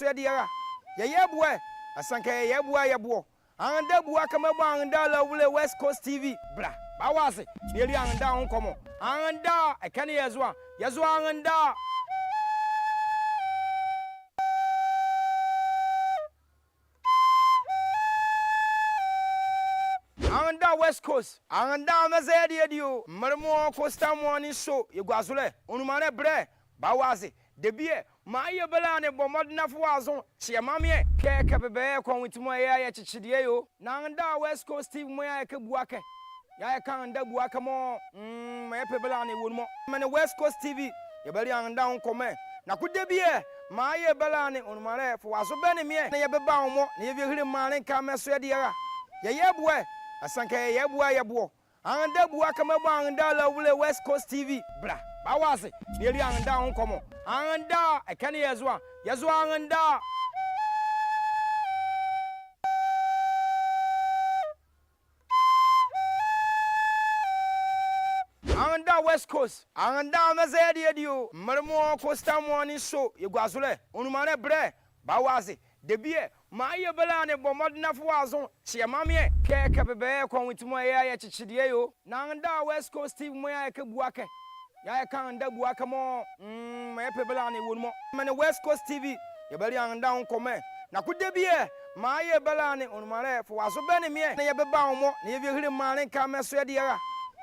so de ya boy asanka ye boy ye bo anda bua kama bo anda la wule West Coast TV bra ba wase ne ri anda ho komo anda ekane yezo anda anda West Coast anda mazedi edio marmo Costa morning show yegwazule onumare bre ba wase debie ma ye bela ne bomodna fo azon chiamame keke bebe kon witimo ya chichide yo na anda West Coast TV mo ya ke buake ya kan anda buake mo ma ye bela ne wonmo me West Coast TV ye beli anda on come na ku debie ma ye bela ne onumare fo azo be ne me na ye beba mo na ye hire mare ka meso de ya ye boy asanka ye boy ye bo anda buake ma bo anda la wule West Coast TV bra ba wase ne ri anda on komo anda ekane yezo anda West Coast anda mazedi edio marmo Costa morning show yegwazule onumane bre ba wase debie ma ye bela ne bomodna fo azon chiamame keke bebe kon witimo ya chichide yo na anda West Coast TV mo ya ke buake ya kan anda buake mo ma ye bela ne wonmo me West Coast TV ye beli anda on come na ku debie ma ye bela ne onumare fo azo be ne me na ye beba mo na ye hire mare ka meso de ya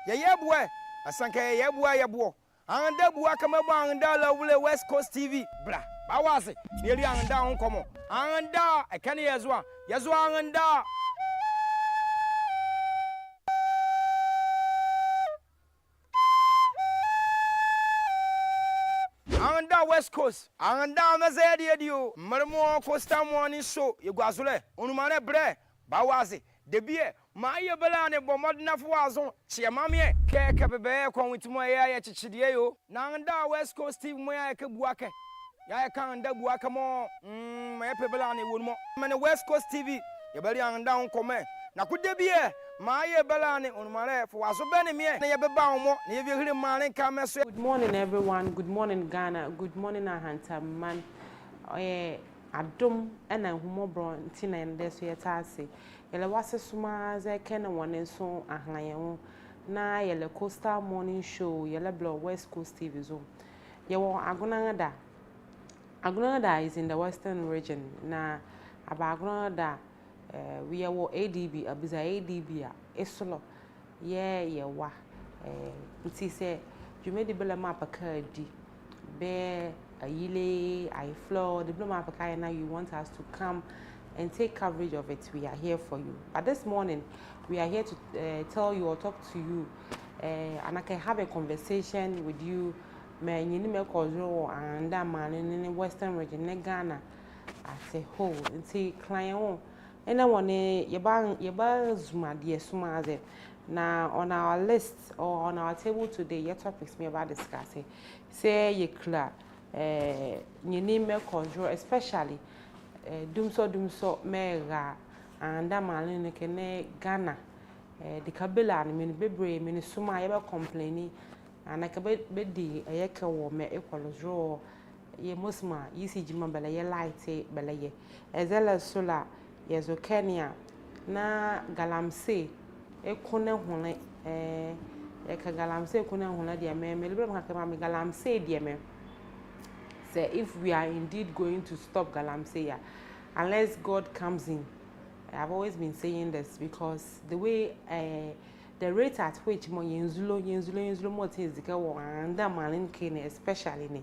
ye boy asanka ye boy ye bo anda buake ma bo anda la wule West Coast TV bra ba wase ne ri anda on komo anda ekane yezo anda West Coast anda mazedi edio marmo Costa morning show yegwazule onumane bre ba wase debie ma ye bela ne bomodna fo azon chiamame keke bebe kon witimo ya chichide yo na anda West Coast TV mo ya ke buake ya kan anda buake mo ma ye bela ne wonmo me West Coast TV ye beli anda on come na ku debie ma ye bela ne onumare fo azo be ne me na ye beba mo na ye hire mare ka meso. Good morning everyone, good morning Ghana, good morning Ahanta man adom ena humobro ntina ende so yetase yele wase suma ze kene wone so ahanyewo na yele Coastal morning show yele blog West Coast TV zo yewo Agunada is in the western region na Agunada we are ADB abiza ADB a esolo ye wa nti se jumedi bela map akadi be ayile I floor the blue map now you want us to come and take coverage of it. We are here for you. But this morning we are here to tell you or talk to you and I can have a conversation with you me nyini kozo and that man in the western region in Ghana as a whole nti client ena wone yeba zuma de suma ze na on our list or on our table today your topics me about discussing say ye clear nyini me control especially dumso mega and that man in kene Ghana the kabela ni me bebre me suma yeba complaining and I be di ayeke wo me equalosro ye musma yisi jima bele ye light bele ye ezela sola yezo Kenya na galamse ekone hone eka galamse ekone hone dia me libre makama me galamse dia me say if we are indeed going to stop galamse ya unless God comes in. I've always been saying this because the way the rate at which mo yenzulo mo things dika wo anda malin kene especially ne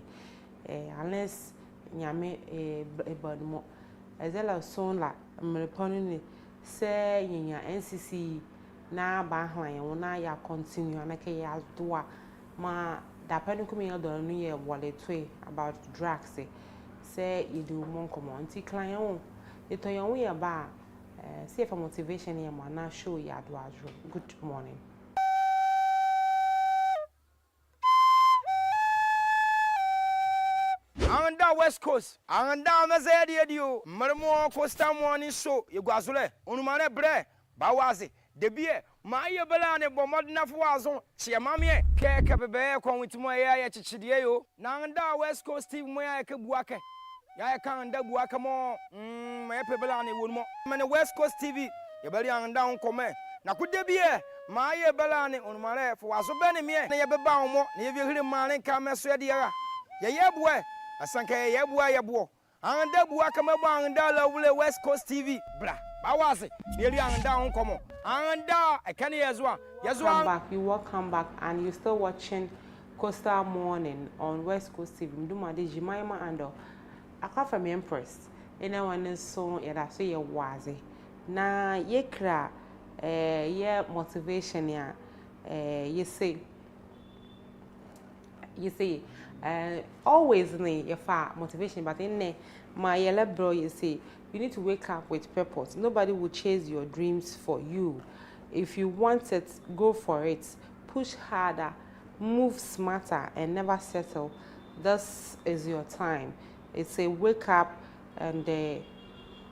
unless nyame ebad mo ezela son la mreponu ni say yinya NCC na ba hwan wo na ya continue na ke ya doa ma da panu kuma ya do no ye walletwe about drugs say you do mon komo anti client wo eto yan wo ya ba see for motivation here man show ya do ajo. Good morning. Anda West Coast anda mazedi edio marmo Costa morning show yegwazule onumane bre ba waze debie ma ye bela ne bomodna fo azon chiamame keke bebe kon witimo ya chichide yo na anda West Coast TV mo ya ke buake ya kan da bua kamo me pebela ne wonmo me West Coast TV ye bari an down come na kude bie ma ye bela ne onmare fo waso be ne me na ye beba wo mo na ye hiri mare ka me so de ya ye bua asanka ye bua ye bo an da bua kama bo an da la wule West Coast TV bra ba wase ye ri an down come an da e kan ye zo come back, you welcome back, and you're still watching Coastal Morning on West Coast TV. Mdumade Jimaima Ando. I come from Empress. Anyone is so yeah, so you wazi. Na ye kra ye motivation ya you say always ne ye fa motivation, but in ne my yellow bro you say you need to wake up with purpose. Nobody will chase your dreams for you. If you want it, go for it. Push harder, move smarter, and never settle. This is your time. It's a wake up and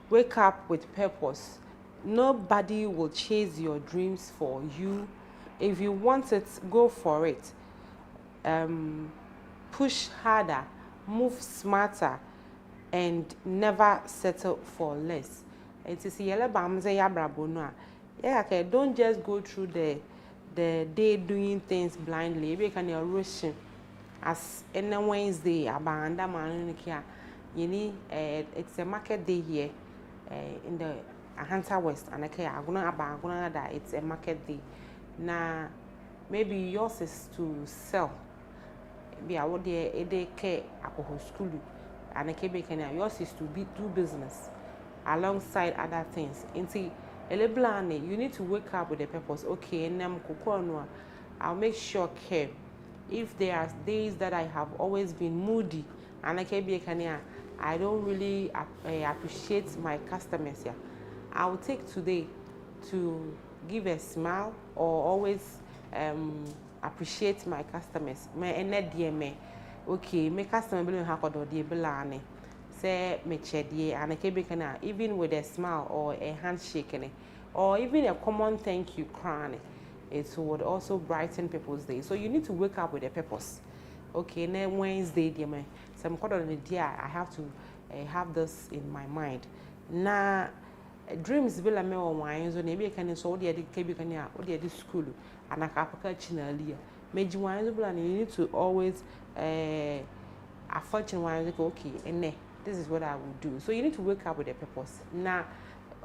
wake up with purpose. Nobody will chase your dreams for you. If you want it, go for it. Push harder, move smarter, and never settle for less. It is yellow bamze yabrabonua. Yeah, okay, don't just go through the day doing things blindly. You can rushing as any Wednesday abanda man you need it's a market day here in the Ahanta West, and okay aguna that it's a market day. Now maybe yours is to sell. Be I would a day care alcohol school and a can yours is to do business alongside other things. Into you need to wake up with a purpose. Okay, I'll make sure care. If there are days that I have always been moody and I don't really appreciate my customers here, I will take today to give a smile or always appreciate my customers. Okay, my customer will have to say and even with a smile or a handshake or even a common thank you crying, it would also brighten people's day. So you need to wake up with a purpose. Okay, now Wednesday, some I have to have this in my mind. Now dreams be like me or wine, so maybe I can so the KB school and I can chinellia. Major wines, you need to always afford wines. Okay, and this is what I will do. So you need to wake up with a purpose. Now,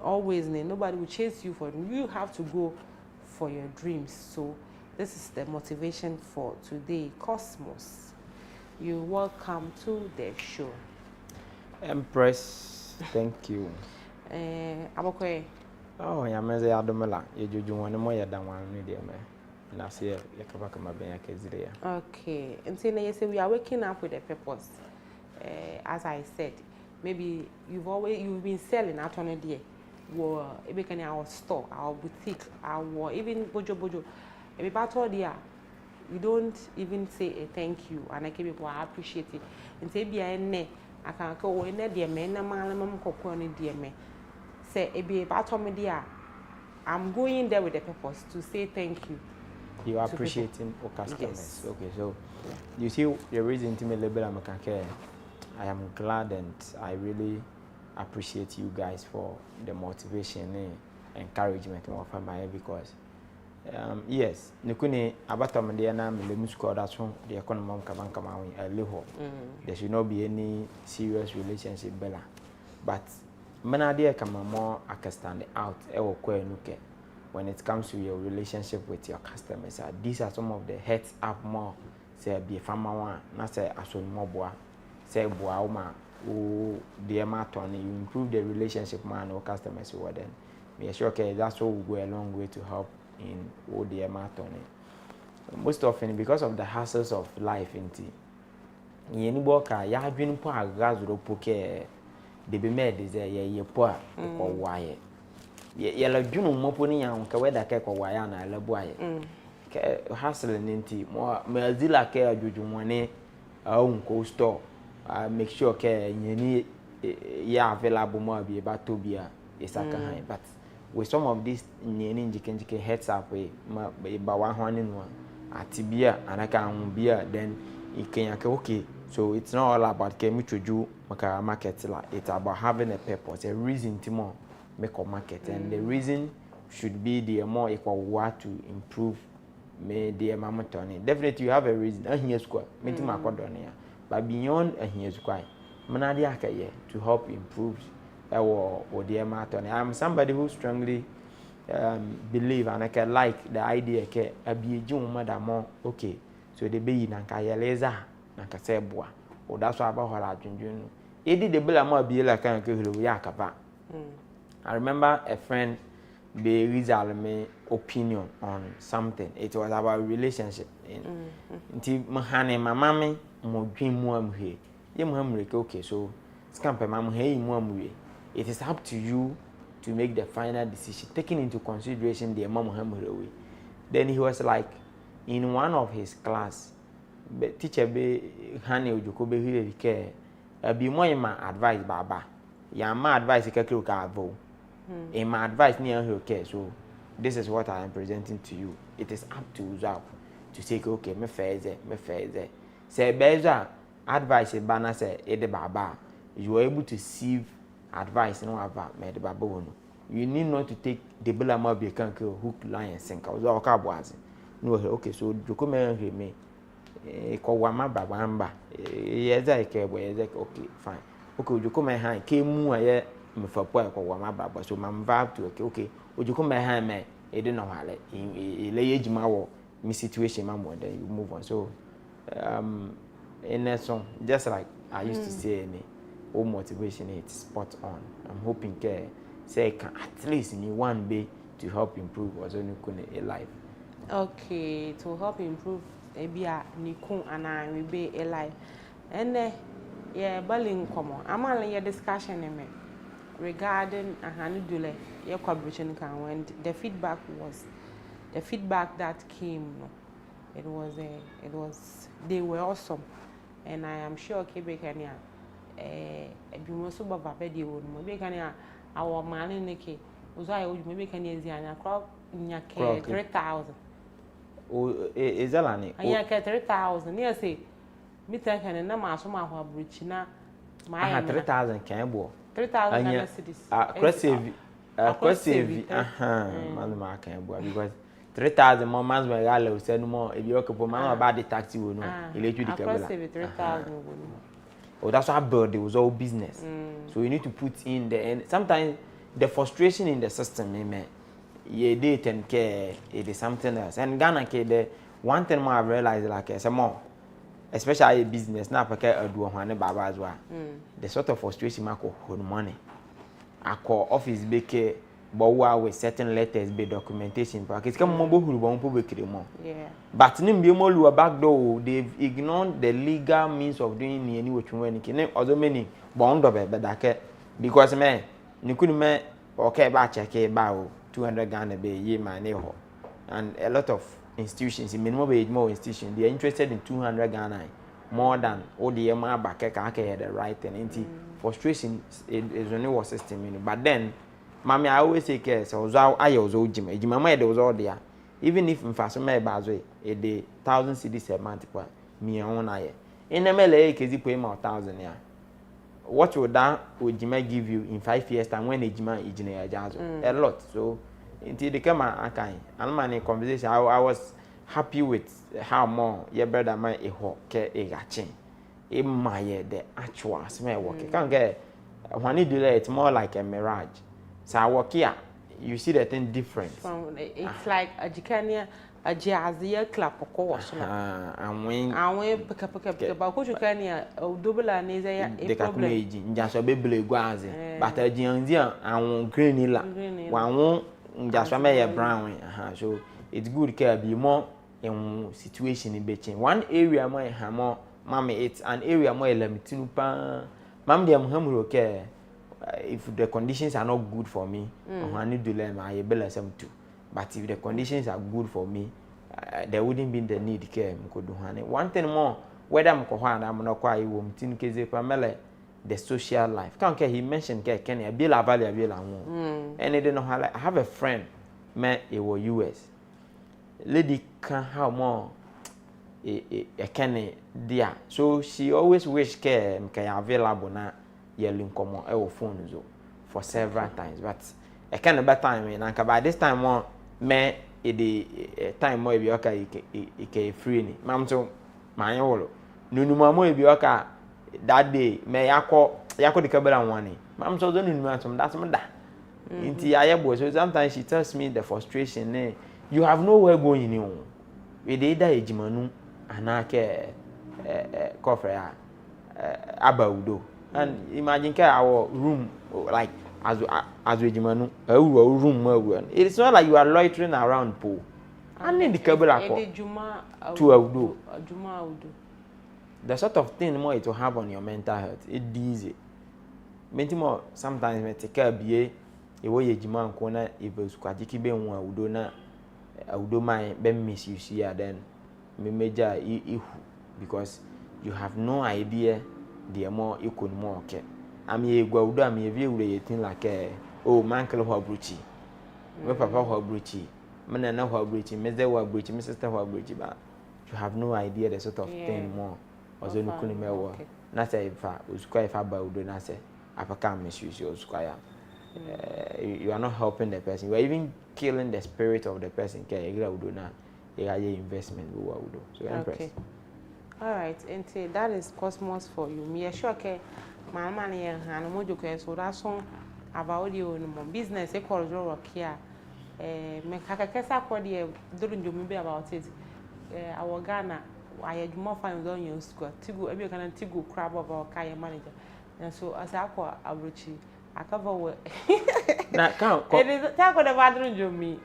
always, nobody will chase you for it. You have to go for your dreams. So this is the motivation for today. Cosmos, you're welcome to the show. Empress, thank you. Abokwe. Oh, ya meze ya domela. Ye juju wane mo ya dan wan ni de me. Na se ya kabaka maben ya kezire ya. Okay. Until you say we are waking up with a purpose. As I said, maybe you've been selling at one day. Even our store, our boutique, our even bojo. If you told you, you don't even say a thank you, and I can be appreciate it. And say be a I can go in there, dear man, a man, dear me. Say a be about me, dear. I'm going there with a purpose to say thank you. You are appreciating our customers. Yes. Okay, so you see the reason to me label I am glad and I really appreciate you guys for the motivation and encouragement of my because yes, Nikuni abatom de na me lemusko that's one the economy kama a leho. There should not be any serious relationship bella. But mena de kama more I stand out when it comes to your relationship with your customers. These are some of the heads up more say be farmer one, not say ason more say boauma o the maton you improve the relationship man or customers over then. Me sure okay that's what will go a long way to help in what the maton. Most often because of the hassles of life inti. Yeni boka ya adwin po agazuro poke de be made is ye po ko waye. Ye la dwunu mopo ni yan ka weda ke ko waye na la boaye. Ke hassle ninti mo me azila ke adwudwumone a unko store. Make sure ke nyeni ya available more be about to be a high. But with some of these nyeni njike heads up we ba 100 no atibia anaka anbia then ikenya ke okay So it's not all about kemi choju makara market la. It's about having a purpose, a reason to more make a market, and the reason should be the more equal what to improve me the amount on it. Definitely you have a reason. Here square, meeting my quadrania. But beyond a here square, Manadia to help improve or the amount on it. I'm somebody who strongly believe and I can like the idea ke abi jun madam okay. So the be na kayeleza na kasebwa. O that's why about her adwunjun. Edi the bela ma bi la kan ke hulu ya kapa. I remember a friend be result me opinion on something. It was about relationship. Nti mahane mama me mo dwen mu amhe. Ye mo amreke okay so scamper mama hey mu amwe. It is up to you to make the final decision, taking into consideration the mama amwe. Then he was like in one of his class teacher be hane ojoko be here ke abi mo ma advice baba. Ya ma advice ke kiro ka avo. In my advice near okay, so this is what I am presenting to you. It is up to you to say okay, me fair. Say better advice banner say the baba. You are able to receive advice no about me the baba no. You need not to take the bela be can hook, line, and sinker. No okay, so you come here me. Call one my baba. Yes, I care okay, fine. Okay, you come here came here. Me for boy ko wa ma baba so ma vibe to okay oju ko me han me e de no hale e le ejima wo me situation ma mo then you move on. So in that song just like I used to say me all motivation it's spot on. I'm hoping say can at least in one way to help improve what's on a life. Okay, to help improve ebia nikun and we be a life. And yeah, balling komo amala your discussion me regarding Ahanudule, your collaboration can when the feedback that came, it was they were awesome, and I am sure Kebekania, be most of a video, maybe our man in the case was I would maybe can use the crop in your 3,000. Oh, is that any? I ya 3,000. Yes, say, me take an number of my bridge now. My 3,000 can bo. 3,000 cities. Aggressive, man, can bo because 3,000 more months when I said no more. If you work for man about the taxi, will know. Electric 3,000. Oh, that's why bird it was all business. So you need to put in the and sometimes the frustration in the system, man. Yeah, date and care, it is something else. And Ghana, the one thing more I've realized, like, some more, especially business, now, because I do one baba as well. The sort of frustration, I call hold money. I call office bake, but with certain letters, be documentation, because it's come mobile who won't public more. Yeah. But in the more back door, they've ignored the legal means of doing any which one can, although many bond of it, but that because man, you couldn't make okay, back check a bow. 200 Ghana be ye my neighbor, and a lot of institutions in minimum wage more institutions they are interested in 200 Ghana more than ODM back the right and frustration is only one system, you know. But then, mommy, I always say case so I was old Jim, there was all there. Even if in fast my bazway a day 1,000 cedis a month, me own eye. In MLA case you pay more 1,000 yeah. What would Jima give you in 5 years time when Jima is in a jazz? A lot. So until they come a kind and conversation, I was happy with how more your brother might a hawk a gachin. In my the actual smell work. You can't get when you do that, it's more like a mirage. So I walk here, you see that thing different. It's like a Jicania. A jazzy clap of course. And when pick up about what you can double and is a problem. Just a baby guazi, but a gianzia and green one won't just a brown. So it's good care be more in situation in between. One area might have more, mammy, it's an area more limited. Mam, the Hamuro care if the conditions are not good for me, I need to learn my ability too. But if the conditions are good for me, there wouldn't be the need care. One thing more, whether I'm not quite the social life. Can't care. He mentioned Kenny a bill and they don't know I have a friend met a US lady can have more kenny dear. So she always wish care available na yelling come on phone zo for several times. But a kind of bad time and by this time more me time more be okay free ni. Mam so my wolo. Nunu mamo be okay that day me yako the kabela one. Mam so don't nunu that's me da. Inti ayebo so sometimes she tells me the frustration you have nowhere going you. We did that ejimanu anake coffee abaudo and imagine our room like as ejimanu room it's not like you are loitering around pool and in the cable to audo the sort of thing more it will have on your mental health it's easy many more sometimes me take care be ewo ejima nko na ebesukwaji be won audo na audo my be misuse here then me major ihu because you have no idea the more you could more okay am ye gwaudo am ye viewure yetin like oh man kele ho abruchi me papa ho abruchi me na ho abruchi me ze ho abruchi me sister ho abruchi ba you have no idea the sort of thing more ozo no kunu mewo na say ifa usukwa ifa ba udo na say apaka misuse usukwa ya you are not helping the person. You are even killing the spirit of the person. Investment. So okay. All right. And that is Cosmos for you. Me sure okay. My money and mojo so that's all about you no business. E call work here. Me kakakesa kwa die don't you maybe about it. Our Ghana. I had more fun on your school. Tigo, every kind of Tigo crab of our kaya manager. And so as I call Abruchi. I cover work. Now, it is talk on the bathroom to me.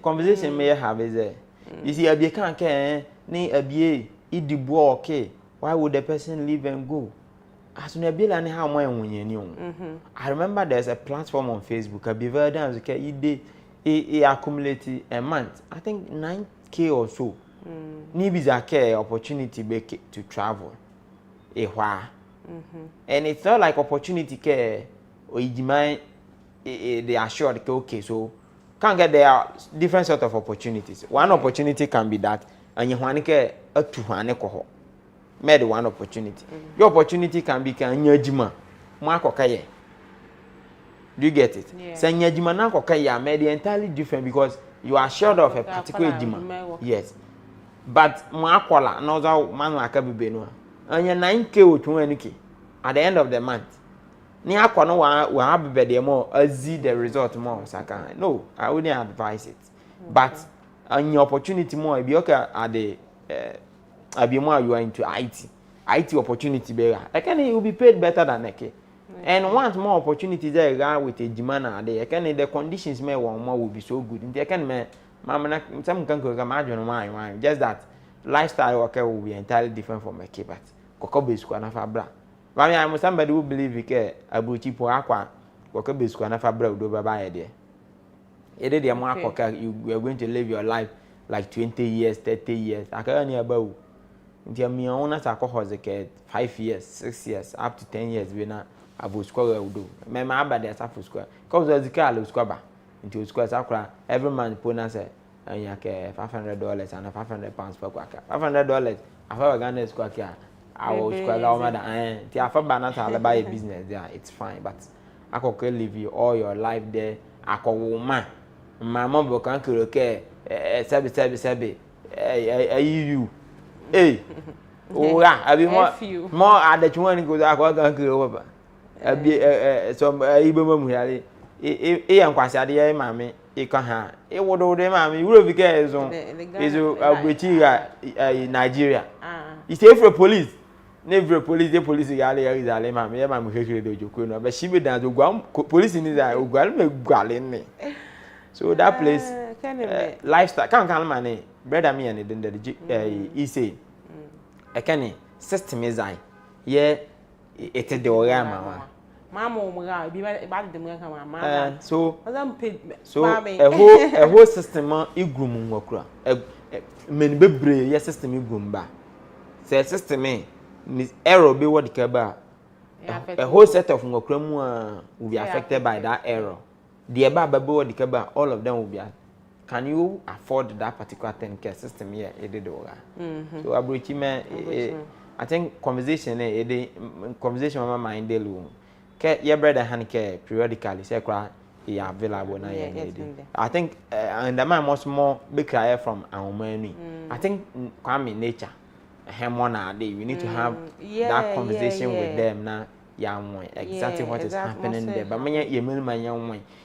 Conversation may have is there. You see, a can't care, nay, a BA, eat the boy, okay. Why would the person leave and go? As soon as Bill and how my when you knew. I remember there's a platform on Facebook, a beaver dance, okay, it accumulated a month, I think 9K or so. Nibis a care opportunity to travel. And it's not like opportunity care. Or they are sure okay, so can't get there different sort of opportunities. One opportunity can be that, and you want to get a 200 cohort. Made one opportunity. Your opportunity can be can yajima, Marco Kaye. Do you get it? Saying yajima na kokaya made entirely different because you are sure of a particular jima. Yes, but Marcola another man like a bibeno, and your 9K or 20K at the end of the month. Ni akwa no wa have be more see the result more saka. No, I wouldn't advise it. But on your opportunity more be okay at the be more you are into IT opportunity better. Like you will be paid better than Eke. And once more opportunity there with a demand there, can the conditions may one more will be so good. They can me mama some can imagine why just that lifestyle worker will be entirely different from Eke, but Kokobe is na fabra. I am somebody who believe we care about cheap aqua, worker be squana fabra do bye there. Either the Marco, you are going to live your life like 20 years, 30 years. I can't hear about until me owners alcohol 5 years, 6 years, up to 10 years. We not about square will do. My mother there's half square. Cause there's the car will squabber into squares aqua every man put us and you care $500 and £500 per quacker. $500. I thought Ghana square car. I will square mother and the alpha banana buy a business there, it's fine. But I could live you all your life there. I call woman. My mom will can't okay. Sabi. You. Hey. Oh, yeah. I be more at the 20 goes. I can't go over. I be some Ibum really. I'm quite sad, mammy. You can have it. What do they, mammy? You will be careful. Is a Nigeria. You stay for police. Never police, the police galley is a lame, I'm here, but she would dance to police in his eye, me. So that place, lifestyle, can't call my name, bread and me and the easy. I can system is I, yeah, it's a diorama. Mamma, be about the so a whole system, you groom worker, a men bebre, yes, system you groom back. Say system. Miss error be what the a whole set of Mokremu will be affected by that error. The above what the all of them will be can you afford that particular 10K system here? It did all. So abrochi me, I think conversation conversation on my mind daily. Your brother Hanike periodically say yeah available now. I think and the man must more be clear from our money. I think Kwame nature. We need to have that conversation with them now. Exactly what is happening there. But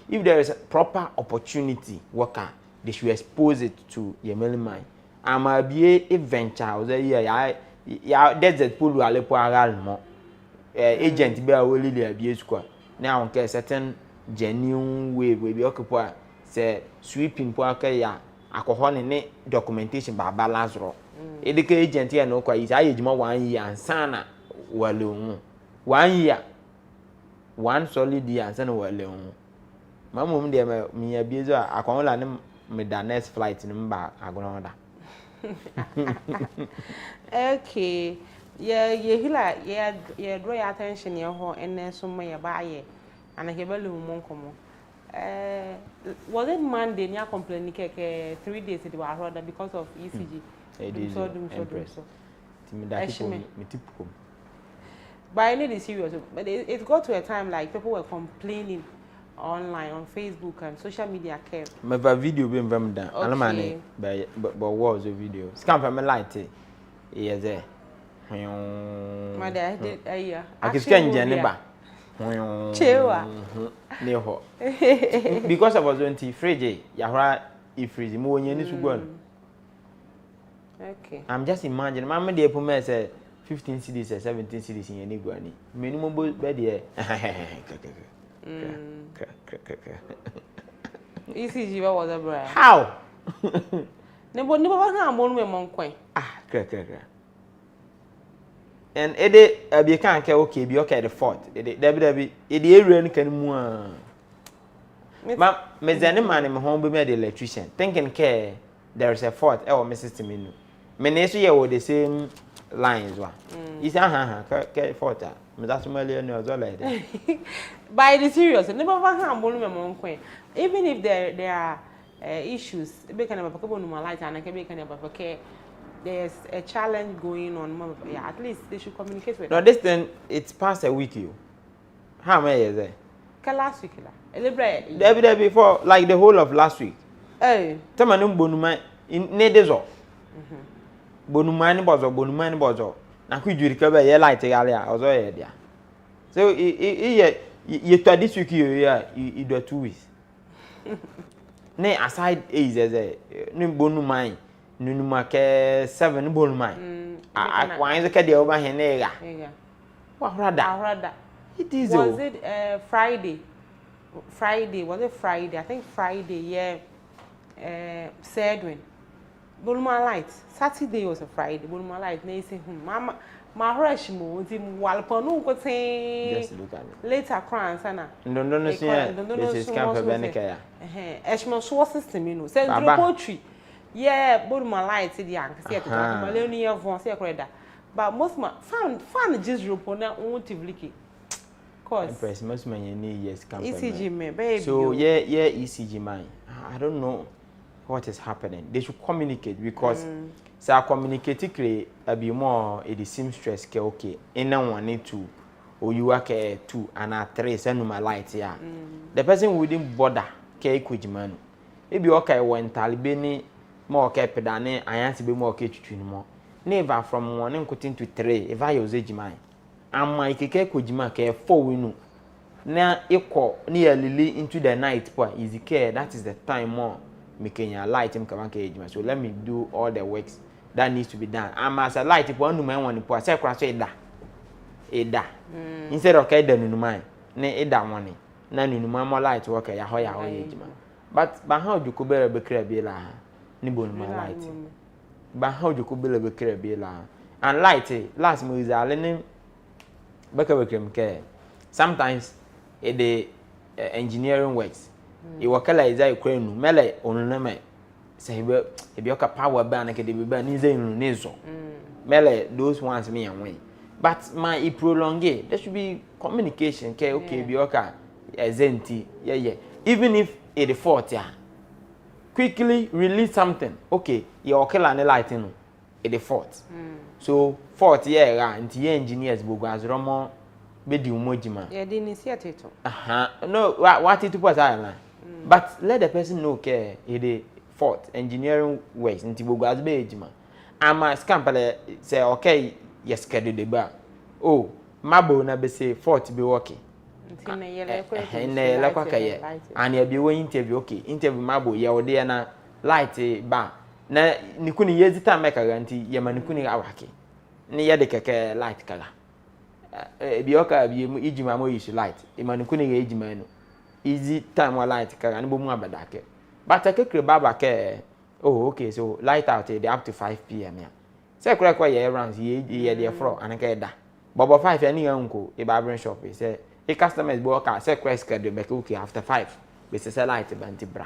if there is a proper opportunity, worker, they should expose it to Yemelimai. I'm a BA venture. That's the pool Alepo agent be a willy abuse squad. Now, okay, certain genuine way we be occupied, say sweeping poaka alcohol in it documentation by Balazro. Educate agent here no quite age more 1 year and sana well 1 year. 1 solid year and sana well. My mum dear me abuse I can only me the next flight in back I go Okay. Yeah, draw your attention your home and then some may buy and I have a little moncomo. Was it Monday near complaining 3 days it was rather because of ECG? But I need it serious. But it got to a time like people were complaining online on Facebook and social media. My video being very done. Okay. But was a video. Scam from a light. Yes, there. My dad did a year. I can scan Jennifer. Near her. Because I was 20 Friday, Yahra, if freezing more than you go. Okay. I'm just imagining. Mamma dear Puma said 15 cities or 17 cities in any granny. Minimum bed here. ECG was a brand. How? Never have one with Moncoin. Ah, and Eddie, you can't care okay, be okay the fort. It area can move. Ma'am, Miss man in my home be made electrician. Thinking care there is a fort, Mrs. Timino. Menesia were the same lines one. Is care fort. That's million as well. By the serious, never have one with Moncoin. Even if there are issues, they can have a couple of light and I can make a care. There's a challenge going on. Yeah, at least they should communicate with. No, this thing it's past a week. You, how many is there? Last week, There before, like the whole of last week. Hey, tell me, Bonuma in Nedezo. Bonumani bozo. Now, could you recover your light? I was already there. So, you thought this week you do 2 weeks. Nay, aside is as a Bonumai. Nunuma ke 7 bonumai. Why is the over here? What rather? It is. Was it Friday? Was it Friday? I think Friday, yeah. Sedwin. Bonuma light. Saturday was a Friday. Bonuma light. They say, Mama, my rush mo. Tim walponu ko say. Just look at it. Later, crans ana. No, see. This is camp Benica. Eshmo so system, you know. Send poetry. Yeah, but my light the young, see, my learning of one secret. But most my found just report now on TV. Cause impress most men you need yes ECG me, baby. So yeah, ECG mine. I don't know what is happening. They should communicate because so communicate clearly be more it seems stress ke okay. In one need to or you work 2 and 3 send my light here. The person wouldn't bother ke equipment. Maybe okay when Talibani more kept than I answer be more kitchen more. Never from 1 to 3 if I use age mine. And my keke kujima care 4 winu. Now equal nearly into the night poor easy care. That is the time more making your light him come age. So let me do all the works that needs to be done. I'm as a light if one man want to put a crash da. Instead of okay then no mind. Ne da money. None no more light work ya hoya age man. But how you could bear be la. Nibble my light. But how you could build a crabilla and light last moves are learning Beckham care. Sometimes the engineering works. It was color is a crane, melee on name. Say, if you have power ban, I can be banned in Nizo. Melee, those ones me and way. But my prolonged, there should be communication. Okay, be okay, a zenti, yeah. Even if 84, quickly release something. Okay, your okay la light no, it the fault. So fault yeah ra nti engineers bogu azromo be di umojima. Yeah, the initiative. No, what it was I but let the person know okay, it the fault engineering works nti bogu azbe ejima. Ama scampale say okay, yes schedule the bar. Oh, mabo na be say fault be working. In the local and you be one interview okay interview mabo ya ode na light ba na nikuni yezi time make guarantee ya manikuni awake ni ya de keke light kala bi oka bi mu ijima mo use light e manikuni ga ijima no easy time wa light kala ni bo mu abadake but kekere baba ke oh okay so light out dey up to 5 p.m. ya say kwa ya rounds ye dey fro and ka da bobo 5 ya ni yanko e ba bring shop say a customer is working, say quest schedule back okay after 5. They say light banti bra.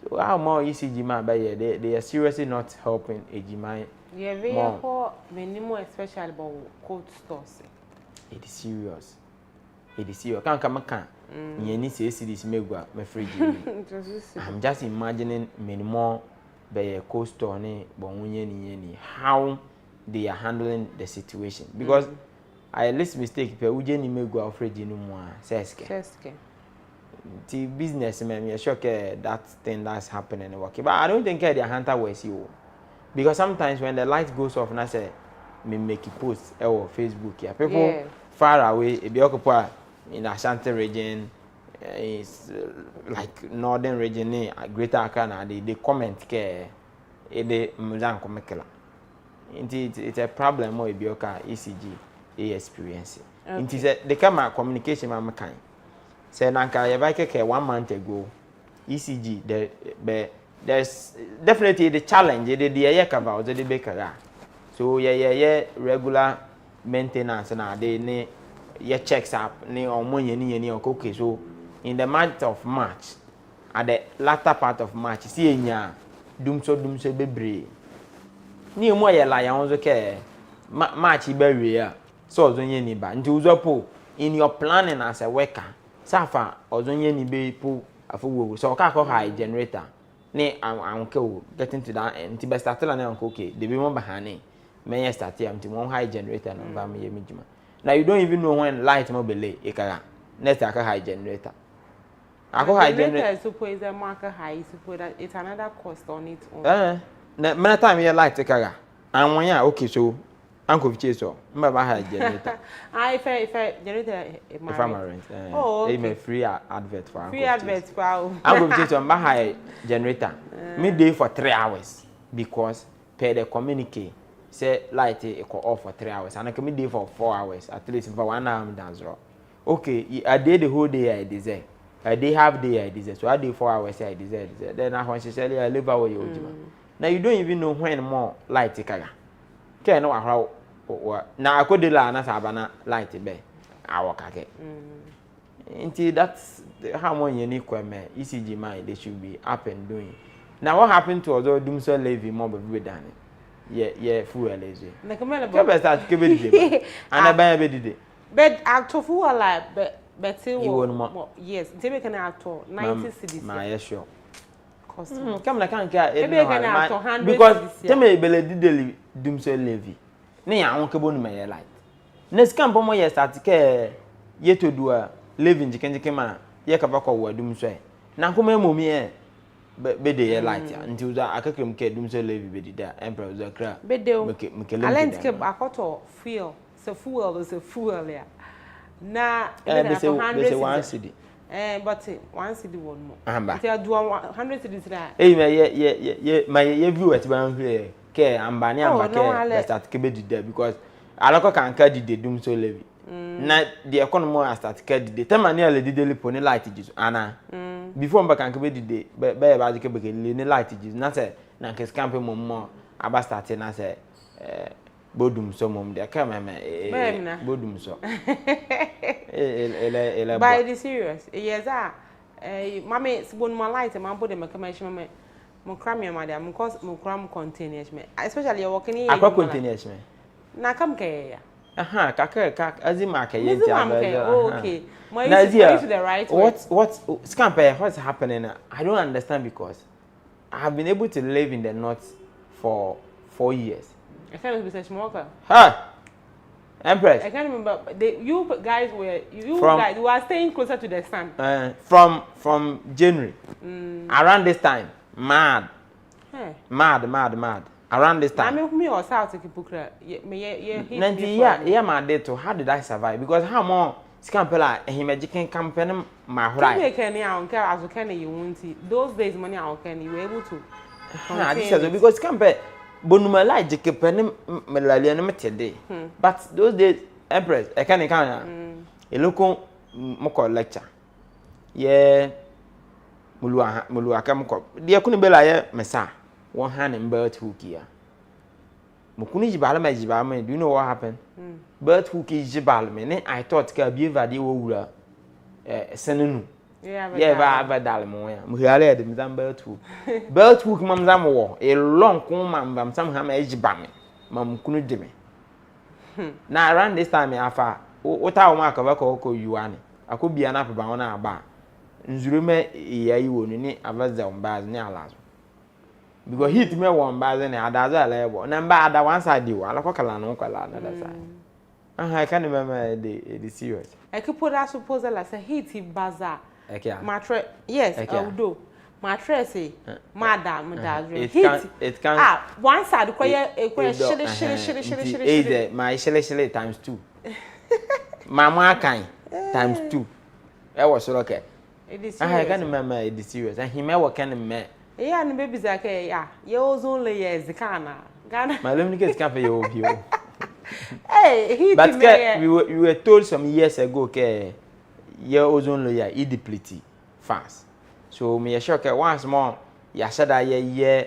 So how more ECG man by they are seriously not helping ECG. Yeah, very poor minimum especially about cold stores. It is serious. It is serious. Can't come can. You need to see this megua my fridge. I'm just imagining minimum by a cold store ne bonye how they are handling the situation because I least mistake pe uje ni megu afraid no mo seske the business man me sure that thing that's happening work but I don't think the hunter was you because sometimes when the light goes off na say me make a post or Facebook here people far away e be occupy in Ashanti region is like northern region greater Accra they comment ke e de muzan ko mekela it's a problem mo e be oka ECG experience. Okay. It is the camera communication man kind. Say nanka you buy 1 month ago. ECG there's definitely the challenge the year cover the baker. So yeah regular maintenance na they ne ye checks up ne omonye ni okay so in the month of March at the latter part of March see enya dumso bebre. Ni mo ye la ya onzo ke March ibewe so ozonye ni ba nti uzopo in your planning as a worker safa ozonye ni be po afowo so ka high generator ne anke o getting to that nti be start la na anke okay the be mo bahane me start am nti mo high generator no ba me yemijuma now you don't even know when light mo bele ikara next aka high generator high generator suppose a marker high suppose that it's another cost on its own na many time your light ikara and when ya okay so Uncle Vicheso, my high generator. I if generator if I'm rent. Oh, okay. Free advert for free advert for Uncle Vicheso, my high generator. Midday for 3 hours because per the communicate say light it off for 3 hours and I can midday for 4 hours at least for 1 hour dance rock. Okay, I did the whole day I deserve. I did half day I deserve. So I did 4 hours I deserve. Then I want to say I live away your now you don't even know when more light kaga. Can know how na akodela na sabana light be awokake nti that's how one unique kweme ECG mind they should be up and doing. Now what happened to other Dumso Levy more be done yeah fuel lazy na kamela be start kebe dide ana ba be dide but actor fuel alive but yes nti be kana actor 90 cedis ma yeah sure cost come na kan ka because teme bele dide Dumso Levy ne ya won kebo no me light na scam pomo ye start ke ye to do a living jikenjike ma ye ka bakọ wadum so e na nkoma emomi e be de ye light nti uza akakem ke dum so levi be dida emperor uza kra be de alent ke akoto fuel so fuel ya na be say 1 cedi but 1 cedi won mo nti adu 100 cedi tira ye my view at ban here ke ambani ambake be start ke be dida because aloko kan ka dide dum so levi na the economy start ke dide temani ale dide lipo ni light jisu ana before mba kan ke be dide be ba ke be ke ni light jisu na se na ke scamp mo aba start na se bodum so mom de ka meme bodum so ele by the serious yes mama sibon my light ma bo de me ka ma shime mo kram ya madam because mo kram containers me especially you working here akwa containers me na kam ke ya aha kaka azima ka yenti okay my is the right what scamp what's happening I don't understand because I have been able to live in the north for 4 years. I can't remember smoker. Huh? Empress. I can't remember. You guys were you are staying closer to the sun. From January. Around this time, mad. Hey. Mad. Around this time. I mean, me or South Kipukra. Yeah, my day too. How did I survive? Because how more scampella him educating campaign my those days money I can you were able to. Because campaign bonumala educating melalian but those days Empress I can't a local moko lecture. Yeah, Mulua Kamko. Dear Kunibella Messa, 1 hand in bird hookia. Mukuni Jibalame Jibame, do you know what happened? Bird hooky Jibalme, I thought Kabi Vadi Wura Senunu. Yeah, but Dalmoya, Muhale, the Madame Bird Hook. Bird Hook Mamma war, a long comb, somehow Jibame, Mam Kunudime. Now, around this time, what our mark of a cocoa you are. I could be an apple bound our bar. Nzurume ya iwo ni abaza mbaz ni alazo because hit me one baz ni adaza lebo na mba ada one side you ala kwakala no kwala na that side I can't remember the serious I could put that proposal as a hit bazaar matre yes although matre say madam it can one side shiri my shiri times 2 mama kan times 2 e was okay. I can't remember the serious and he may work can me. Yeah, and babies like yeah, yours only years the Ghana. My luminous cafe you. Hey, he but we were told some years ago okay your only year it deplete fast. So me shock once more ya said that year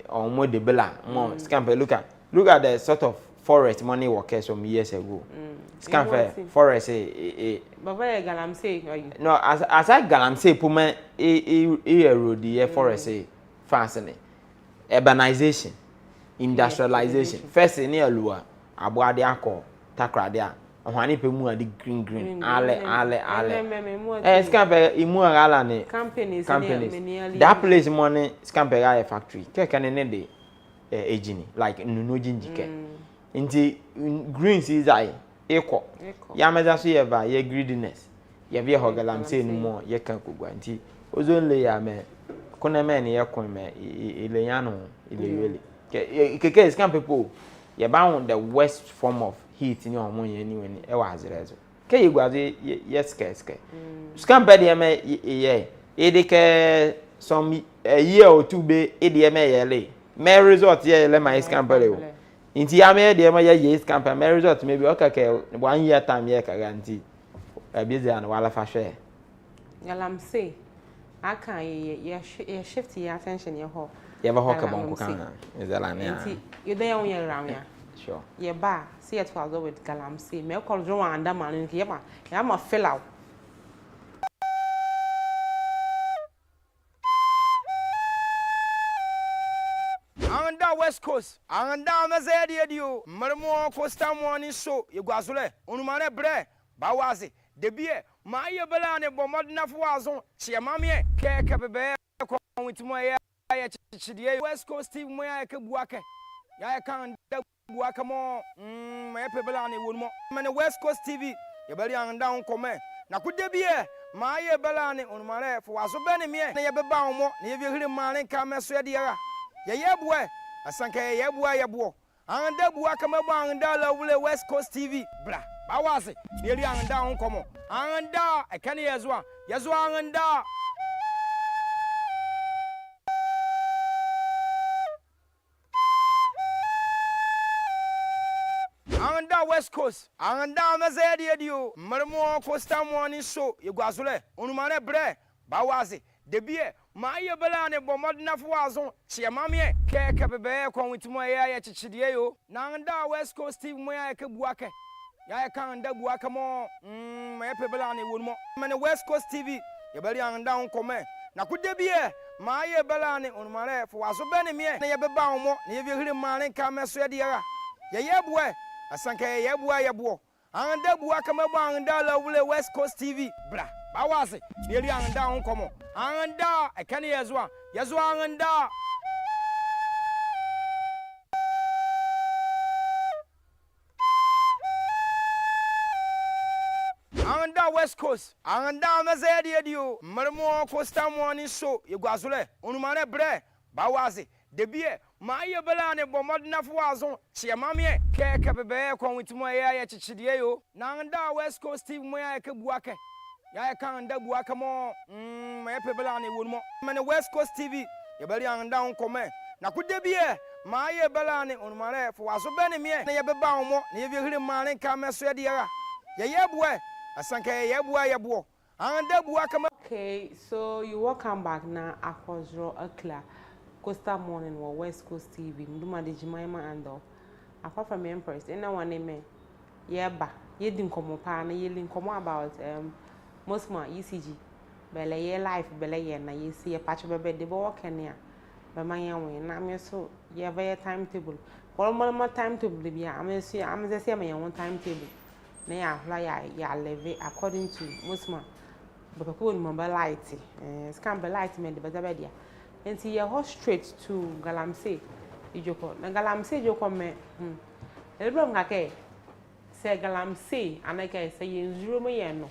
on more the bella more scamper look at the sort of forest money workers some years ago. Scamper forest Baba galamsey no as I galamsey puma erode the forest fastening urbanization industrialization first in alua aboade akọ takrade a ohane pe mu ade green ale scamper imu ala ne companies that place money scamper a factory keke ne de ejini like nuno jinjike nti greens is I equal yameza so ye ba ye greediness ye be hogalam say no more ye kan kogwa nti ozon le ya me kona me ne ye kon me ile yano ile yele keke scam people ye ba on the worst form of heat ni omo ye ni weni e wa azerezo ke ye gwaze ye ske scam bed ye me ye e de ke some a year or two be e de me ye le me result ye le my scam bed inti ya me de ma ye campaign me result maybe okay 1 year time ye ka guarantee busy and wala fa share galam say aka ye shift your attention ye ho ye ba ho ka bon ko kan is that like inti you dey on your round ya sure ye ba see it was with galam say me call jo anda man ye ma ya ma fill out West Coast, and down as I did you, Marmo Costa morning show, you guazule, Unumane bre, Bawazi, the beer, Maya Belane, Bomodna Fuazon, Chiamami, Kakabe, with my West Coast team, where Kabuaka, Yakan, Guacamo, my Pebelani, Woodmo, and West Coast TV, you better and down comment. Now could there be a Maya Belane on my left was a benemy, never bound more, never hear man come as Swedia. Yeah, boy. Asanka yebo anda bua kama anda la wule West Coast TV bra bawaze neri anda onkomo anda ekane yezwa anda West Coast anda mazedi edio marmo Costa morning show yegwazule onumane bre bawaze debie Maya Belane bomodna fuazon chiamami keke bebe kon witimo ya chichidie yo nanda West Coast team mo ya ke buake ya kan da buake mo Maya Belane wonmo mane West Coast TV ye bari anda on comment na kudebie Maya Belane onmare fuazo bene mie na ye beba mo na ye hire mane ka meso ye dia ye boe asanka ye boe anda buake mo anda la wule West Coast TV bra Bawasi, nearly and down, come on. And da, I can hear as well. Yes, one and da. Anda West Coast, anda mazedi edio, marmo Costa morning show, you guazule, unumane bre, bawazi, debie, my belane bomodna fuazon, chiamamie, keke bebe, con with moya chichidio, nanda West Coast Steve moya kebuake, ya kanda buakamo, my pebelani would more, man West Coast TV, you belly and down come, na could debie, my belane unumane fuazo benimie, ne yabebaumo, ne you man come as redia, ya boy. Okay, so you welcome back now. Akozro Akla, Costa Morning or West Coast TV. Mduma de Jemima Ando. Apart from Empress, anyone name Yeba, Yedin Komopa, Yelling Komo about Mosma ECG. Bella ye life, Bella ye, na ye see a patch of a bed, the walk and ya. By my own, I'm so ye have a timetable. One more timetable, I'm the same one timetable. Na ya levy according to Musma but people remember light scam be light me the bezabedia and see your horse straight to Galamsey ijoko na Galamsey joko me ebrom ngake say Galamsey anake say yenzuro me ye no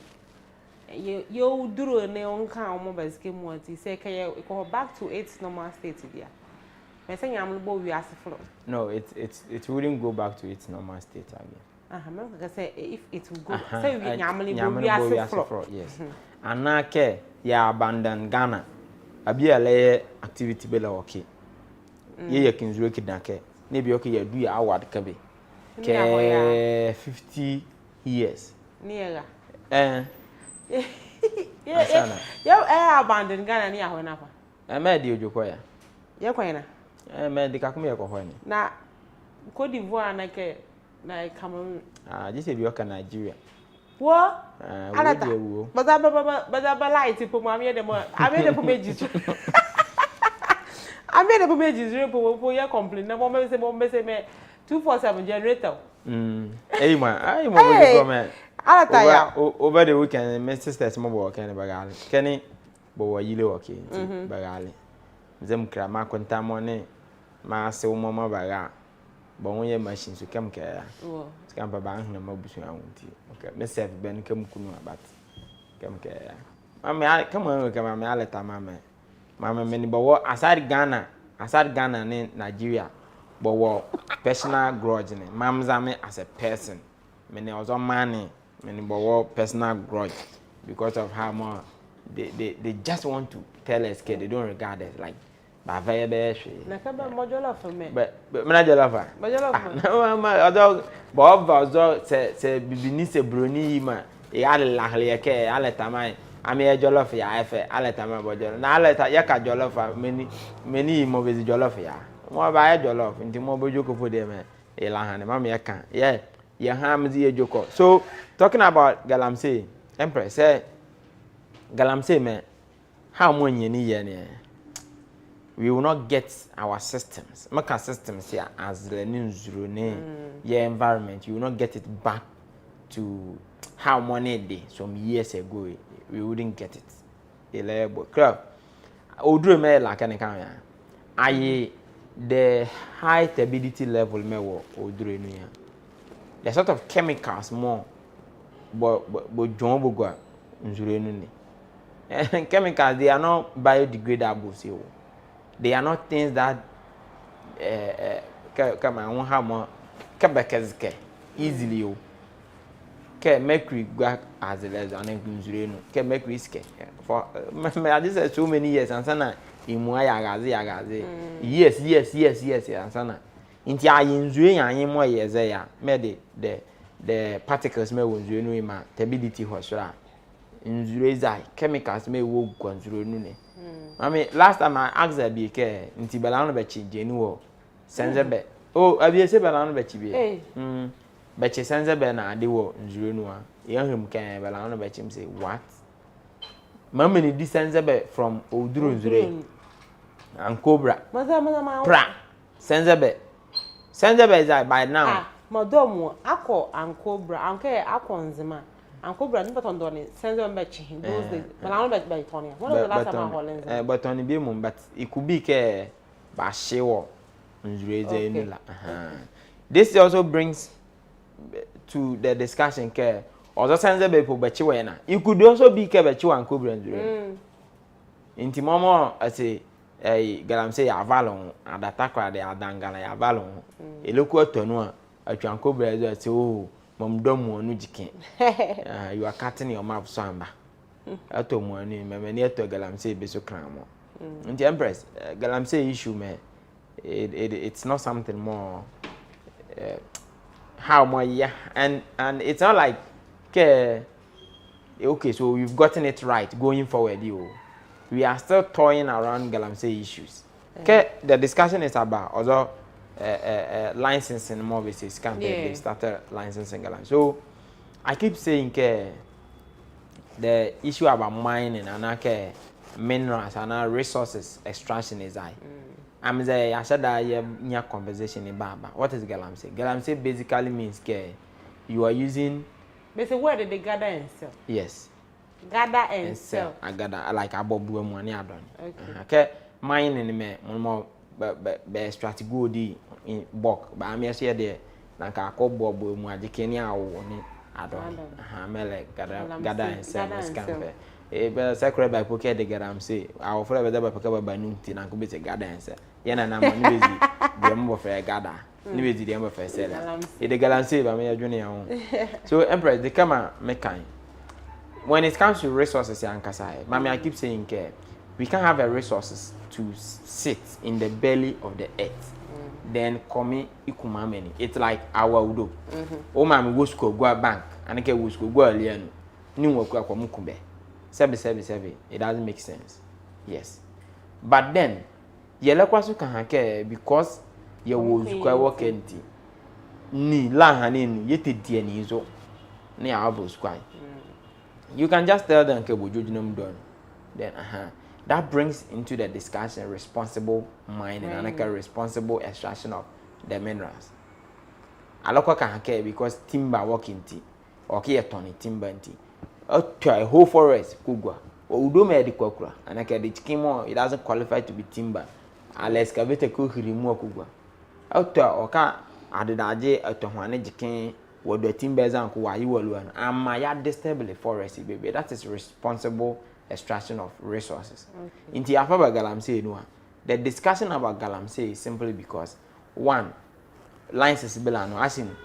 you duro ne onka omo basike mu ati say kay go back to its normal state dia me say yam bo wi asefro. No, it wouldn't go back to its normal state again. I say if it will go, say we nyamali bo yes. Anake ya abandon Ghana. Abi ale activity bela okay. Ye kinzuro kidnake. Ne bi okay ya do ya award kabe. Ke 50 years. Niera. Yeah, abandon Ghana ni aho na fa. Me di ojoko ya. Ye kwan na. Me di kakome ye kohɔ ni. Na Côte d'Ivoire na ke na Cameroon. Just if you are Nigeria. What? But I light to put my made them. I made a pages. I made a pages for your complaint. No more say me 247 generator. Hey man, I'm over the comment. I tell you over the weekend, my sister's mobile can bagali. Kenny, but what you look okay? Bagali. Them crama contamone, ma se mama baga. But when your machines to come care. Scam bank na mabusu anti. Okay, me serve ben kam kunu abat. Kam care. Mama come on come me aleta mama. Mama me ni bawo aside Ghana ne Nigeria. But personal grudge ne. Mamza me as a person. Me ne ozo money. Me ni bawo personal grudge because of how much they just want to tell us they don't regard us like ba very be hwe na ka ba mojola for me but me na jola fa no ma odo bob odo se bibini se broni ma e ala hale ke ala tamai ami e jola fa ya efe ala tamai bojola na ala ta ya ka jola fa meni mo bezi jola fa ya mo ba e jola fa nti mo bojoko fo de me e la hane ma me ya kan ya hamzi e joko. So talking about Galamsey Empress say Galamsey me how mo nyeni ye ne we will not get our systems. Make our systems here as learning zero your environment. You will not get it back to how money day some years ago. We wouldn't get it. Club. Odru me like any kind of I the high stability level me wo odru no ya. The sort of chemicals more but John Bogwa nzure no ni. Chemicals they are not biodegradable so. They are not things that come on how more kabekazke easily you can mercury go as a lesson and nzure can mercury ske for I just so many years and sana imu agaze yes and sana inti ayinzure yan mo yeze ya me the particles me wonzure no ma stability hosra nzure zai chemicals me wo gwanzure no ne. I mean, last time I asked her be care, nti balano bechi jenu senzebe. Oh, abi se balano bechi be. Bechi senzebe na ade wo nzuru a. Yehum kan balano bechi m say what? Mama ni di senzebe from oduru nzuru. And cobra. Maza. Pra. Senzebe. Senzebe is by now. Madam, ako and cobra, anke ako nzima. Uncle Brad, but on Donny, send them back those days. But I don't bet by Tony. One of the last time I Hollands. But on the beam, but it could be care by Shewa. This also brings to the discussion care. Also, sends a people, but you could also be care but you and Cobra. Inti momo ase galam say avalon adatakra de adangala ya avalon eloku atonu a atwanko brezo ase oh mamdomu anu jikin you are cutting your mouth so amba atomu anu memani ato galam say be so kramo inti empress galam say issue me it's not something more how more yeah and it's not like okay so we've gotten it right going forward you we are still toying around Galamsey issues. Okay, the discussion is about also licensing more business campaign. They started licensing Galamsey. So I keep saying the issue about mining and minerals and resources extraction is high. I'm saying I said that you have conversation in Baba. What is Galamsey? Galamsey basically means you are using. Basically, where did they gather and sell? Yes. Gather and sell. I gather like abobu money I done. Okay. Mine in me more be strategy good in bulk. But I'm here there. Like I call bobu mu adikeni awo ni adon. Mele gather and sell this campaign. Be secret by pocket the gather am say. I will follow by pocket by nunti na ko be gather and sell. Yana na money bezi the mo for gather. Ni bezi the mo for sell. E the gather say ba me adwene ya. So empress the come make kind. When it comes to resources, Mami, I keep saying, we can't have a resources to sit in the belly of the earth. Then come ikumameni. It's like our udo. Oh, mami, go school, go bank, and I can go school, go alien. New work kwa mukumbe. Sebi. It doesn't make sense. Yes. But then, yele kwasu kan hake because ye wo school work enti. Ni la hanin yete die ni zo. Ni abo school. You can just tell them then that brings into the discussion responsible mining and responsible extraction of the minerals. Aloko can because timber working tea or tony timber tea. A whole forest kugwa or udo me kwakura and I can the chicken it doesn't qualify to be timber. I'll excavate a cook remove kugwa. Out or ka adadaje a tohane jikin. What the timbers and who are you alone? And my disturb the forest, baby. That is responsible extraction of resources. In the Alpha Galamsey, the discussion about Galamsey is simply because one, license belano, as in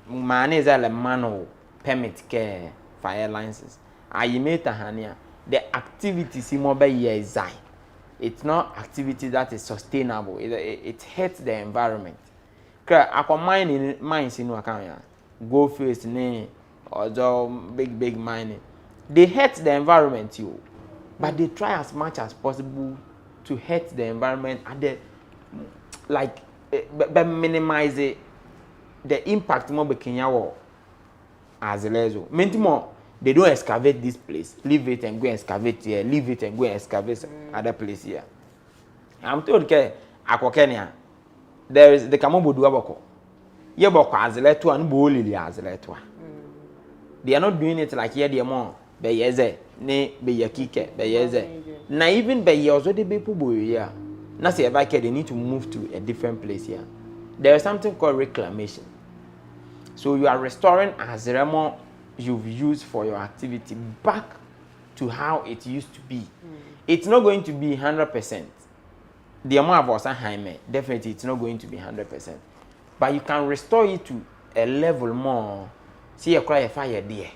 man is a manual permit care fire licenses. I made a hania. The activities in mobile is it's not activity that is sustainable. It hurts the environment. Because mining mines in Wakaya. Go face ne or big mining. They hurt the environment but they try as much as possible to hurt the environment and they like minimize the impact more be Kenya war as lezo. Mentimo they don't excavate this place, leave it and go excavate here, leave it and go excavate other place here. I'm told Kenya there is the Kamobo Duaboko. Ye boko azeleto and bolili azeleto. They are not doing it like here the more be yeze ne be yakike be yeze. Na even be yezo de be pubo here. Na say if they need to move to a different place here. There is something called reclamation. So you are restoring azeremo you've used for your activity back to how it used to be. It's not going to be 100%. The amount of us Jaime, definitely it's not going to be 100%. But you can restore it to a level more. See, you cry a fire there.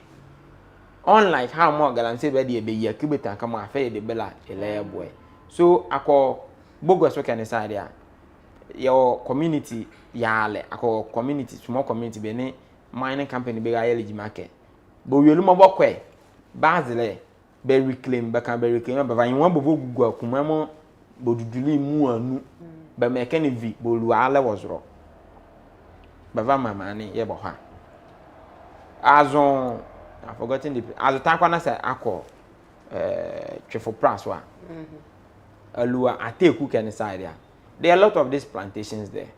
Unlike how more Galamsey be a cubit and come affair the bella a layer boy. So I call Bogos work inside there. Your community, yale, I call community, small community, bene, mining company, big ILG market. But we look more way. Basile, be reclaim, but can be reclaimed. But you want to go Kumamo, but do you move? But mechanic V, but Luala was wrong. Bava mamani ye boha azon I've forgotten the as the time when say akọ Trefo Praswa alua ateku can side there are a lot of these plantations there.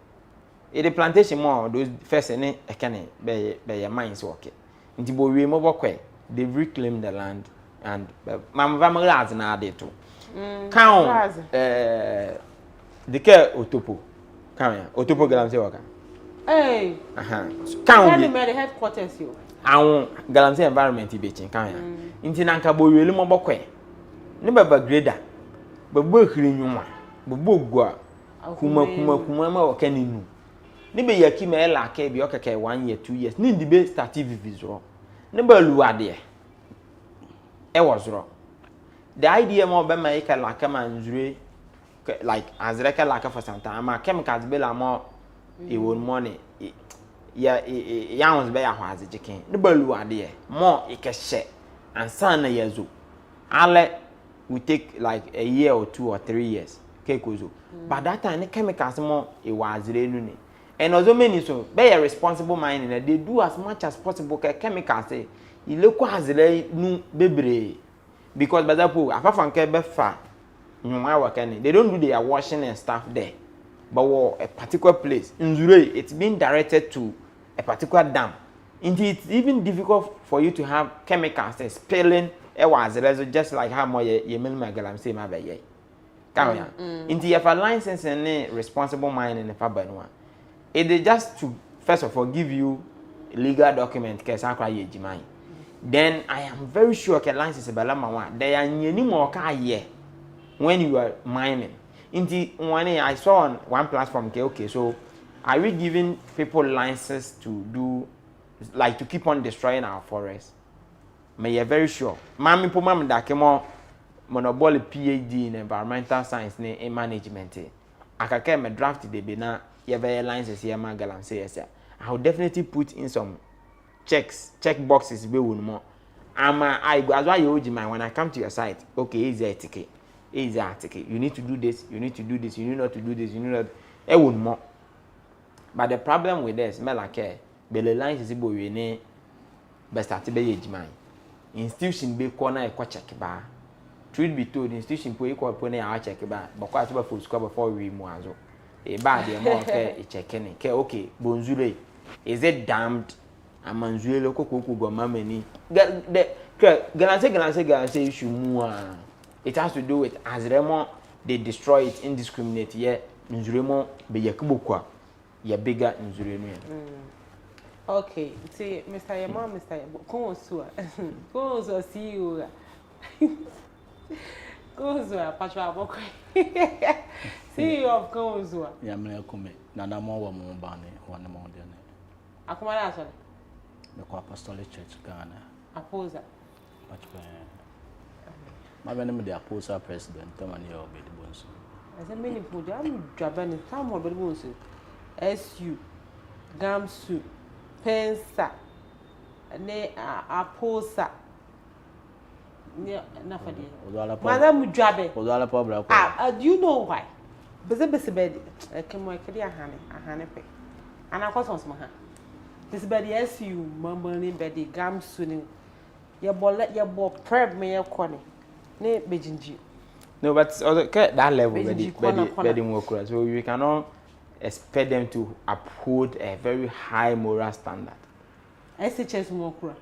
The plantation more those first any ekene be mines work nti bo we mo bokwe they've reclaimed the land and Mama Vamagaz na ade to. Count the care Otopo. Come here. Otopo Galamsey waka. Hey. Count the headquarters you. Awon Galamsey environment be come here. Inti nanka bo wele mo bokwe. Ne baba grader. Babo hiri nwuma. Babo gua. Kuma ma waka ninu. Ne be yaki ma ela ka bi okeke 1 year 2 years. Ni ndibe start vivizro. Ne ba luade e wozro. The idea mo be ma yaka la ka manzure like azreka la ka for some time ama chemicals be la mo e won money ya yawns be ya hwaze chicken ne ba luade mo e ke hye ansa na yazo ale we take like a year or 2 or 3 years kekozo but that time the chemicals mo e wazre nu ni and also many so be a responsible mining they do as much as possible chemicals e ileko azre nu bebre because bazapo afafa nke be fa nyuma wakani they don't do their washing and stuff there but a particular place nzure it's being directed to a particular dam indeed it's even difficult for you to have chemicals spilling just like how more ye minimum galamsey ma be ye kawya indeed if a license and responsible mining in the fabanwa it is just to first of all give you legal document ke sakra ye jimai then I am very sure ke license be lama wa there are nyeni mo ka ye when you are mining. I saw on one platform, okay, so are we giving people licenses to do, like to keep on destroying our forests? May you're very sure. Mami po mami da kemo monopoly PhD in environmental science in management. Akake me draft de be na ye licenses here ma galamsey yes. I will definitely put in some check boxes be one more. I as why you when I come to your site, okay, is there a ticket? Is the article. You need to do this, you need to do this, you need not to do this, you need not. It would more. But the problem with this, me like the lines is able we ne best at be ejimai. Institution be corner e kwa check ba. Truth be told, institution po equal pone a check ba. But kwa to full score before we mo azo. E ba de mo ke e check ni. Ke okay, bonzure. Is it damned? Amanzure lo kokoku go mamani. The galanse issue mu it has to do with as Remo they destroy it indiscriminately. Yeah, Nzuremo be yakubokwa. Ya bigger Nzureno. Okay, see, Mr. Yama, Mr. Konsua, Konsua, see you. Konsua, Patra Bokwe. CEO of Konsua. Yamina Kume, Nanamo Wamubani, one among them. Akumara, the Apostolic Church Ghana. Apposer. Much better. My name is the Apostle President, Tamani Obedibonsu. As a many food, I'm Japan, some more Bedibonsu. SU, Gamsu, Pensa, Ne Aposa. Madame Jabe. Do you know why? Because bed, I came work a honey, and I was on some hand. This bed, SU, mumbling beddy, Gamsu. Your ball prep me a corner. No, but that level, very more so you cannot expect them to uphold a very high moral standard. SHS Mokra.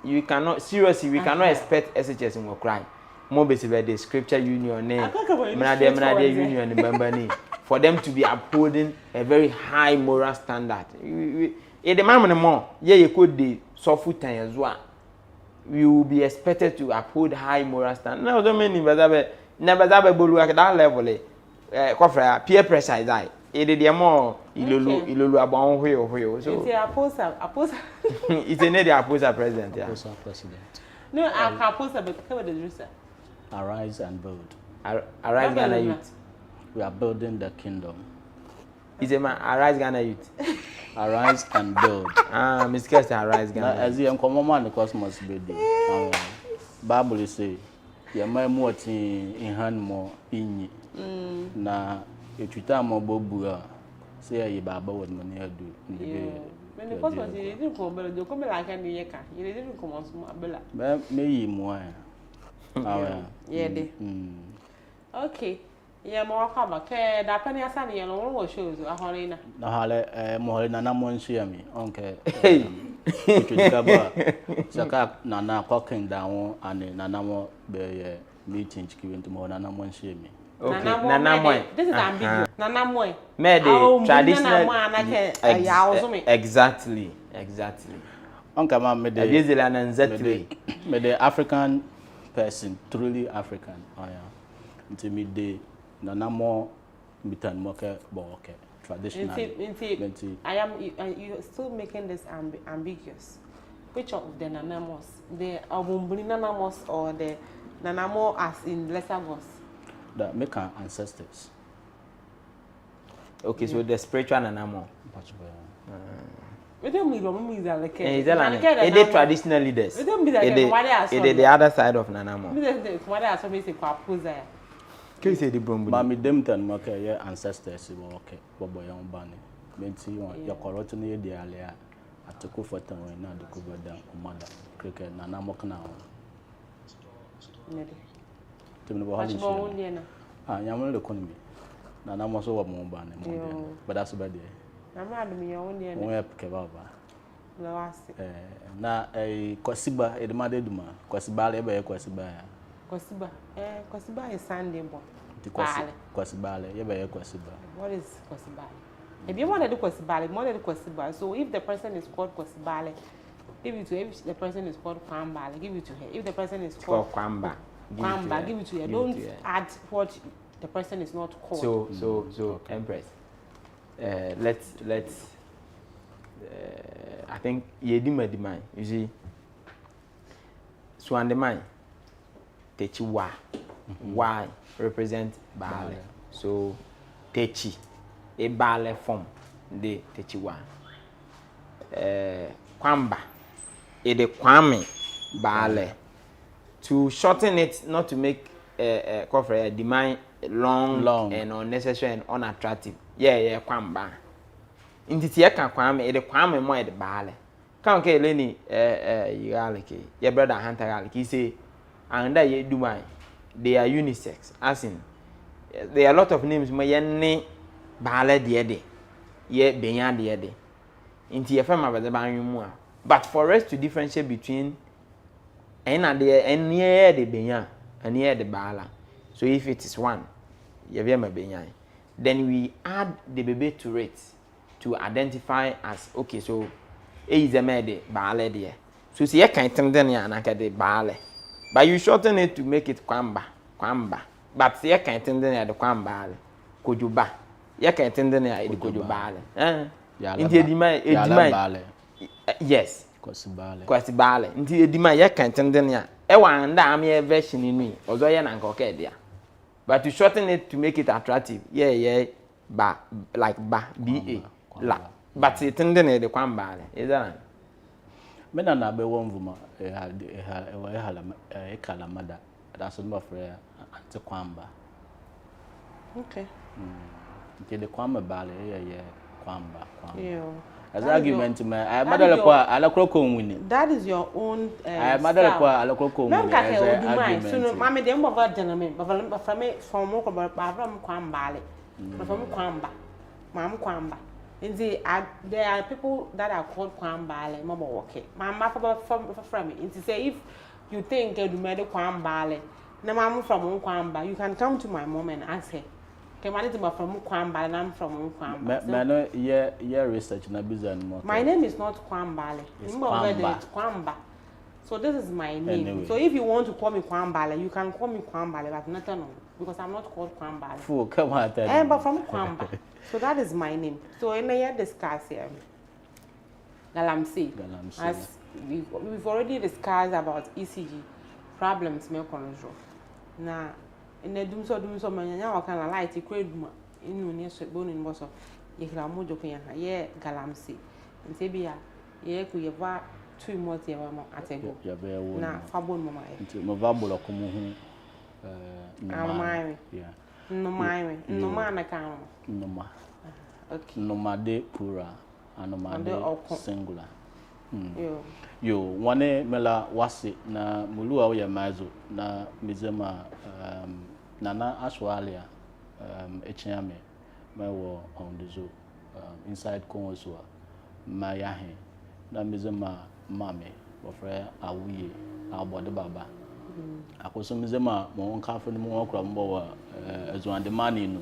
You cannot seriously, we cannot expect SHS in Mokra. More basically the scripture union name, union in for them to be upholding a very high moral standard. The man more, you could be so full time as well. We will be expected to uphold high moral standards. No, don't mean never bolu at that level. Peer pressure is that. It is more ilulu about who. So it's a apostle. It's a need apostle president. Yeah. Apostle president. No, I'm apostle, but cover the juice. Arise and build. Arise Ghana youth. We are building the kingdom. Is a man arise Ghana youth. Arise and build. Miss Kirsten, arise Ghana. As you common man, the cosmos be there. Bible say, "Your man more in hand more in ye." Na if you tell more bobua, say you baba what money do. When the cosmos didn't come, but you come like any year. You didn't come on some bella. May you more. Yeah, okay. Yeah, more cover. Okay, that penny aside the yellow one shows a horina. Na hale mo na mo nsia mi onke Hey. Chudikaba saka na cooking down and na mo be meeting chikiwenti mo na mo nsia mi. Okay, Nana Moy. This is ambiguous. Nana Moy. Traditional. Exactly. Exactly. Onka ma me the African person, truly African. Oh yeah. Until me de Nana mo bitan mo ke bo okay. Traditionally. I am you still making this ambiguous. Which of the Nanamos? The Abumbuni Nanamos or the Nanamo as in lesser gods? The Mekan ancestors. Okay, so the spiritual Nanamo. We don't mean that like it traditional leaders. We don't be like the other side of Nanamo. What are some basic papuza? Can you say the Brombu? Mammy Dempton, okay, your ancestors, okay, Bobo Young Bunny. Benty, your corotony, the alia, I took for time when not the cover down, mother, cricket, Nanamok now. Ah, Yaman economy. Nana was over more banner, but that's about it. I'm not me only a kebaba. Na a Kwasiba, a Madeduma, Kwasiba, a Kwasiba. Kwasiba is Sunday boy. Kwasiba, a Kwasiba. What is Kwasiba? If you want to do Kwasiba, more than Kwasiba. So if the person is called Kwasiba, give it to her. If the person is called Kwamba, give it to her. If the person is called Kwamba, give it to her. Don't add what the person is not called. So Empress. Let's I think Yedima Dimai, you see. Swandemai, Techiwa. Y represent Bale. So Techi, a Bale form, de Techiwa. Kwamba, de Kwame Bale. To shorten it, not to make a Dimai long and unnecessary and unattractive. Yeah, Kwamba. Inti ya kan Kwame, the Kwame mo the Bale. Kan ke leni yalike. Your brother Hunter Yalike, he say, and that ye do my. They are unisex, as in there are a lot of names. My ne Bale de ye benya de. Inti ya fema ba ba nwu. But for us to differentiate between and near the benya and near the Bala. So if it is one, ye be my benya. Then we add the baby to it to identify as okay. So is a mede Bale de. So see ye can't tell them ya na de Bale. But you shorten it to make it Kwamba. But see, you can't tend to the Kwamba. Kojuba. You can't tend to the Kojuba. Indeed, Edima. Yes. Kwasibale. Indeed, Edima, you can't tend to Ewan, damn your version in me, although you're not cocadia. But to shorten it to make it attractive, ba, like ba, B-A. But it's tending the Kwamba. Is that? Men are not be one woman, a calamada. That's enough for Auntie Kwamba. Okay. The Kwamba Bale, Kwamba. Yeah. As argument to me, I am Madalaqua, winning. That is your own. I am Madalaqua, winning. Mamma, the other gentleman, but from me, from Kwamba, from Kwamba, Mam Kwamba. There are people that are called Kwambale, Mama okay. Mamma from it. To say if you think you made a Kwambale, no mamma from Kwamba, you can come to my mom and ask her. Can I from Kwamba and I'm from Kwamba? Yeah, research na business. My name is not Kwambale. It's Kwamba. So this is my name. Anyway. So if you want to call me Kwambale, you can call me Kwambale, but not no, because I'm not called Kwambale. Fool, come on, but from Kwamba. So that is my name. So in the year discuss here, Galamsey. As we've already discussed about ECG problems, milk control. Now, in the doom so many now kind of light, you create in your bone in most of you can more joking. Yeah, Galamsey. And Sabia, yeah, could you have 2 months at a go? Now, Fabon Mama. November, come yeah. No mind, no man account. No ma. Okay. Nomade pura and nomade singular. Yo, one mela wasi na mulua ya mazo na mizema nana aswalia echiame me wo on the zoo inside Kongoso ma ya he na mezema mame wo frɛ awuye abode baba akoso mezema mo nka no mo okra mbo wa ezuande mani no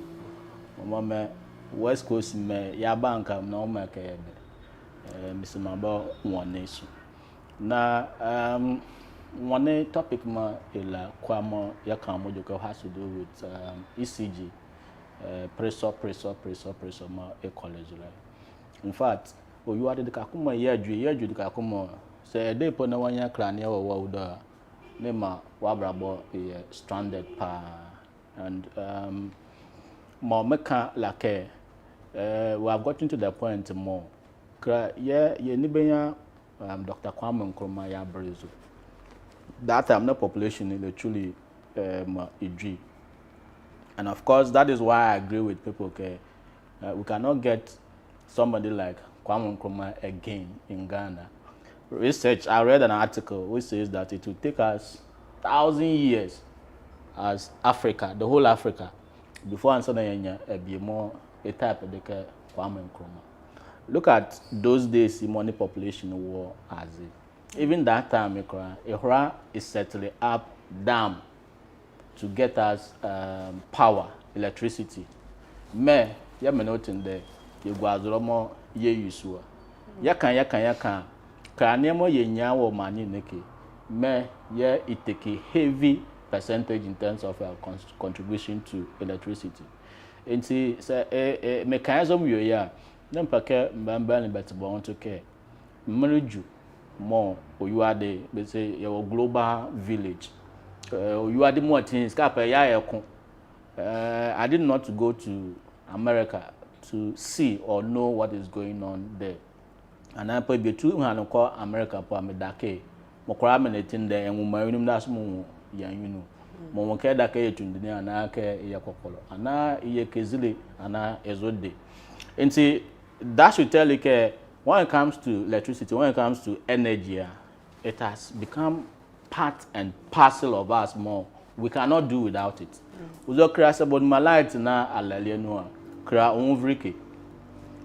mo me West Coast me ya banka na o ma ka misema ba wone so na one topic ma ila kwamo ya kan mo joka has to do with ECG pressure ma e college like in fact o you are the kakuma ye adwe the kakuma say dey po na wanya kran ya wo do ne ma wa brabo stranded pa and more meka like we have gotten to the point more ye ni benya Dr. Kwame Nkrumah ya brezo that time the population is literally idri. And of course that is why I agree with people okay we cannot get somebody like Kwame Nkrumah again in Ghana. Research, I read an article which says that it will take us 1,000 years as Africa, the whole Africa, before answer be more a type of the Kwame Nkrumah. Look at those days the money population war as it. Even that time Ihra is settling up dam to get us power, electricity. Me ya menotin there you gwazromo ye yusua. Yakan kanemo ye nya wo mani neke. Me ye it take a heavy percentage in terms of contribution to electricity. Enti say mechanism yo ya nempake mbamba ni betbo want to care. Mmereju more you are the they say your global village. You are the more things I did not go to America to see or know what is going on there. And I probably too call America for me dake. Mokra menetin there and woman that's more young you know. Momoke dake tundini anake yakokolo. Ana iye kezili ana ezode. And see that should tell you when it comes to electricity, when it comes to energy, it has become part and parcel of us more. We cannot do without it. Uzo kra se bod malite na alale no kra onvrike.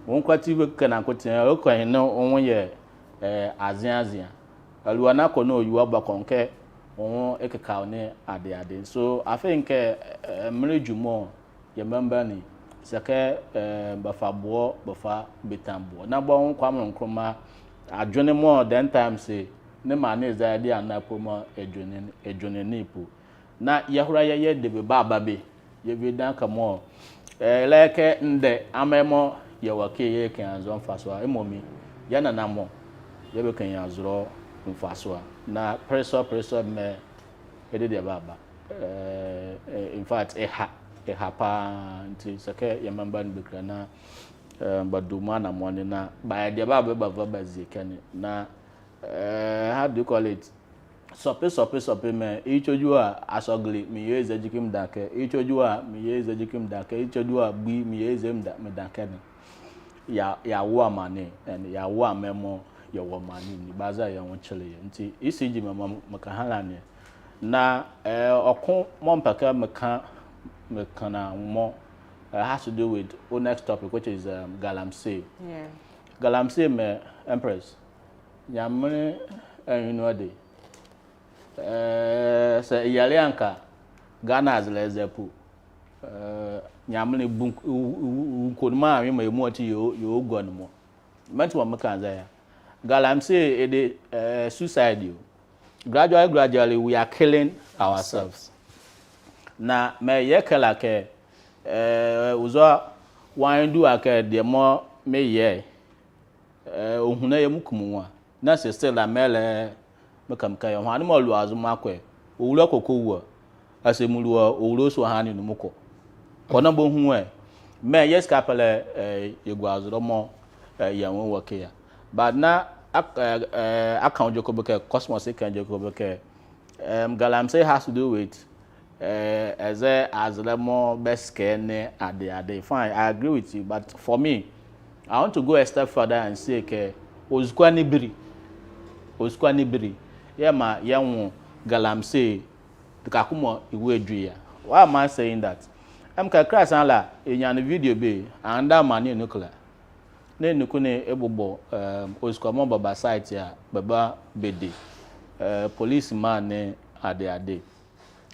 Won kwati we kana kotin o ko hin no won ye azian. Aluana ko no you aba konke won ekeka ne ade. So I think mrejumo ye member ni seke bafabo bafa betambo. Na bo Kwame Nkrumah adwene more than time say ne man is there dey na promo edwene nipo na yehura ye de be baba be ye be dan kamo like nde amemo ye wake ye kan azo mfaso emomi ye na namo ye be kan azoro mfaso na pressure me e de baba in fact e hapa nti sake ye member ni be na baduma na money na ba de baba baba zikane na how do you call it? Sope me. Ichojua asogli mi yeze jikim dake. Ichojua mi yeze jikim dake. Ichojua bi mi yeze me dake ni. Ya wa mane and ya wa memo ya wa mane ni baza ya wonchele nti ECG makahala ne. Na okon mompaka meka na mo has to do with our next topic which is Galamsey. Yeah. Galamsey me Empress. Yamne enwade se yalianka Ghana azlezepu nyamne bunkonma me mayemu ati yo gonmo mentwa makanza ya Galamsey ede suicide gradually we are killing ourselves na me yekela ke uzo wandu ake de mo me ye ohuna yemukumunwa na se still la mele mekamka yo hanu malu azuma kwe owulo kokowo asemulu owulo so hanu no mukọ kona bo hu me yes kapele yegwazuro mo yawon work ya but na account jokobeke cosmos account jokobeke Galamsey has to do with as the more best care ade fine I agree with you but for me I want to go a step further and say ke Ozukwani biri yeah ma yawo Galamsey the kakumo iwe dua. Why am I saying that? am ka crash ala enya no video be anda mani nuclear na nuku ne ebobo oskomo baba site ya baba bede policeman ne ade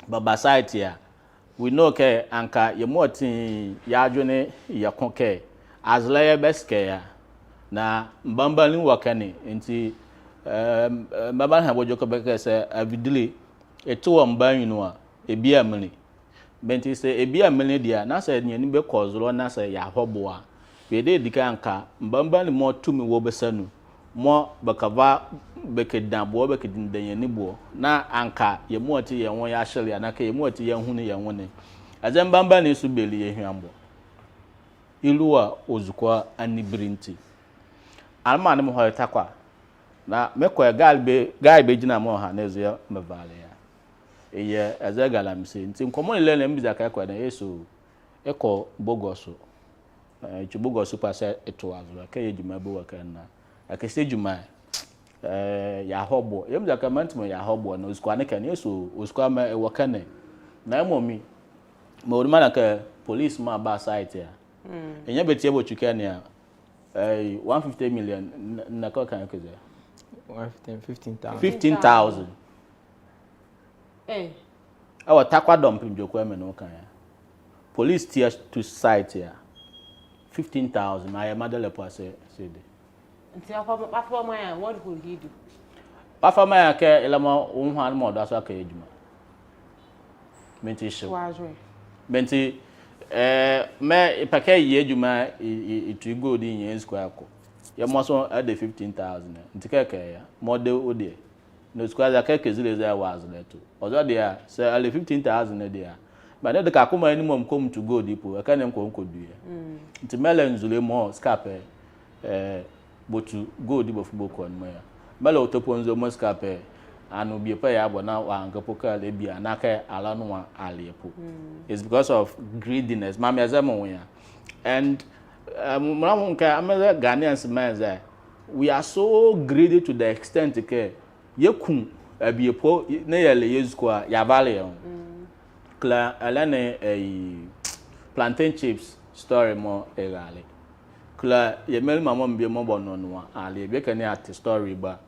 baba site ya we know ke anka ye motin ya adwene ye konke azlaye beske ya na mbamba ni wakani nti mbaba ha bojo ko beke se avidile eto mbanyu no a ebi amini benti se ebi amini dia na se nyani be kozro na se ya hobo a we dey dika anka mbamba ni mo tumi wo besanu mo bakava bekedan bo bekedin yani bo na anka ye mo ati ye won ya hyele anaka ye mo ati ye hunu ye won azembamba ni su beli ye hwambo iluwa ozukwa anibrinti alma ne mo hoyta kwa na mekwa gal be gina mo ha nezo ya mevale ya eye azagala mse nti nkomo le le mbiza ka kwa na yeso eko bogoso chubugoso pase eto azura ka ye juma bo waka na akese juma ya hobo ye mbiza ka mantimo ya hobo na oskwa ne kan yeso oskwa ma waka ne na emomi ma oduma na ka police ma ba site ya enya betie bo chuka ne a 150 million na ka kan keze 15,000 awa takwa dumping joko eme no kan ya police tier to site ya 15,000 I am adele po say de nti afa ma ya what could he do afa ma ya ke elama unhan mo do aso aka ejuma menti show menti me pake ye ejuma itu go di yen square ko ya mo so at the 15,000 nti keke ya model ode no square keke zile za was leto ozo dia say alle 15,000 dia but no de ka kuma ni mom come to go dipo aka nem ko due nti mele nzule mo scape botu go dipo fubo ko nmo ya mele otopo nzo mo scape anu bi pa ya bona wa ngapoka le bia na ka ala no wa alepo it's because of greediness mama azamo ya and mramunka ameza Ghanaians menza we are so greedy to the extent ke yekun abiepo na yele yezukwa ya vale yon kla alane plantain chips story mo egale kla yemel mama mbie mo bononwa ale be kan at story ba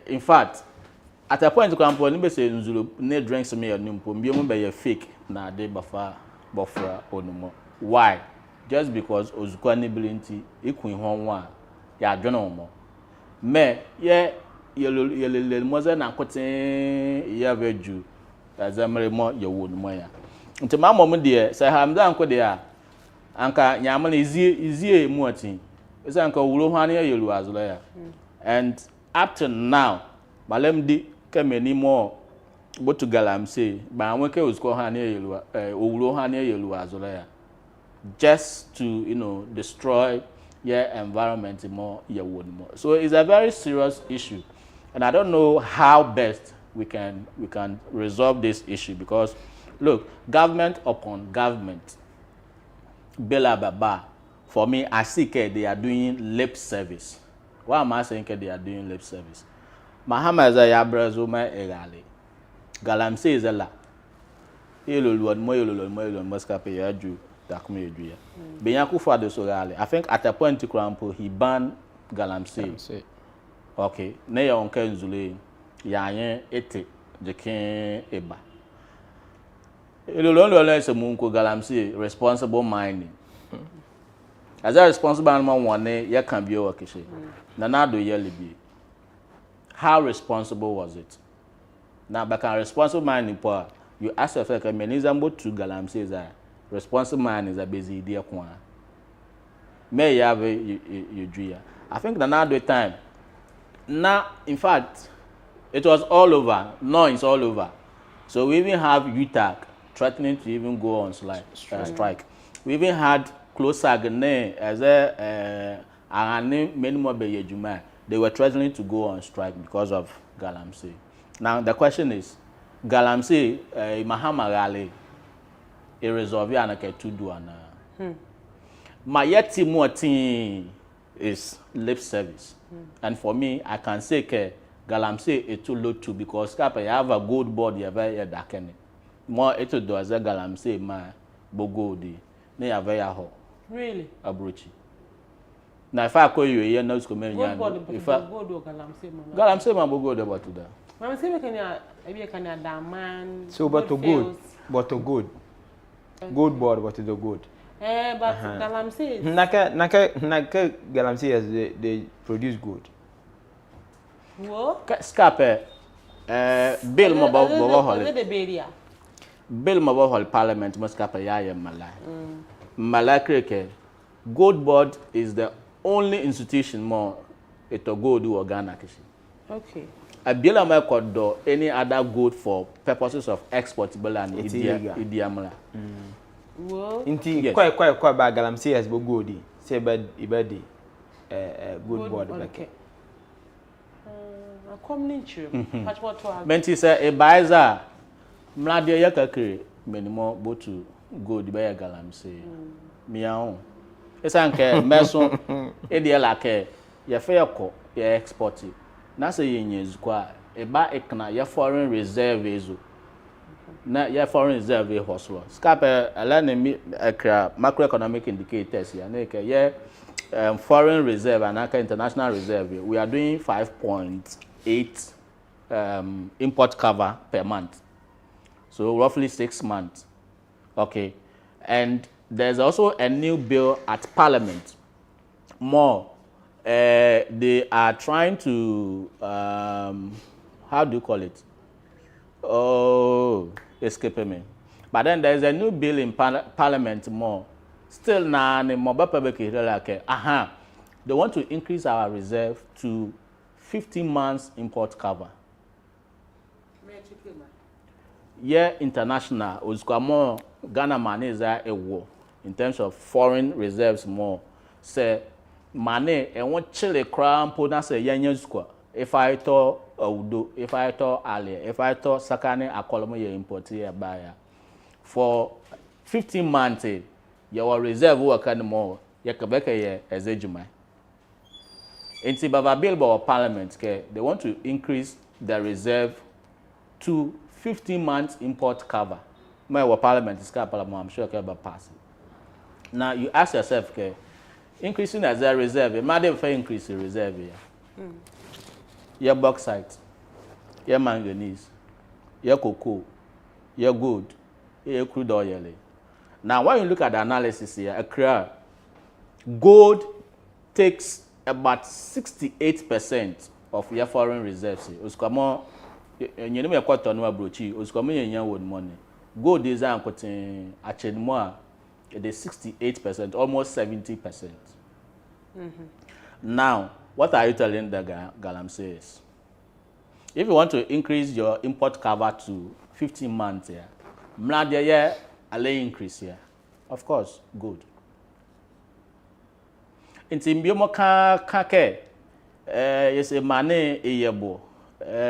in fact at a point kwampo ni be se nzulu ne drinks me onimpo mbie mo be ye fake na de bafa bofra onumo why just because ozukwa nibilinti ikun honwa ya adwono mo me ye yelele moze na nkotin ya veju azamre mo yewo no ya nti mamom de se hamza anko de a anka nyamana izie mu atin esa anka wuro hwane ya yelu azolo ya and up to now balem di kameni mo botu galam say ba anweke ozukwa hwane ya yelu owuro hwane ya yelu azolo ya just to destroy your environment more more. So it's a very serious issue, and I don't know how best we can resolve this issue, because look, government upon government, Bela Baba, for me I see they are doing lip service. Why am I saying they are doing lip service? Mahama Zaya Zuma Egale Galamse is a la Elul Moscape Yaju. I think at a point he banned Galamsey. Okay, na ya onka nzule ya anye ete jeke eba. Elololo se munko Galamsey responsible mining. As a responsible man one ya can be o kishe. Na na do ye libi. How responsible was it? Now back responsible mining power, you ask yourself mechanism to Galamsey is responsible man is a busy dear kwa. May you have a dream. I think another time. Now, in fact, it was all over. No, it's all over. So we even have UTAC threatening to even go on strike. We even had Closagane as many more they were threatening to go on strike because of Galamsey. Now the question is, Galamsey, Mahama Raleigh, resolve and I to do my yeti more thing is lip service. And for me, I can say ke Galamsey is too low too, because I have a good board you ever that can more it do as a Galamsey ma bogodi na ya ve ya ho Really? abrochi na if I call you here na usko me nya If I go do galamsey galamsey ma bogodi about that mama say make can daman So but to good. But to good. Good board but to the good. But galamsey Naka galamsey as they produce good. What? Scape bill mo ba hol The beria. bill mo ba hol parliament mo scape ya ya mala kreke gold board is the only institution more eto gold or Ghana kishi. Okay. A bill am do any other gold for purposes of export and idiamla. Well, Inti quite ba galamsey as bo gold say ibedi good board okay. A community patch what to Menti say a buyer mlade yakakere menimo botu gold be galamsey miao esanke meso e de la ke ye fe yako ye export na say yenyezukwa e ba ekna ye foreign reserve ezo na ye foreign reserve hoslo scape ala na mi akra macroeconomic indicators ya na ke ye foreign reserve and international reserve we are doing 5.8 import cover per month, so roughly 6 months. Okay, and there's also a new bill at Parliament. They are trying to how do you call it? Oh, escaping me. But then there's a new bill in Parliament still na ni mobile public like they want to increase our reserve to 15 months import cover. Yeah, international more Ghana money is a war in terms of foreign reserves more. Say money and what Chile crown put na say yenye square. If I thought Udo, if I thought Ali, if I thought Sakane Akolomo ye import here buyer for 15 months. Your reserve work and more, your Quebec as a Juma. In Tibaba bill by Parliament, they want to increase the reserve to 15 months import cover. My Parliament is capable, I'm sure about passing. Now you ask yourself, increasing as a reserve, it might have increase the reserve here. Your bauxite, your manganese, your cocoa, your gold, your crude oil. Now, when you look at the analysis here, gold takes about 68% of your foreign reserves. Uskamo, you know me quite on abrochi. Uskamo you with money. Gold is actually more. It is 68%, almost 70%. Now, what are you telling the galamsey? If you want to increase your import cover to 15 months here, mladye a lay increase here. Of course, good. In Timbiomo kake, yes, a money a yebo,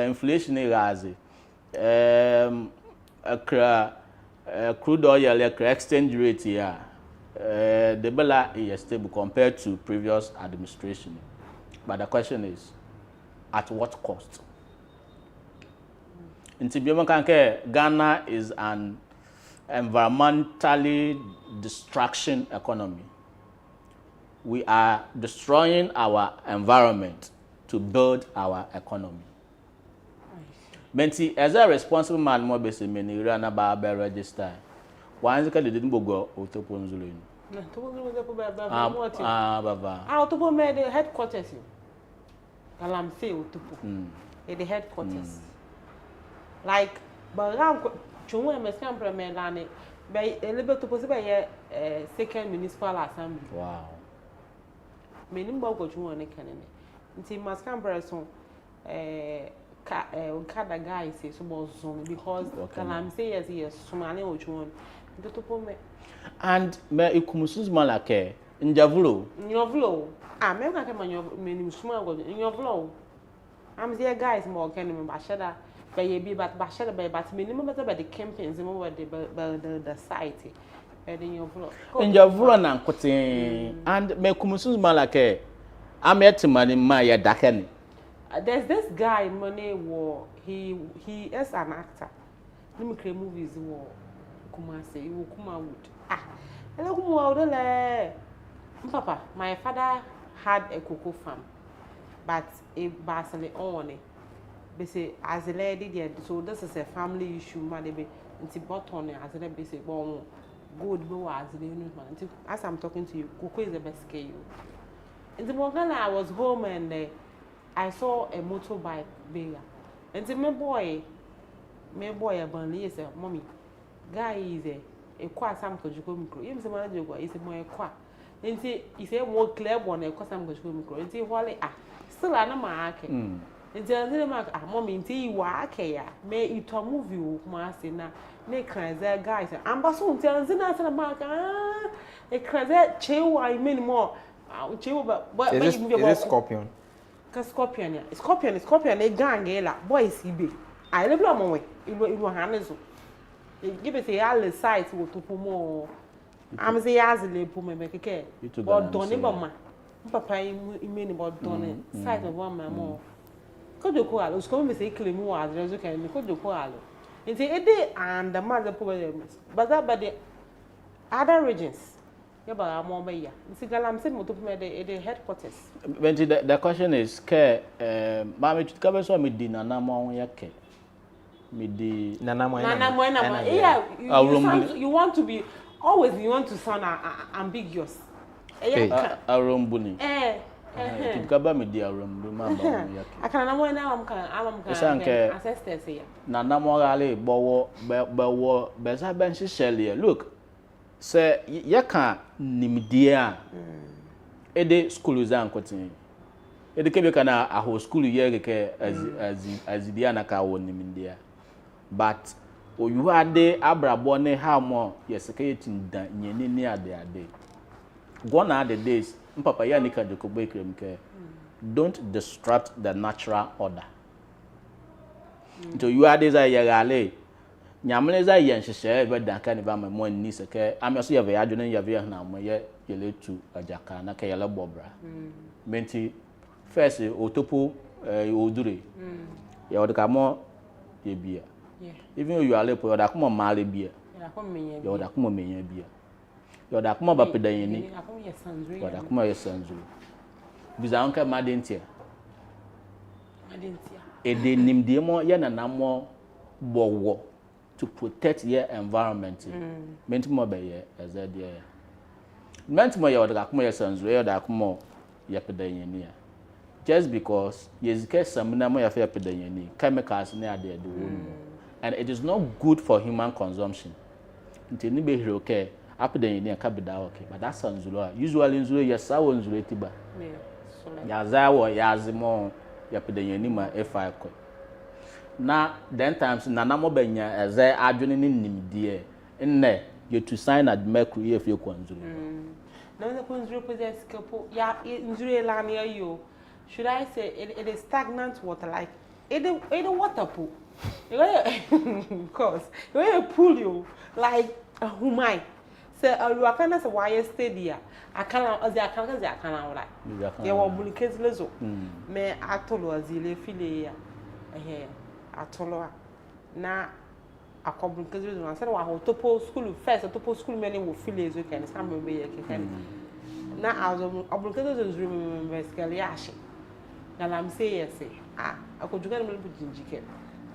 inflation rise, crude oil exchange rate here. The dollar is stable compared to previous administration. But the question is, at what cost? In Timbiomo kake, Ghana is an environmentally destruction economy. We are destroying our environment to build our economy. Menti, as a responsible man, more basic many run about register. Why is it that they didn't go to Ponzulin? Baba. Autopo made the headquarters. Galamsey Utupu. The headquarters. Like, but Chumwe Mescam Premier Lane, by a little to possibly a second municipal assembly. Wow. Meaning Bogo Juan Cannon. Until Mascam Bresson, Kada guy says about zone because Galamsey as he is Somali or Juan. And me ikumusus malake in Javulo. In your vlow. I may not come on your many small in your vlow. I'm the guys more can Bashada. But Bashada by but minimum better by the campaigns more the site. In your vlog. In your vlog and cutting and me kumusus malake. I met him in my Daken. There's this guy money war. He is an actor. Let me create movies war. Kumasi, you Kuma wood. Ah, hello, Kuma, Papa, my father had a cocoa farm, but a basely on it. They say, as a lady, so this is a family issue, madam. It's bottom as a basic bon good go as the uniform. As I'm talking to you, cocoa is the best scale. In the morning, I was home and I saw a motorbike bigger. And my boy, a bunny is a mommy. Guy is a quite some coach go micro. You say, manager, is a more quack. And see, he said more clear one, a custom coach go micro. And see, while still an market. And tell them, mommy, tea, walk here. May it to move you, Master. Make cries that guys. I'm soon telling the mark. A cries that chill, I mean more. Chill, but is it scorpion? Scorpion, a gang, boys, he be. I live long away. It will handle. Give it a all size to put more. I'm the as a little make a care. Or don't Papa, you mean about Donny, size of one man more. Could you call us? Come with a clean more as you can. Could you call? It's a day and the mother problems. But that by the other regions. Yeah, but I'm more by ya. It's a galam same to the headquarters. When the question is, care, Mammy to cover so me dinner, Nana, yake. Me di Nana, yeah, you want to be always, you want to sound ambiguous. Arumbuni. To cover me, dear room, I can't know now. I'm ancestors here. Nana Morale, Bowo, Beza Bench Shelley. Look, sir, Yaka Nimidia. Ede school is unquoting. Ede Quebecana, a whole school year as Diana Cowan Nimindia. But you are de Abrabone, how more, yes, a cating than near their day. Gone are the days. Papa Yanika de Kubeke, don't disrupt the natural order. So you are desire Yamaneza Yan share, but that kind of a more niece. I'm a sea of a adjoining Yavia, my year, you late to a jacana, Kayala Bobra. Menti, first, Otopo, Uduri. You would come more, ye beer. Even though you are lepo, you're come on Mali beer. You're the come on beer. You're the come up with the uni. What a come your sons. Because Uncle Madintia. A day named Demo Yan and Namo Bowo to protect your environment. Meant more by ye as a dear. Meant more your Dakmo sons, where Dakmo Yapedania. Just because yes, case some number of Yapedania, chemicals near there do. And it is not good for human consumption. Until you be okay. After the Indian capital, okay, but that sounds usually in Zulu, yes, I won't do it. Yazawa, Yazimo, Yapidyanima, F5. Now, then times Nanamo Benya, as I are joining in dear, in there, you to sign at Mercury if you can do. No, the Punjab possess couple, ya, injury near you. Should I say it is stagnant water like it a water pool? Of course, you pull you like a humai. So, you are kind of a wire steady. I can't, as I can't, like. You are bully kids, Lezo. May I told you as you feel here. I told her now. I come because I said, "Well, topo school first. Topo school many will feel as you can. Some will be a can." Now I was obligated to remember Scaliashi. And I'm saying, I could get a little bit.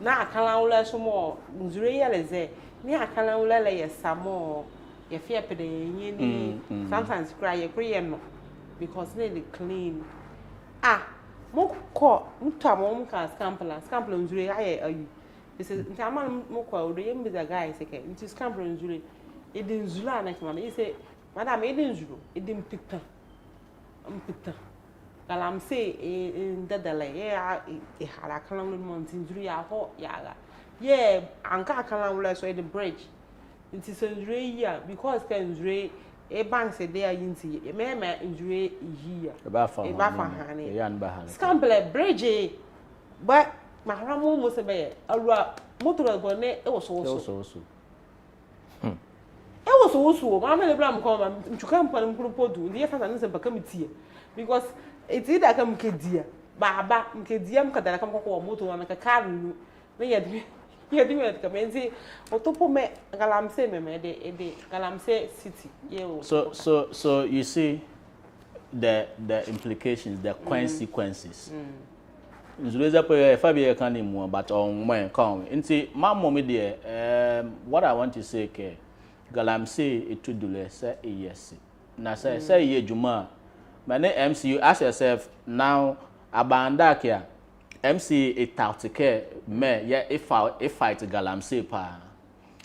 Now I can't let some more. Zuriel is there. Now I can't let some more. You fear pedal, sometimes cry a cream because nearly clean. More caught, Mutamon can scamper and jury. This is Taman Moko, the young with a guy, second, it is scamper and jury. It didn't Zula next one. He said, Madame, it didn't Zulu, it didn't pick her. Well, I'm saying in the delay, it had a column months in jury, a hot yaga. Yeah, Anka Calam less way the bridge. It is injury here because injury a bank said they are into a man injury here. About honey. Scamper bridge, but my home was a bear. A motor bonnet, it was also. It was also, I'm a blam come to come and put to the efforts of a committee because it's either come kidia, Baba, Kidiam, Kadakam, motor, and a car. Yeah, do it. Come and say, "Otopo me galamse me de galamse city." Yeah. So you see the implications, the consequences. Nzuleza pe Fabia can more, but on when come. Inti my mommy there. What I want to say ke galamse it to do say yes. Na say ye juma. My name MCU ask yourself now abanda kia. MC it out care me yeah if fight galamsey pa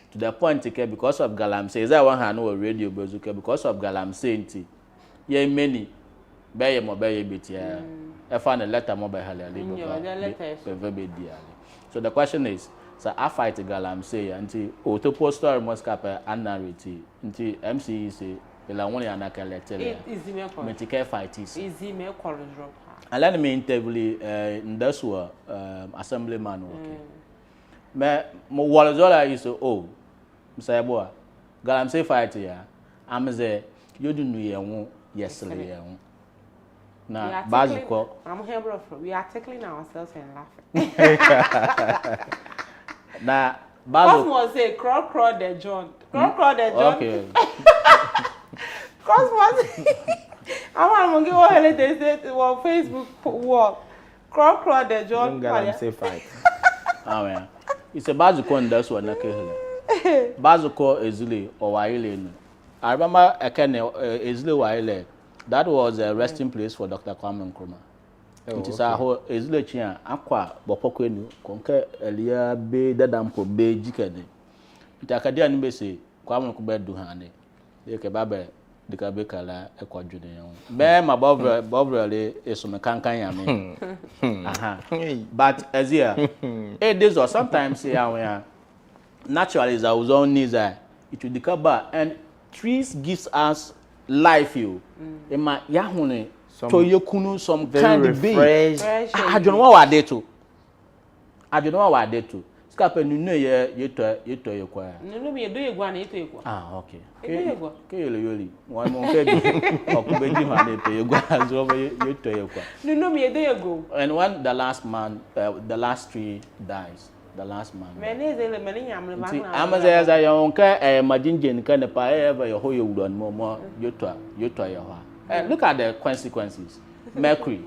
to the point care because of galamsey is that one hand no radio bezuke because of galamsey nti yeah many be mo be betia e fa na letter mo be halale so the question is so I fight galamsey nti otopo story must cap and narrative nti MC say la one ya na kalete le easy me call me take fight is easy me call drop. And let me interview that's what assemblyman working. Me mo walazola is oh Mr. Boy galamsey fight ya am say you do nu ye yesterday ye na baziko I'm here bro we are tickling ourselves and laughing. na bazo Cosmos say crawl the John okay. Cosmos I want to go ahead and say on Facebook wall. Crawl the John. Galamsey fight. Amen. It's a baziko and that's what nakehele. Baziko ezile or waile no. I remember Ekene ezile waile. That was a resting place for Dr. Kwame Nkrumah. It is a whole ezile chia akwa bopoko enu konke elia be dadampo be jikene. Itakadia ni be say Kwame Nkrumah du hane. Dey ke babe dikabe kala ekwadwene yon be ma bobrele esume kankan yame aha but as here it days or sometimes here naturally is our own needs it will decaba and trees gives us life you ema yahune to yekunu some kind of be I don't know what they to Scape nu no ye yeto ye kwa. No me do ye gwa na yeto ye kwa. Ah okay. Ke yoli. One mo ke bi. Okubeji ma de to ye gwa so yeto ye kwa. No me do ye go. And when the last man the last tree dies, the last man. Many nyamle ba na. Amaze za yon ka majinjen ka ne pa ever ye ho ye wudon mo yeto ye ho. And look at the consequences. Mercury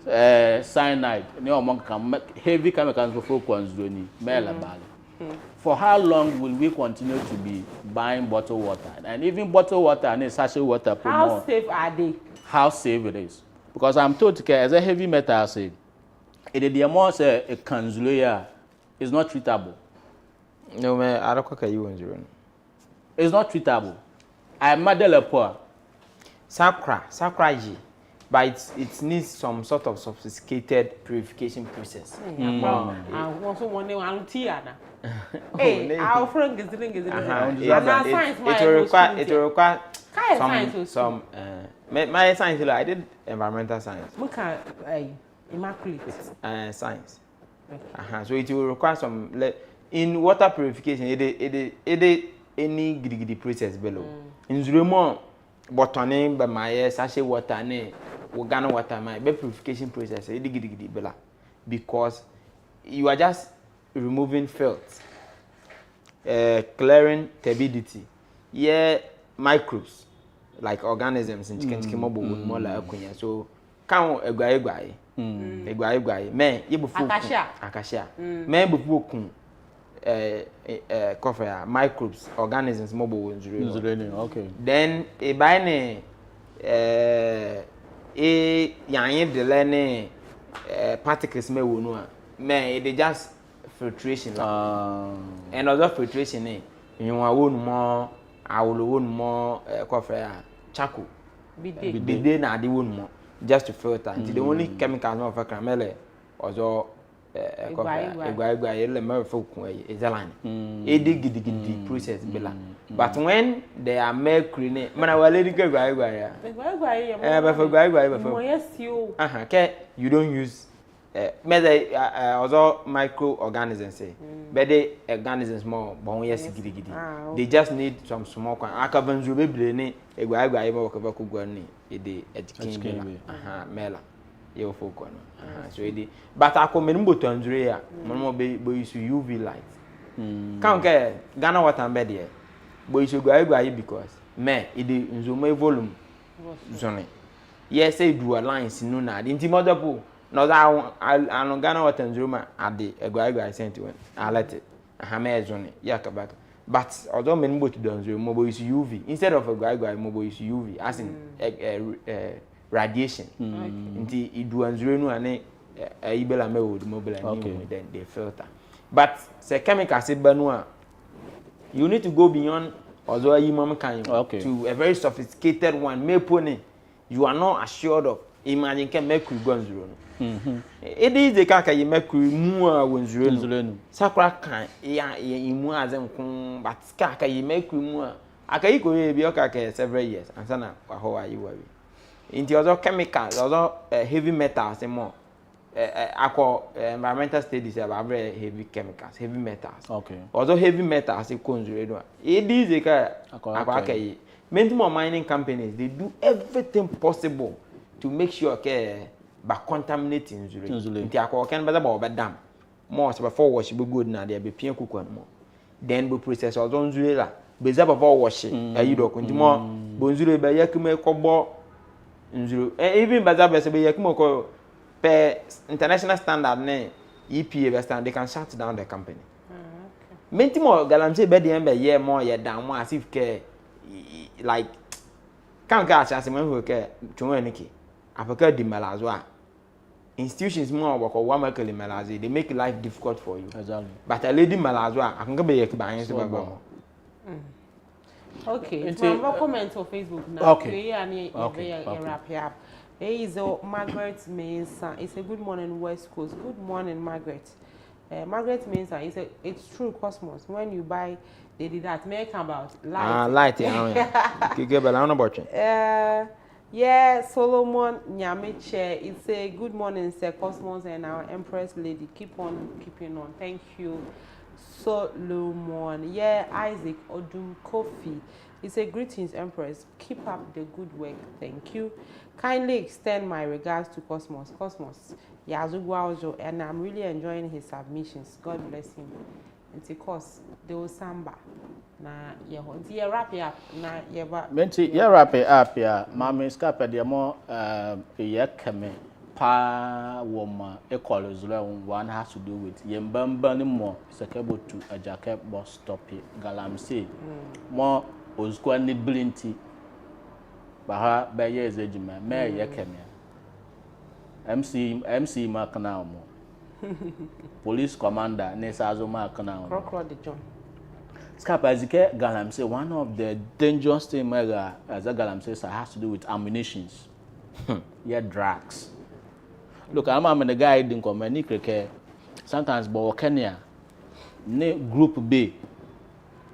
cyanide, heavy chemicals for consumption, for how long will we continue to be buying bottled water? And even bottled water and sachet water. How safe are they? How safe it is? Because I'm told as a heavy metal say, it is the amount a consumer is not treatable. No man, I don't cook you in it's not treatable. I madele poor. Sakra G. But it needs some sort of sophisticated purification process. I also want to want to hey, our friend is doing it. It will require some my science. I did environmental science. Look at immaculate science. So it will require some in water purification. It any gidi process below. In Zuremo, botoning by my sachet water ne. Organ water my purification process because you are just removing filth, clearing turbidity, microbes like organisms in chicken more like so count a guy man you acacia man before coffee microbes organisms mobile okay then a bine yanyin de learning particles me wonu a me they just filtration and other filtration you want wonu mo awolo wonu mo coffee charcoal bide na ade wonu mo just to filter until the only chemicals no for caramel ozo egwa yele me for kun ezalan gidi process bela but when they are mercury ne mana wale ni egwa ya you don't use other microorganisms but the organisms more bon yes gidi they just need some small akavanzu bebre ne egwa ba ko gwa ni e de education mela you folk so it but I come in but Andrea mama be use UV light can't get Ghana water bed here but you should go because me it is my volume zone yes say do a lines no na the mother pool no that I no Ghana water Andrea at the go sent to I let it a zone yakaba but although men both don't mobile use UV instead of a guy mobile use UV as in radiation nti idu anzure nu ane ibela me would mobile and then they filter but say chemicals a you need to go beyond although you mama can to a very sophisticated one me pony you are not assured of imagine can mercury go anzure it is the kaka you mercury mu a wonzure nu sakura kan ya imu azem kun but kaka you mercury mu a akayi ko ye bi o kaka several years and sana how are you worry into other chemicals, other heavy metals, and more. I call environmental studies about very heavy chemicals, heavy metals. Okay. Although heavy metals, it comes with it is a car. Many more mining companies they do everything possible to make sure by contaminating Zulu. They are can be about dam. More before wash be good now. They be paying cook one more. Then we process all those Zulu. Be before washing. You do continue more. Bonzulu be yakume kobo. Even Bazaar Yakimo per international standard name EPA standard, they can shut down the company. Many more Galamsey bed the ember year more yet down as if care like can't catch as a man who care to Niki. Africa de Malazwa. Institutions more work or one Michael Malazi, they make life difficult for you. Exactly. But a lady Malazwa, I can go back by okay, so comment on Facebook now. Okay. Wrap up. There is Margaret Mensah. It's a good morning, West Coast. Good morning, Margaret. Margaret Mensah. It's true, Cosmos. When you buy, they did that. Make about light. Light. Yeah. Solomon Nyamiche. It's a good morning, Sir Cosmos and our Empress Lady. Keep on keeping on. Thank you. Solomon, yeah, Isaac Odum Kofi. It's a greetings, Empress. Keep up the good work. Thank you. Kindly extend my regards to Cosmos. Cosmos, Yazugwaojo, and I'm really enjoying his submissions. God bless him. And of course, there was Samba. Na yeah, wrap it up. Na yeah, but wrap it up. Yeah, Mama Scapa, the more kame. Pa woma equals one has to do with Yembamba more secable to a jacket bus stop it Galamsey more Osquani Blinty Baha by years ejima Mary Yakemia MC Macanao Police Commander Nesazo Macanao Crocro de John Scapazike Galamsey one of the dangerous thing mega as a Galamsey has to do with ammunitions yeah drugs. Look, I'm the guy didn't come any cricket. Sometimes but Kenya ne group B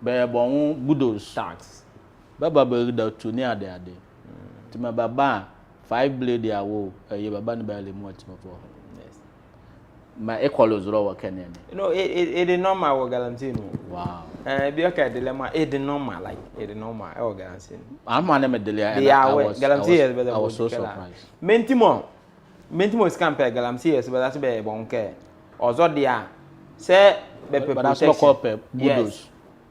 be bon budos tax. Baba be the to near there. To my baba 5 blade ya wo ye baba no be le mo for. Yes. My equals raw Kenya. You know it is normal we Galantino. Wow. Be okay dilemma it is normal like it is normal I Galantino. I'm man me delay I was so surprised. Mentimo scamper Galamsey but that's be bonke. Ozo dia say be protection. Yes.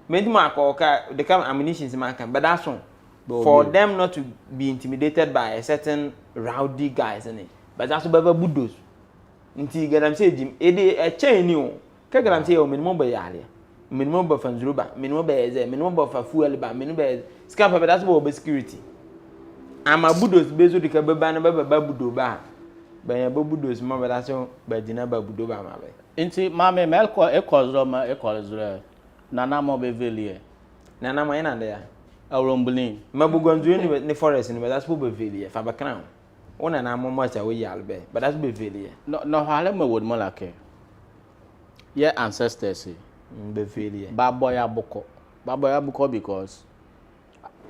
Mentimo akoka they come ammunitions man can but that's one. For them not to be intimidated by a certain rowdy guys in it. But that's be budos. Nti Galamsey dim e dey a chain ni ka Galamsey o minimum be yale. Minimum be fanzuruba, minimum be eze, minimum be fa fuel ba, minimum be scamper but that's be security. Ama budos bezo de ka be ba na be budo ba. Ben budos ma be that's be dina ba budo ba ma be. Nti mama melko equals nana mo be velie. Nana mo ina there. Awrombulin. Mabugonzu ni forest ni be that's be velie fa ba crown. Ona na mo ma cha we yalbe but that's be velie. No hale me would more like your ancestors be velie. Baboya buko because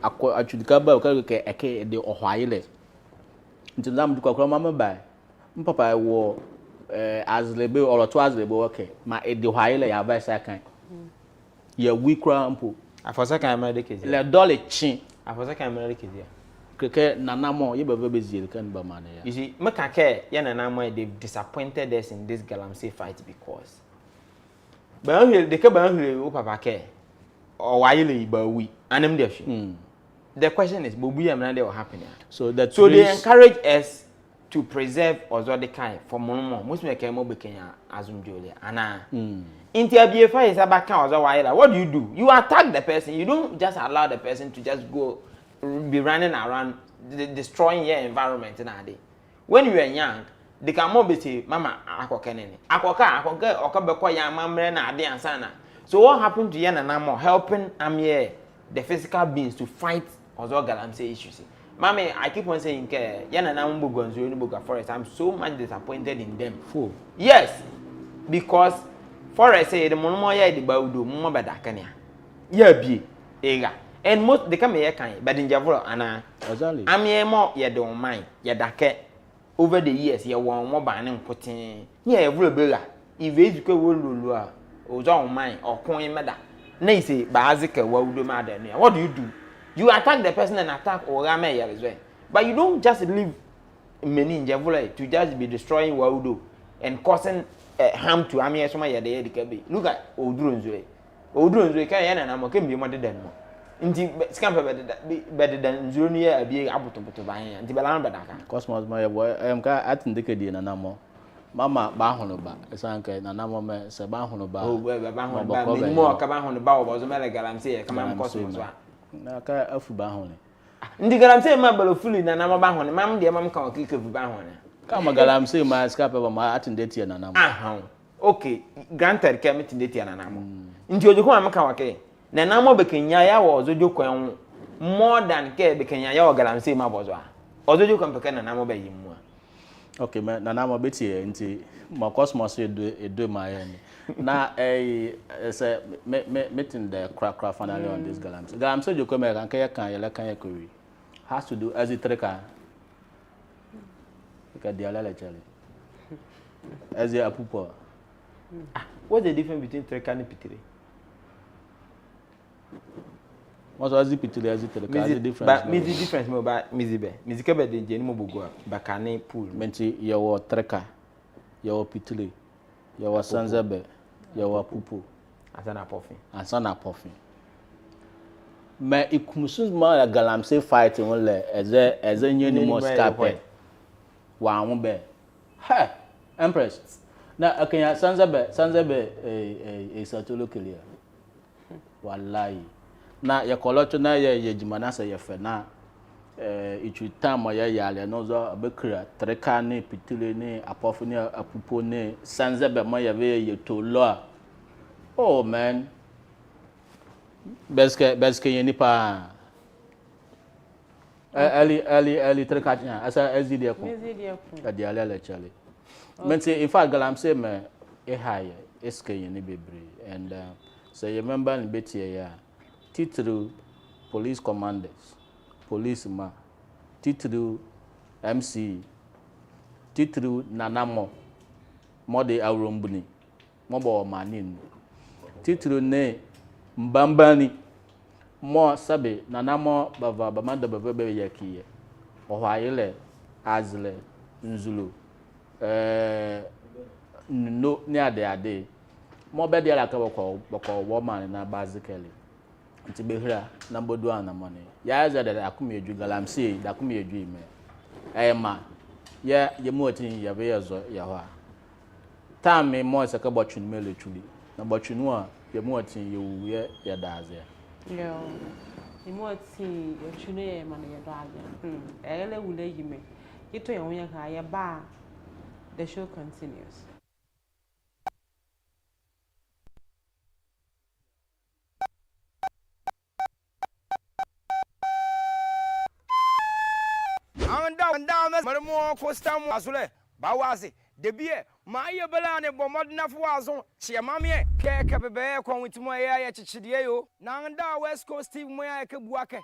actually kaba ka eke de ohwaile. Nti ndam du kwakra mama bai. Mpapa wo azlebe or to azlebe okay ma e de ohwaile ya ba second. Ya wikra mpo. Afosa kan ma de kezi. Le dole chin. Afosa kan ma de kezi. keke nanamo ye bebe bezir kan ba man ya. You see, Makake, Yananamo, they've disappointed us in this Galamsey fight because. But they come back Papa Care or Wiley Bawi, and them there. The question is, Bubu and Nande will happen. So that they encourage us to preserve Ozodikai for Mono. Most make a mobile Kenya Azum Julia. Anna. Interview is about what do? You attack the person. You don't just allow the person to just go be running around destroying your environment nowadays. When you are young, they can more say, Mama, Akoka, Okabeko, Yamamre, na Adi and Sana. So what happened to Yan and Namo helping Amye, the physical beings, to fight Ozo Galamsey issues? Mommy, I keep on saying, Yan and Namo Gonzo Forest. I'm so much disappointed in them. Fool. Yes, because Forest say the Monomoya the Baudu, Mumba Dakania. Yeah, be Ega. And most they come here kind, but in Javro, Anna, I'm here more, you don't mind, you dake. Over the years, you want more banning putting, yeah, every billa. If you go, Lua, or don't mind, or coin mother. Nay, say, Bazika, what do matter? What do? You attack the person and attack Orame as well. But you don't just leave many in Javula to just be destroying Waudu and causing harm to Amia Soma Yade. Look at Odrunzwe. Odrunzwe, Kayan and Amo can be more than more. Inti scamper better than Zunia be able to buy and Tibalamba. Cosmos, my boy, I am at the decade in Anamo. Mama Bahonoba, a sanke, Nanamo, Sabahonoba. Oh, well, more Cabahon the bow was a Melagalamse, come on, Cosmos. Naka Afubahone. The Galamse, Mabel fully Nanama Bahon, Mam, dear Mam can kick of Bahon. Come a Galamse, my scap of my attendant and Anamo. Okay, granted, came to the Tianamo. Into the Kuamaka. Nanamo Bekenya was a joke more than care Bekenya Galamse Mabozwa. Although you can pecan and Namo by him. Okay, man, Nanamo Betty, into my Cosmos do my end. Now, say, meeting the crack finally on this Galamse. Galamse, you come and Kaya Kuri has to do as it trekker. Look at the Alala as a pooper. What's the difference between Trekker and Pitiri? What's the Pitiri as it the difference? But the difference more about Mizibe. Mizikabe de Jenimo Bugua, Bakane pool. Menti, your Trekker, your Pitiri, your Sanzabe, your Pupu. Asana Puffin. Asana Puffin. Mais il commence mal à Galamsey fight as a new more scape. Wow, be. Ha! Empress. Now, okay, Sanzabe a Satolo clear. Wallahi. Now, your collector, now, your Jimanasa, your fena. It will time my yale, and also a baker, Trecane, Pitulene, Apophonia, a Pupone, Sanzabe, my way, to law. Oh, man. Beske yenipa early trekatnya asa SDD ko adi alele chale mense in fact Galamsey me high eske yeni bebre and so you remember in betie ya titru police commanders policeman titru MC titru nanamo mode awrombuni mobo manin titru ne Mbambani mo sabe nanamo bava bamanda bebe yakiye ohwaile azle nzulu no ni ade mo be dia la ka boko woman na basically nti behira na bodu anamone ya za da akumiedu Galamsey da akumiedu ime ma ya mo tin ya be yezo ya ho time mo se ka botun mele tuli na botunu a ye mo tin ye ya daze yo ye mo tin ye tunu ye ma na ye daze ele wule yime kito ye wonya ka ye ba the show continues. And down, more Costa Masule, Bawazi, the beer, my Belane, Bomodna Fuazon, Chiamami, Kekabebe, con with my aya Chidio, Nanda West Coast Steve Moyaka Buaka,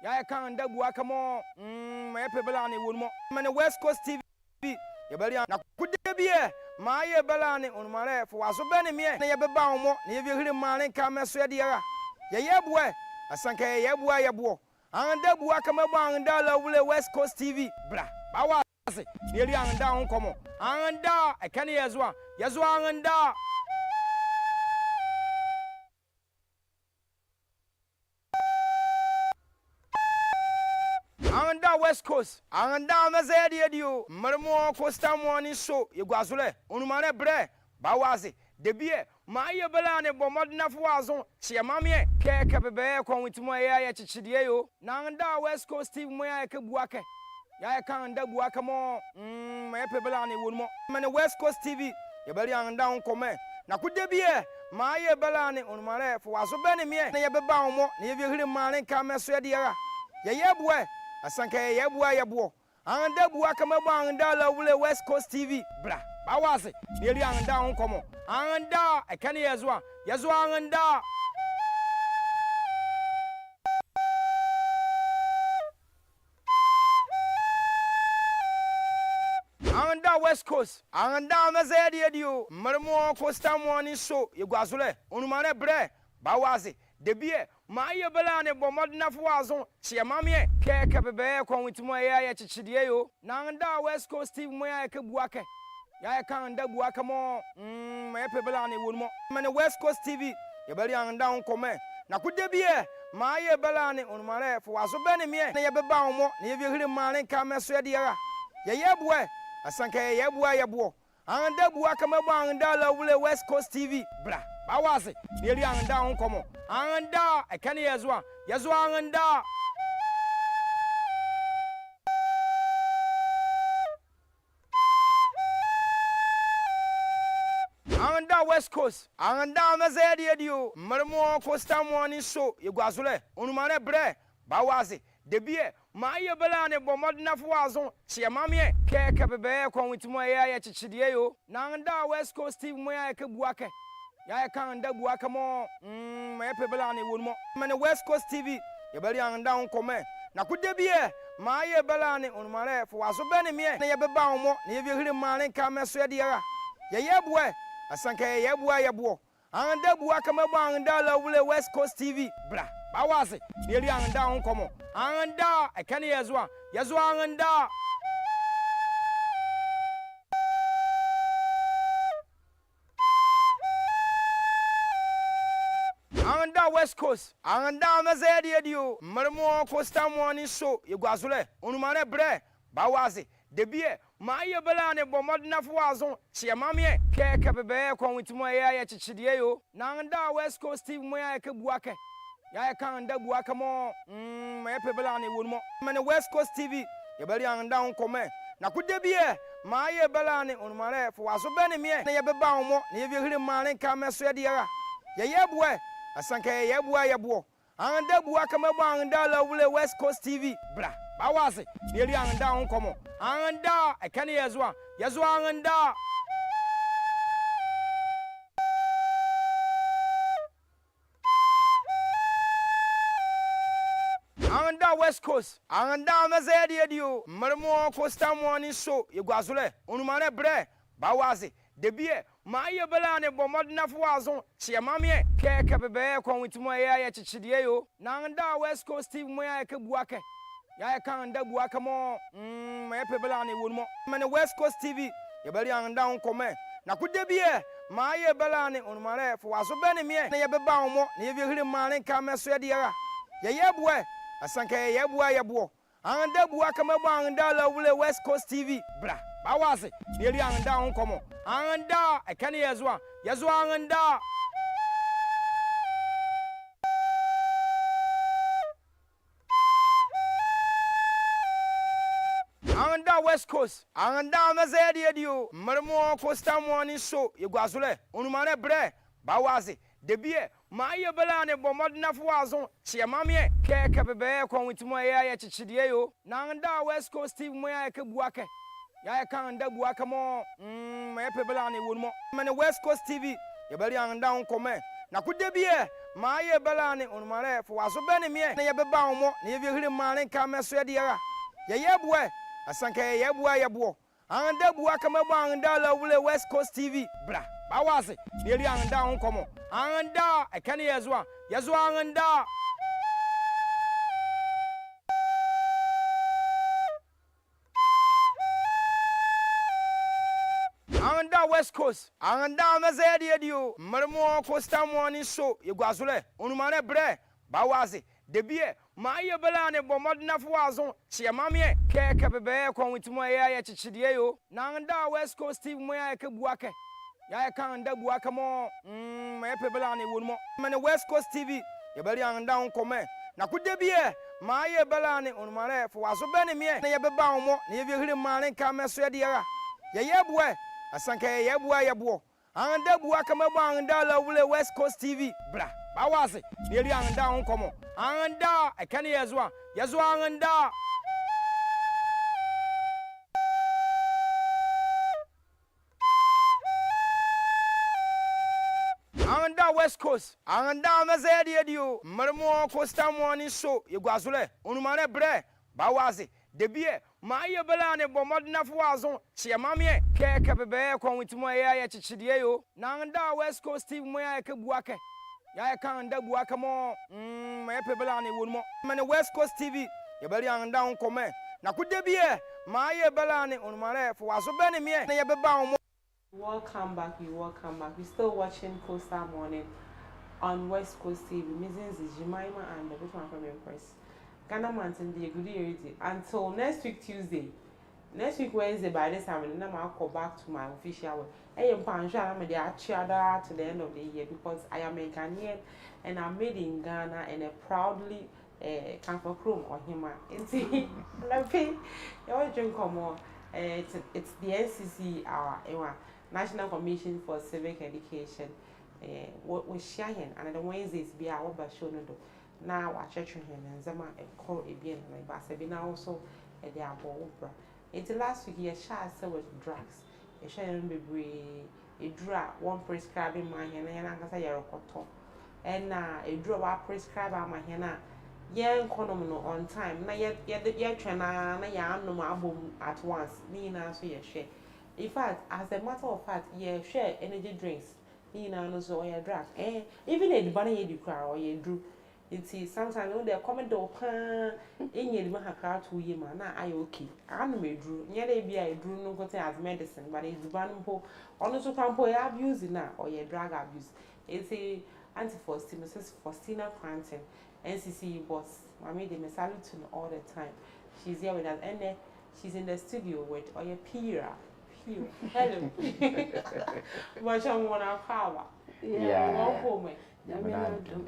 Yakan da Buacamo, my Pebelani would more, and West Coast TV, Yabelian, could there be my Belane on my left was so benny me, Yababamo, near your man and come as Yadia, Yabwe, a Sanka Yabwa Yabo. anda bua kama anda la wule West Coast TV bra bawa se yeri anda ho komo anda ekane yazwa anda anda West Coast anda amazedi edio marmo Costa morning show yegwazule onumare bre bawaze debie maye belane bomodna fuazo chiamamie keke bebe kwa witimo ya chichidie yo na anda West Coast TV mo ya ke buake ya ka anda buake mo me pe belane wonmo me West Coast TV ye beli anda on come na kudebie maye belane onumare fuazo bene mie na ye beba omo na ye hiri mane ka meso ye dia ye yebwe asanka ye yebwo anda buake me ba anda la wule West Coast TV bra bawaze yeri anda on komo anda ekane yazwa anda anda West Coast anda amazedi edio marmo Costa morning show yegwazule onumare bre bawaze debie maye belane bomodna fuazo chiamamie keke bebe kwa witimo ya chichidie yo na anda West Coast TV mo ya ke buake ya ka anda buake mo me pe belane wonmo me West Coast TV ye beli anda on come na kudebie maye belane onumare fuazo bene mie na ye beba omo na ye hiri mane ka meso ye dia ye yebwe asanka ye yebwo anda buake me ba anda la wule West Coast TV bra bawaze yeri anda on komo anda ekane yazwa anda anda West Coast anda amazedi edio marmo Costa morning show yegwazule onumare bre bawaze debie maye belane bomodna fuazo chiamamie keke bebe kwa witimo ya chichidie yo na anda West Coast TV mo ya ke buake ya ka anda buake mo me pe belane wonmo me West Coast TV ye beli anda on come na kudebie maye belane onumare fuazo bene mie na ye beba omo na ye hiri mane ka meso ye dia ye yebwe asanka ye yebwo anda buake me ba anda la wule West Coast TV bra bawaze yeri anda on komo anda ekane yazwa anda anda West Coast anda amazedi edio marmo Costa morning show yegwazule onumare bre bawaze debie maye belane bomodna fuazo chiamamie keke bebe kwa witimo ya chichidie yo na anda West Coast TV mo ya ke buake ya ka anda buake mo me pe belane wonmo me West Coast TV ye beli anda on come na kudebie maye belane onumare fuazo bene mie na ye beba omo na ye hiri mane ka meso ye dia ye yebwe asanka ye yebwo anda buake me ba anda la wule West Coast TV bra bawaze yeri anda on komo anda ekane yazwa anda anda West Coast anda amazedi edio marmo Costa morning show yegwazule onumare bre bawaze debie maye belane bomodna fuazo chiamamie keke bebe kwa witimo ya chichidie yo na anda West Coast TV mo ya ke buake ya ka anda buake mo me pe belane wonmo me West Coast TV ye beli anda on come na kudebie maye belane onumare fuazo bene mie na ye beba omo na ye hiri mane ka meso ye dia ye yebwe asanka ye yebwo anda buake me ba anda la wule West Coast TV bra bawaze yeri anda on komo anda ekane yazwa anda anda West Coast anda amazedi edio marmo Costa morning show yegwazule onumare bre bawaze debie maye belane bomodna fuazo chiamamie keke bebe kwa witimo ya chichidie yo na anda West Coast TV mo ya ke buake ya ka anda buake mo me pe belane wonmo me West Coast TV ye beli anda on come na kudebie maye belane onumare fuazo bene mie na ye beba omo na ye hiri mane ka meso ye dia ye yebwe asanka ye yebwo anda buake me ba anda la wule West Coast TV bra bawaze yeri anda on komo anda ekane yazwa anda Anda West Coast. Anda amazedi edio. Marmo Costa morning show. Yegwazule. Onumane bre. Bawazi. Debie. Ma ye belane bomodna fuazon. Chia mamie. Keke bebe kwa witimo ya chichidie yo. Na anda West Coast Steve moya ke buake. Ya kan anda buake mo. Ma pe belane wonmo. Mane West Coast TV. Ye beli anda on come. Na kudebie. Ma ye belane onumane fuazo bene mie. Na ye beba omo. Na ye hire mane kameso ye dia. Ye yebwe. Asanka yebwa yebo anda bua kama ba anda la wule West Coast TV bra bawaze yeli anda on komo anda ekane yezwa anda West Coast anda amazedi edio marmo Costa morning show yegwazule onumane bre bawaze debie ma ye belane bomodna fuazon chia mamie keke bebe kwa witimo ya chichidie yo na anda West Coast Steve moya ke buake ya kan anda buake mo ma pe belane wonmo mane West Coast TV ye beli anda on come na kudebie ma ye belane onumare fuazo bene mie na ye beba on. Welcome back. You're still watching Coastal Morning on West Coast TV. Mrs. Jemima and the Bishop from Empress. Ghana Mountain, the good year until next week Tuesday. Next week Wednesday by this time, and then I'll go back to my official work. I am Panjana, they are cheered to the end of the year because I am a Ghanaian and I'm made in Ghana and I proudly come for Chrome or Hima. Let me drink more. It's the NCC, our National Commission for Civic Education. We're sharing, and the Wednesdays be our show. Now I church him and Zama and call a bien like Basabina also at the Abobra. It's last week, a child with drugs. A sharing baby, a drug, one prescribing my hand and I say a cotton. And a drug prescribe my hand. Yeah, economy on time. Na yet trena na ya no album at once. Nina so ye share. In fact, as a matter of fact, ye share energy drinks. Nina no so ye drug. Even a bunny ye cry or ye drew. It's sometimes when they come do pan in ye ma ha 2 year man. Na I okay. I no me drew. Nye dey be I drew no go as medicine, but it's banpo. Ono so campo abuse na or ye drug abuse. It's a anti-Faustina, Mrs. Faustina Quantum. NCC boss, Mommy, they salute to all the time. She's here with us, and she's in the studio with Oya Pira. Hello. But I'm gonna power. Yeah.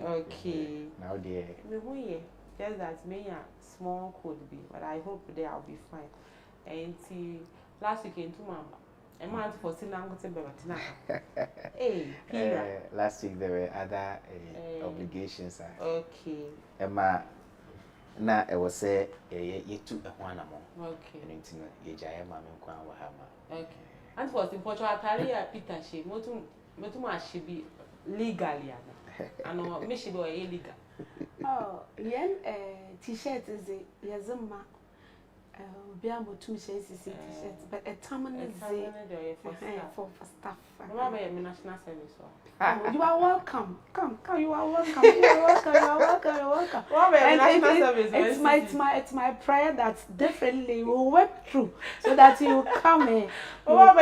Okay. Now, dear. Just that me a small could be, but I hope they will be fine. And see, last weekend to Mama. A month for Sinango. Hey, Pira. Last week there were other obligations. Okay. Emma, na I was say you took a one more. Okay. And you jaya mamma and Wahama. Okay. And for the Portugal career, Peter, she she be legally. I know, Miss or illegal. Oh, yen t-shirt is a Yazuma. Be able to share t-shirts, but a permanent for staff. National service. Oh, you are welcome. Come, you are welcome. You are welcome. It's my prayer that definitely will work through so that you will come here. Come.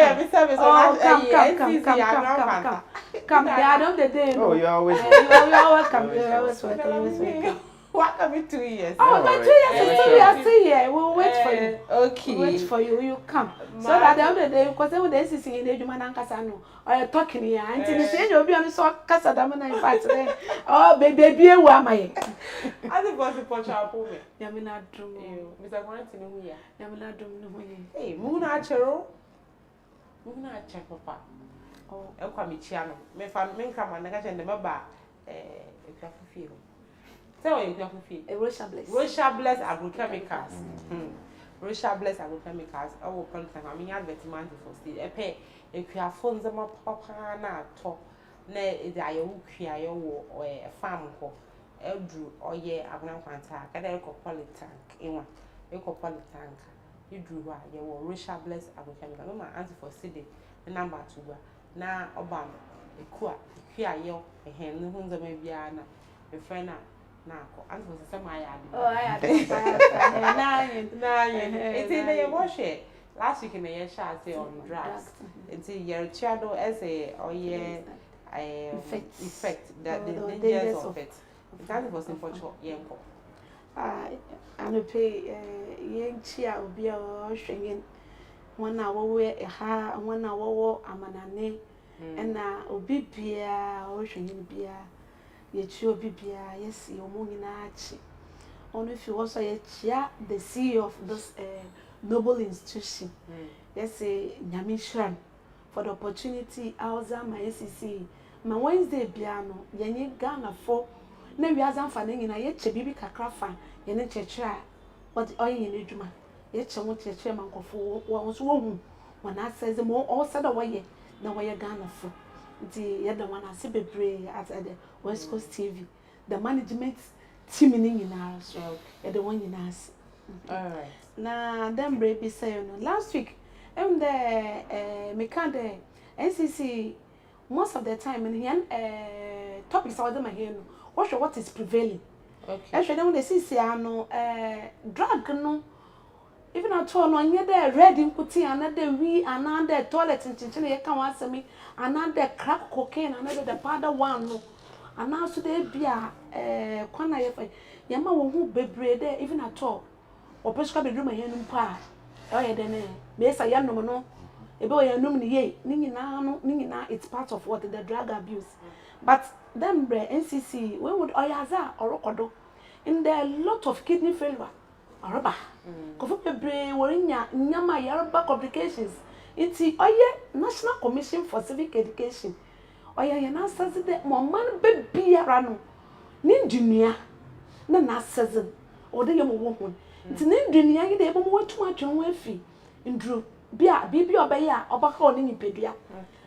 They are not the day. Oh, you are always welcome. You are always welcome. What can be 2 years? Oh, but 2 years we are still here. We'll wait for you. Okay. We'll wait for you. You come. So that the other day, because they would see in the Juman Casano or talking here. And in the same, you'll be on the Casadamana in fact. Oh, baby, who am I? I think was the Portugal. Yamina Drum. Mr. Quarantine here. Yamina Drum. Hey, Muna Chero. Muna check papa. Oh, El Quamichiano. Me found me come and I got in the baba. Feel. Tell you Rocha Bless Agrochemicals. Rocha Bless Agrochemicals. I will call them. I mean, advertisement for still. A pay if you have phones, them up, papa, na top. Ne, is I will create or a farm call. Eldrew or ye, I'm not one tank. I don't call polytank in one. You call polytank. You drew what you were Rocha Bless Agrochemicals. My answer for city. The number 2. Now, Obama, a quack, here, yo, a hen, whom the maybe a friend. Nako, and was some I had. Oh, I had 9. It's in the wash it. last week in the year say on drugs. It's a year shadow as a or year effect that the dangers of it. That was important. And pay young chia will be a shringing 1 hour where a ha and 1 hour amanane and now obibia or shringing beer. Yet you bibia, yes, your moninachi. Only if you also a chia, the CEO of this noble institution. Yes, say Nyamishran for the opportunity. I was at my SEC. My Wednesday piano, Yanni Ghana for. Na wiazan fa na nyina ye che bibi kakra fa ye ne cheche a what oyin ne dwuma ye che mo cheche mankofo wo so wo hu wana says mo all said the way na way Ghana fo nti ye da wana se bebre at the West Coast TV the management team ni nyina so ye the one nyina as all right na dem bre bi say no last week the me can the NCC most of the time in here topics I was my here no what is prevailing. Okay. Actually, when they see no drug no, even at all on you there red in putty another we another toilet in chinchina you can answer me another crack cocaine another the powder one no, and now so they be a corner yama who be there even at all or prescribe bedroom a hen pa oh yeah then me say ya no ebe ya no ni na it's part of what the drug abuse. But them NCC when would oyaza or rokodo in there a lot of kidney failure oroba kofu bebre worinya nyama yaroba complications iti oye National Commission for Civic Education oya ya na sazi de mo man bebi yara no ni dunia na sazi o de yemo wo ho iti ni dunia ye de ebo mo watu atwen afi ndru bia bibi obeya obaka oni nipedua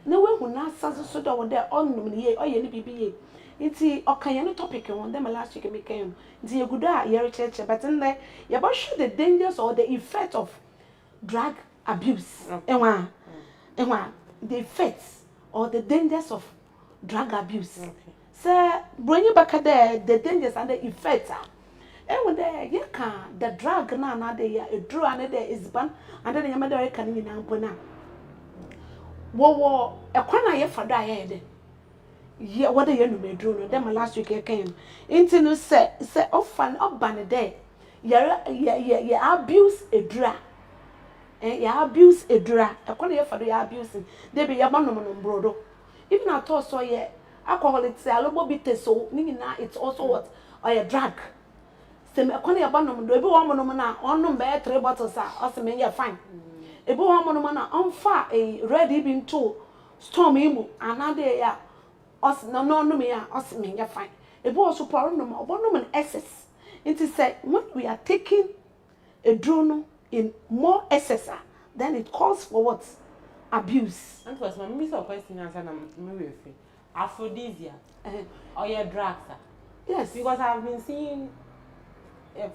na we hu na sazi so do de onum ni ye oye ni bibi ye iti okanya no topic on them last week make him iti yegudo a yere church but in there you about show the dangers or the effect of drug abuse enwa the effects or the dangers of drug abuse so bring you back there the dangers and the effects and when there you can the drug na dey a draw and there is ban and then you ma dey kan ni na mpona wo ekwana ye fado aye yeah, what are you no no? Them last week came into no say often up ban there. Yeah, abuse a dra. Yeah, abuse a dra. I call you for the abusing. They be your man brodo. Even I thought so, yeah, alcohol it's a little bit so, nina it's also what or a drug. Say, I call you abandon, do every woman on number 3 bottles are also mean you're fine. A boy woman on far a ready being told storm him another yeah. Us no me us me ya fine. E bo so problem no obono excess. It is say when we are taking a drone in more excess then it calls for what? Abuse. And was my miss of question answer na me we aphrodisia or your drugs. Yes, because I've been seeing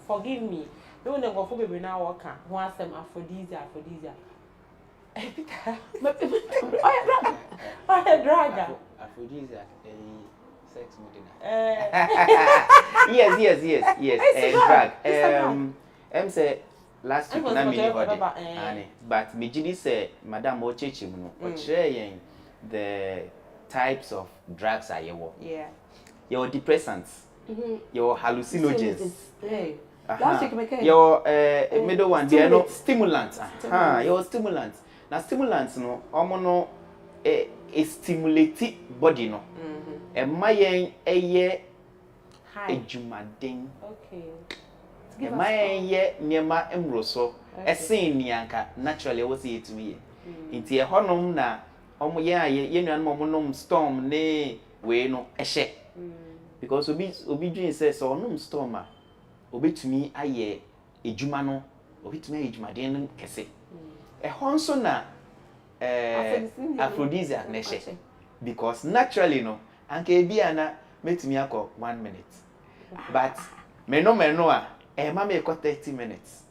forgive me. Don't go for baby now work who has them aphrodisia. Oh yeah, drug. Aphrodisiac, sex medicine. Yes. Drug. Say last week na me but me jidi say Madam Ochechi no the types of drugs are you. Yeah. Your depressants. Your hallucinogens. Last week make your middle one there no stimulants. Your stimulants. Now stimulants no omo a stimulate body no. Mayen eye ejumaden. Okay. Mayen ye niema emroso. Esen nianka naturally was it to me. Inti e honom na omo ye nuanom omo nom storm ne we no ehye. Because obi dream says so nom storm a obetumi aye ejuma no obetumi aye ejumaden kese. Honso na aphrodisiac neshe because naturally no anka ebia na metumi akọ 1 minute but meno a ma me ko 30 minutes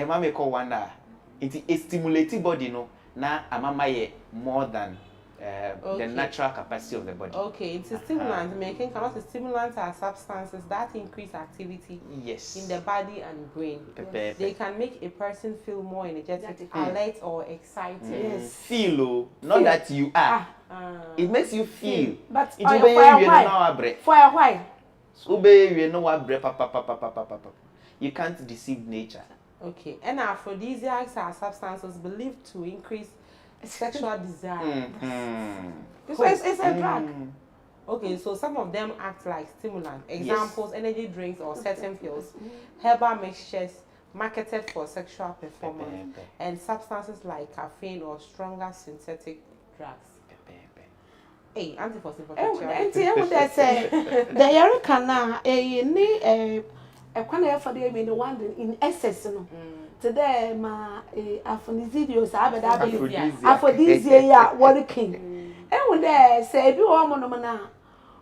ma me ko 1 hour it stimulate body no na amama ye more than the natural capacity of the body. Okay, it's a stimulant. Making cannot stimulants are substances that increase activity Yes. in the body and brain. Yes. They can make a person feel more energetic, alert, or excited. Yes. Feel, not that you are. It makes you feel. But it will be for a while. You can't deceive nature. Okay, and aphrodisiacs are substances believed to increase sexual desire. So it's a drug. Okay, so some of them act like stimulants. Examples: energy drinks or certain pills, herbal mixtures marketed for sexual performance, and substances like caffeine or stronger synthetic drugs. Hey, antiphosphate. And say the Erica now a corner for the one in excess no. Today ma aphrodisiacs aphrodisiacs working. And when they say if you want na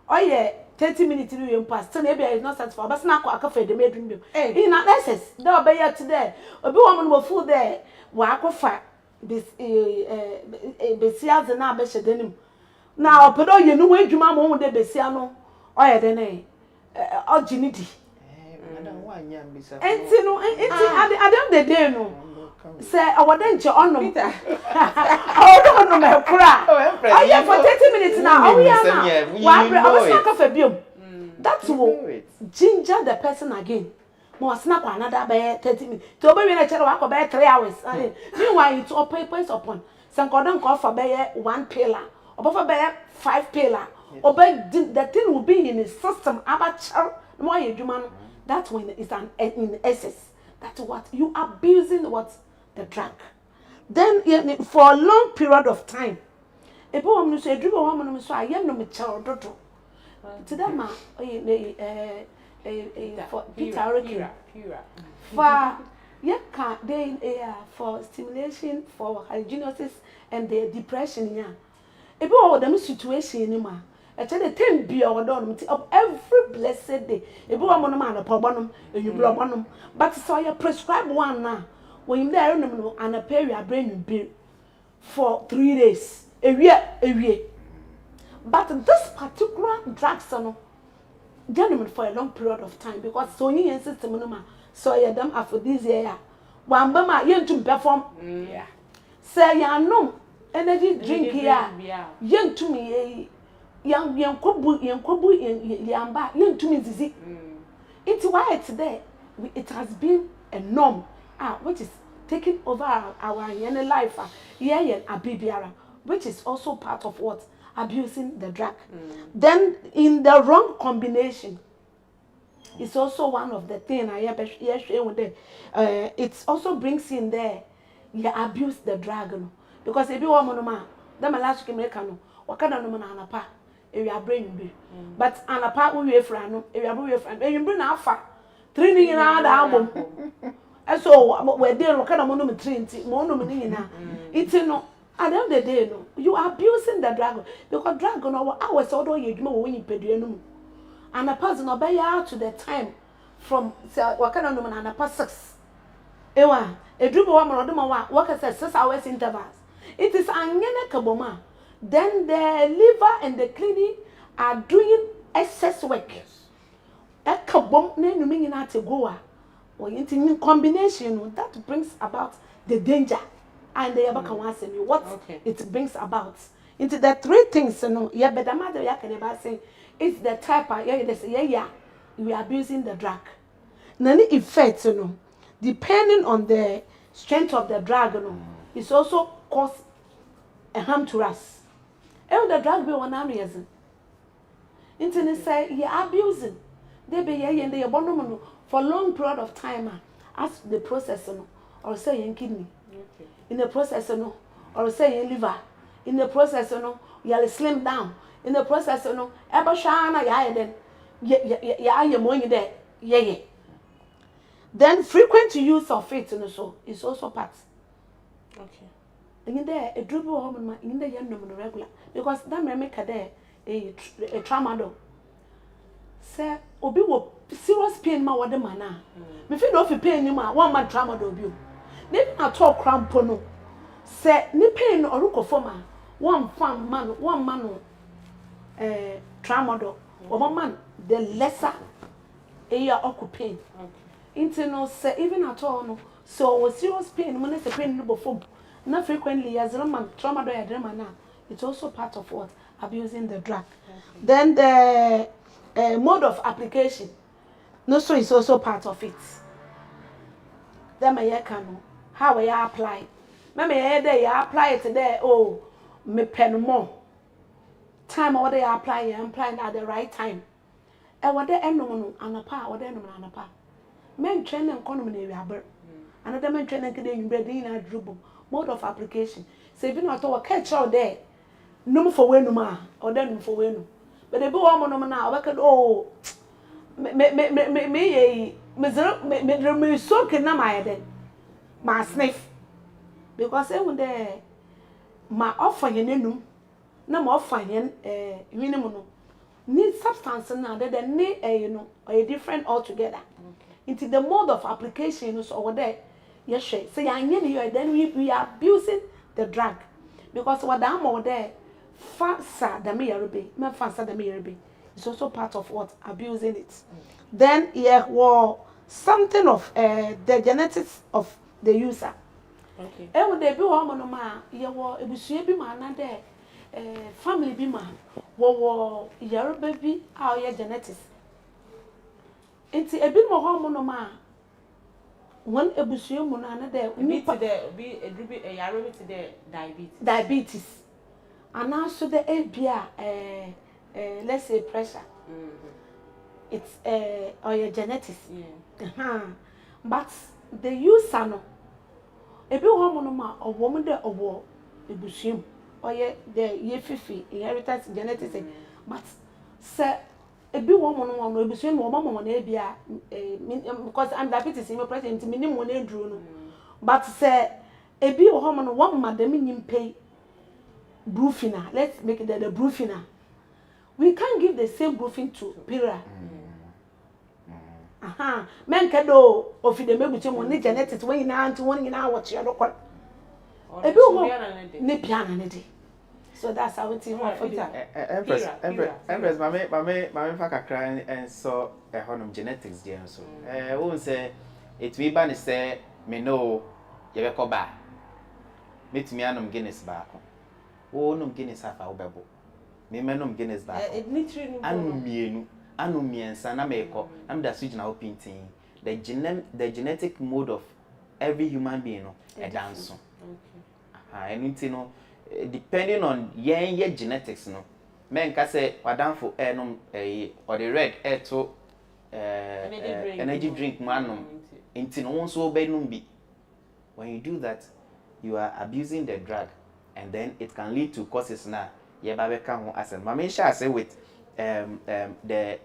oh yeah 30 minutes you pass so maybe is not satisfied but na kwa cafe the medrum bi in excess that obey today obi want no food there wa akofa besia ze na abehye denim na opedo ye no adwuma mo de besia no oh yeah den oginidi enti no at the end of the day no say awodenche onom onom me kura oh yeah for 30 minutes now oh yeah na wa snacka for biom that will ginger the person again mo snack another by 30 minutes to obi we na chere wa ko by 3 hours meanwhile it all papers upon sankodon ko for by 1 pillar or for by 5 pillar or the thing will be in the system about mo adwuma no that one is an in excess. That's what you abusing what the drug. Then for a long period of time, a woman say, "Do you want so I am no child." To that man, for Peter for for stimulation for hygienosis and the depression. Yeah, a boy them situation anymore. I tell the 10 be our done of every blessed day. If you want man a problem, you blow one, but so you prescribe one now. When you there and a pay your brain bill for 3 days, a year. But this particular drug, son, gentlemen, for a long period of time because so you insist on so you them aphrodisiac. One bama you to perform. Say you know energy drink here. You to me. Yang kobu yamba yentumi zizi it's why it's there it has been a norm which is taking over our life abibiara which is also part of what abusing the drug then in the wrong combination it's also one of the thing it also brings in there you abuse the drug because if you want monoma them last no wakana no na anapa we are brain be but anapa we fra no we are we fra e yimbre na afa 3 ni na da ambom so we dey no kana mo no 3 mo no ni na it no at the end of the day no you are abusing the drug because drug no hours odo ye dwuma wo yin pedua no anapa no be ya to the time from wakana no na anapa 6 ewa edrubo wa mo do ma wa wakasa 6 hours intervals it is anyene kaboma. Then the liver and the kidney are doing excess work. That kabom ne no mean na to go or in combination that brings about the danger and the yabaka wants me what it brings about. Into the 3 things no yeah but the matter ya can about say it's the type we are abusing the drug. Nani effects no depending on the strength of the drug no it's also cause a harm to us. And the drug be 1 years. Internet say you abusing. They be here and they abandon for long period of time as the process or say in kidney. In the process or say in liver. In the process you slim down. In the process ever shana ya then ya money there. Yeah. Then frequent use of it so is also part. Okay. In there a dribble home in the young regular because that may make a tramadol. Say, obi wo serious pain ma wode mana. Me feel no fi pain ni ma one man tramadol bi o. Ne na talk cramp no. Say ni pain no oruko foma. one man tramadol one man the lesser area occupant into no say even at all no so was serious pain when it's a pain before not frequently as a man tramadol ya drama now it's also part of what abusing the drug. Then the mode of application no so is also part of it. Then my how I apply. Maybe I apply it there. Oh, me pen more time or they apply at the right time. And what they no anapa or they no anapa. Men train and economy we are another men train and getting ready in a dribble mode of application. So if you not to catch out there, no for when no ma or then for when. But the boy woman now I can oh me so can na my then my sniff because when there my offer yenum na my offer yen minimum no need substance na there need you know or different altogether into the mode of application so over there yes say you then we are abusing the drug because what I'm over there faster than me faster than me it's also part of what abusing it. Then yeah well something of the genetics of the user. Okay. And when they be woman no ma ye wo ebusua bi ma na de family bi ma wo Yoruba bi a ye genetics. Enti ebi mo ho no ma one ebusua mu na de Be to the be Yoruba to the diabetes. And also the ABA let's say pressure. It's or your genetics. Yeah. But the user no ebi wo no ma owo mu de owo ebusuam oye the ye fifi inheritance genetics but say ebi wo no ebusuam wo mama na ebia because I'm diabetes in my present minimum mo na eduro no but say ebi wo no one madam nyimpe brufina let's make it the brufina we can't give the same brufin to Pira. Men kado of the mebuche mo ni genetics when you auntie one in our what you are a bit ni piano nedi. So that's how it's for Empress, my faka cry and saw a honum genetics there so. Won't say it we ban say me know you be ba. Meet me anum Guinness back. Oh num Guinness half our bebo. Me menum Guinness back. Anum mienu. Anu miensa na meko am da switch na painting the genetic mode of every human being no e dance okay anything no depending on your genetics no men ka say wadanfo no or the red to energy drink manum inti no so benum bi when you do that you are abusing the drug and then it can lead to causes na ye ba be ka ho asem mama sha say with the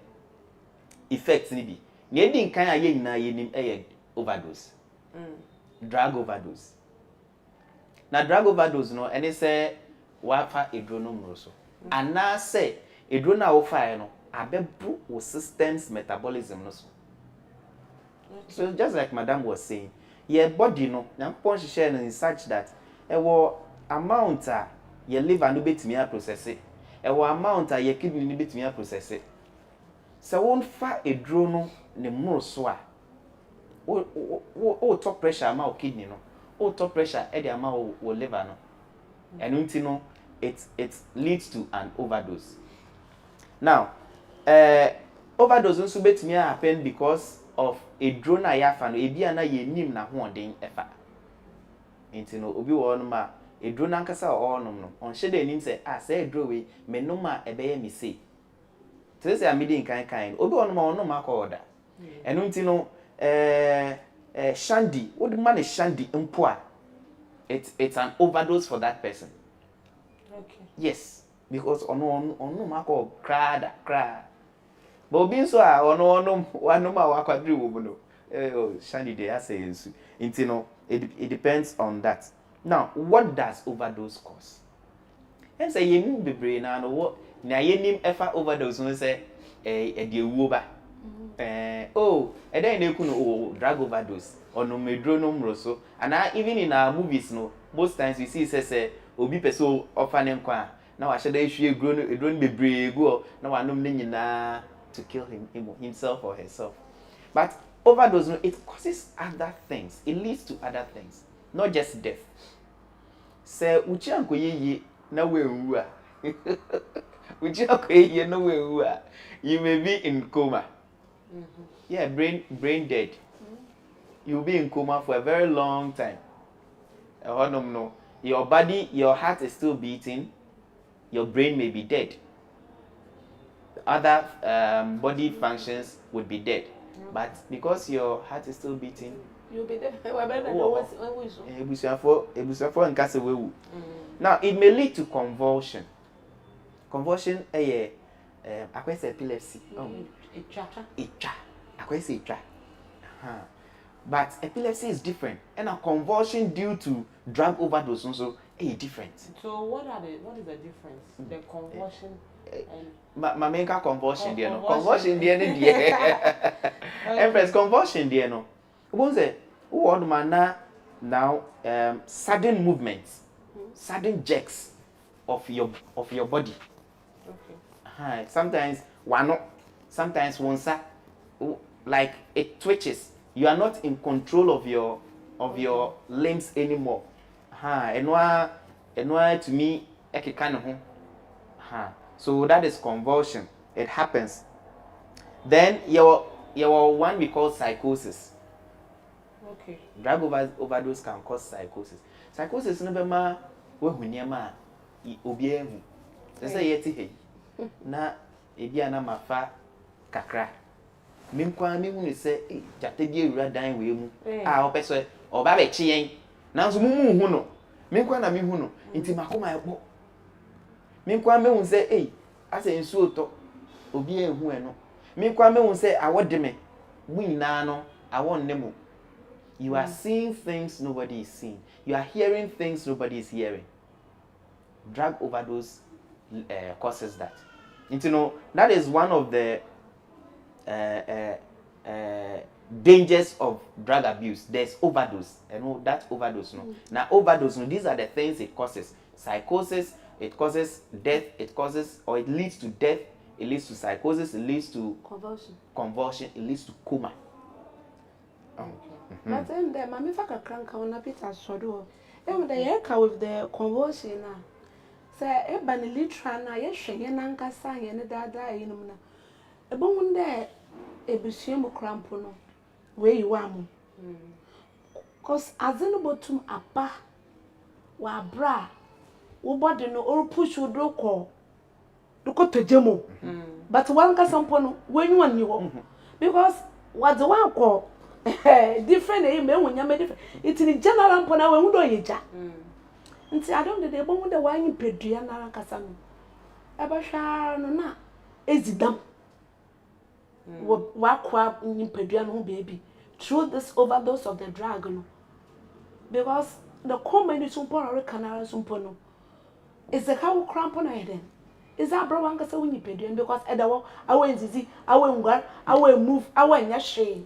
effects ni bi na edi nkan aye nyina ye nim overdose drug overdose na drug overdose no ene say wa fa edro no mro so ana say edro na wo fa no abebu wo system's metabolism no so so just like madam was saying your body no na pon share in such that wo amount a your liver no betimi a process e wo amount a your kidney no betimi a process e so won fa edro no ne mro so a o top pressure ama o kidney no o top pressure e dey ama o liver no and unti no it leads to an overdose. Now overdose nso betimi happen because of edro na yafa no ebi ana ye nim na ho den efa nti no obi wo no ma edro na nkasa o nom no on hye de nim say say edro we me no ma ebeye mi say say amidi kan obi wo no ma ono ma akoda enu nti no shandy would man shandy mpo a it's an overdose for that person. Okay. Yes, because ono ma ko cry but obi so a ono wanu ma wakwadri wo no shandy dey say nsu nti no it depends on that. Now what does overdose cause? And say yemi bebre na no what na yenim efa overdose no say e de wuo ba and then they could drug overdose or no medro no mroso and even in our movies no most times we see say obi peso offer ne nkwa na wa hyeda ehwie eduro no bebree go na wa nom ne nyina to kill himself or herself. But overdose, it causes other things. It leads to other things, not just death. Say, uchi anko ye na we nwu. Uchi anko ye na we nwu. You may be in coma. Yeah, brain dead. You'll be in coma for a very long time. No. Your body, your heart is still beating. Your brain may be dead. Other body functions would be dead. But because your heart is still beating, you'll be there. Now, it may lead to convulsion. Convulsion, I say epilepsy. But epilepsy is different, and a convulsion due to drug overdose also different. So what is the difference? The convulsion and my main convulsion there no. Convulsion there no there. Empress convulsion there no. Who say who man now sudden movements, sudden jerks of your body. Okay. Sometimes one no, sometimes one like it twitches. You are not in control of your limbs anymore. Enwa to me ekeka ho. So that is convulsion. It happens. Then your one we call psychosis. Okay. Drug overdose can cause psychosis. Psychosis no be ma we hu niam obi ehu. Say yeti he. Na ebi ana mafa kakra. Minkwa mi hu se jate bi ewura dan we mu opeso oba be chi yen nanso mu hu no minkwa na mi hu no nti makoma ebo minkwa me hu se ase nsu oto obi ehu eno minkwa me hu se awode me mu nyina no awon nemo. You are seeing things nobody is seeing. You are hearing things nobody is hearing. Drug overdose causes that. You know, that is one of the dangers of drug abuse. There's overdose. You know that overdose. No. Now overdose. No, these are the things it causes: psychosis. It causes death. It causes, or it leads to death. It leads to psychosis. It leads to convulsion. It leads to coma. But then the mammy faka crank on a bit as so. And the echo with the convulsion. Say, Ebony Litrana, yes, she and Anka sang and dada in a bone there, a busium crampono, where you are. Cause as in the bottom a ba, wa bra, wo body no or push would do call. Look at the jemo. But one casampono, when you want you because what's the one call? Different amen when you're different. It's in the general pona when we don't ya. Nti I don't dey bon the wine pedua na kasa no. Eba hwa no na ezidam. Wa kwa pedua no baby. Through this overdose of the drug no. Because the common sumpo or canal sumpo no. Is the how cramp on head. Is that bro wan kasa when pedua because edawo awe nzizi awe ngwar awe move awe nya hwe.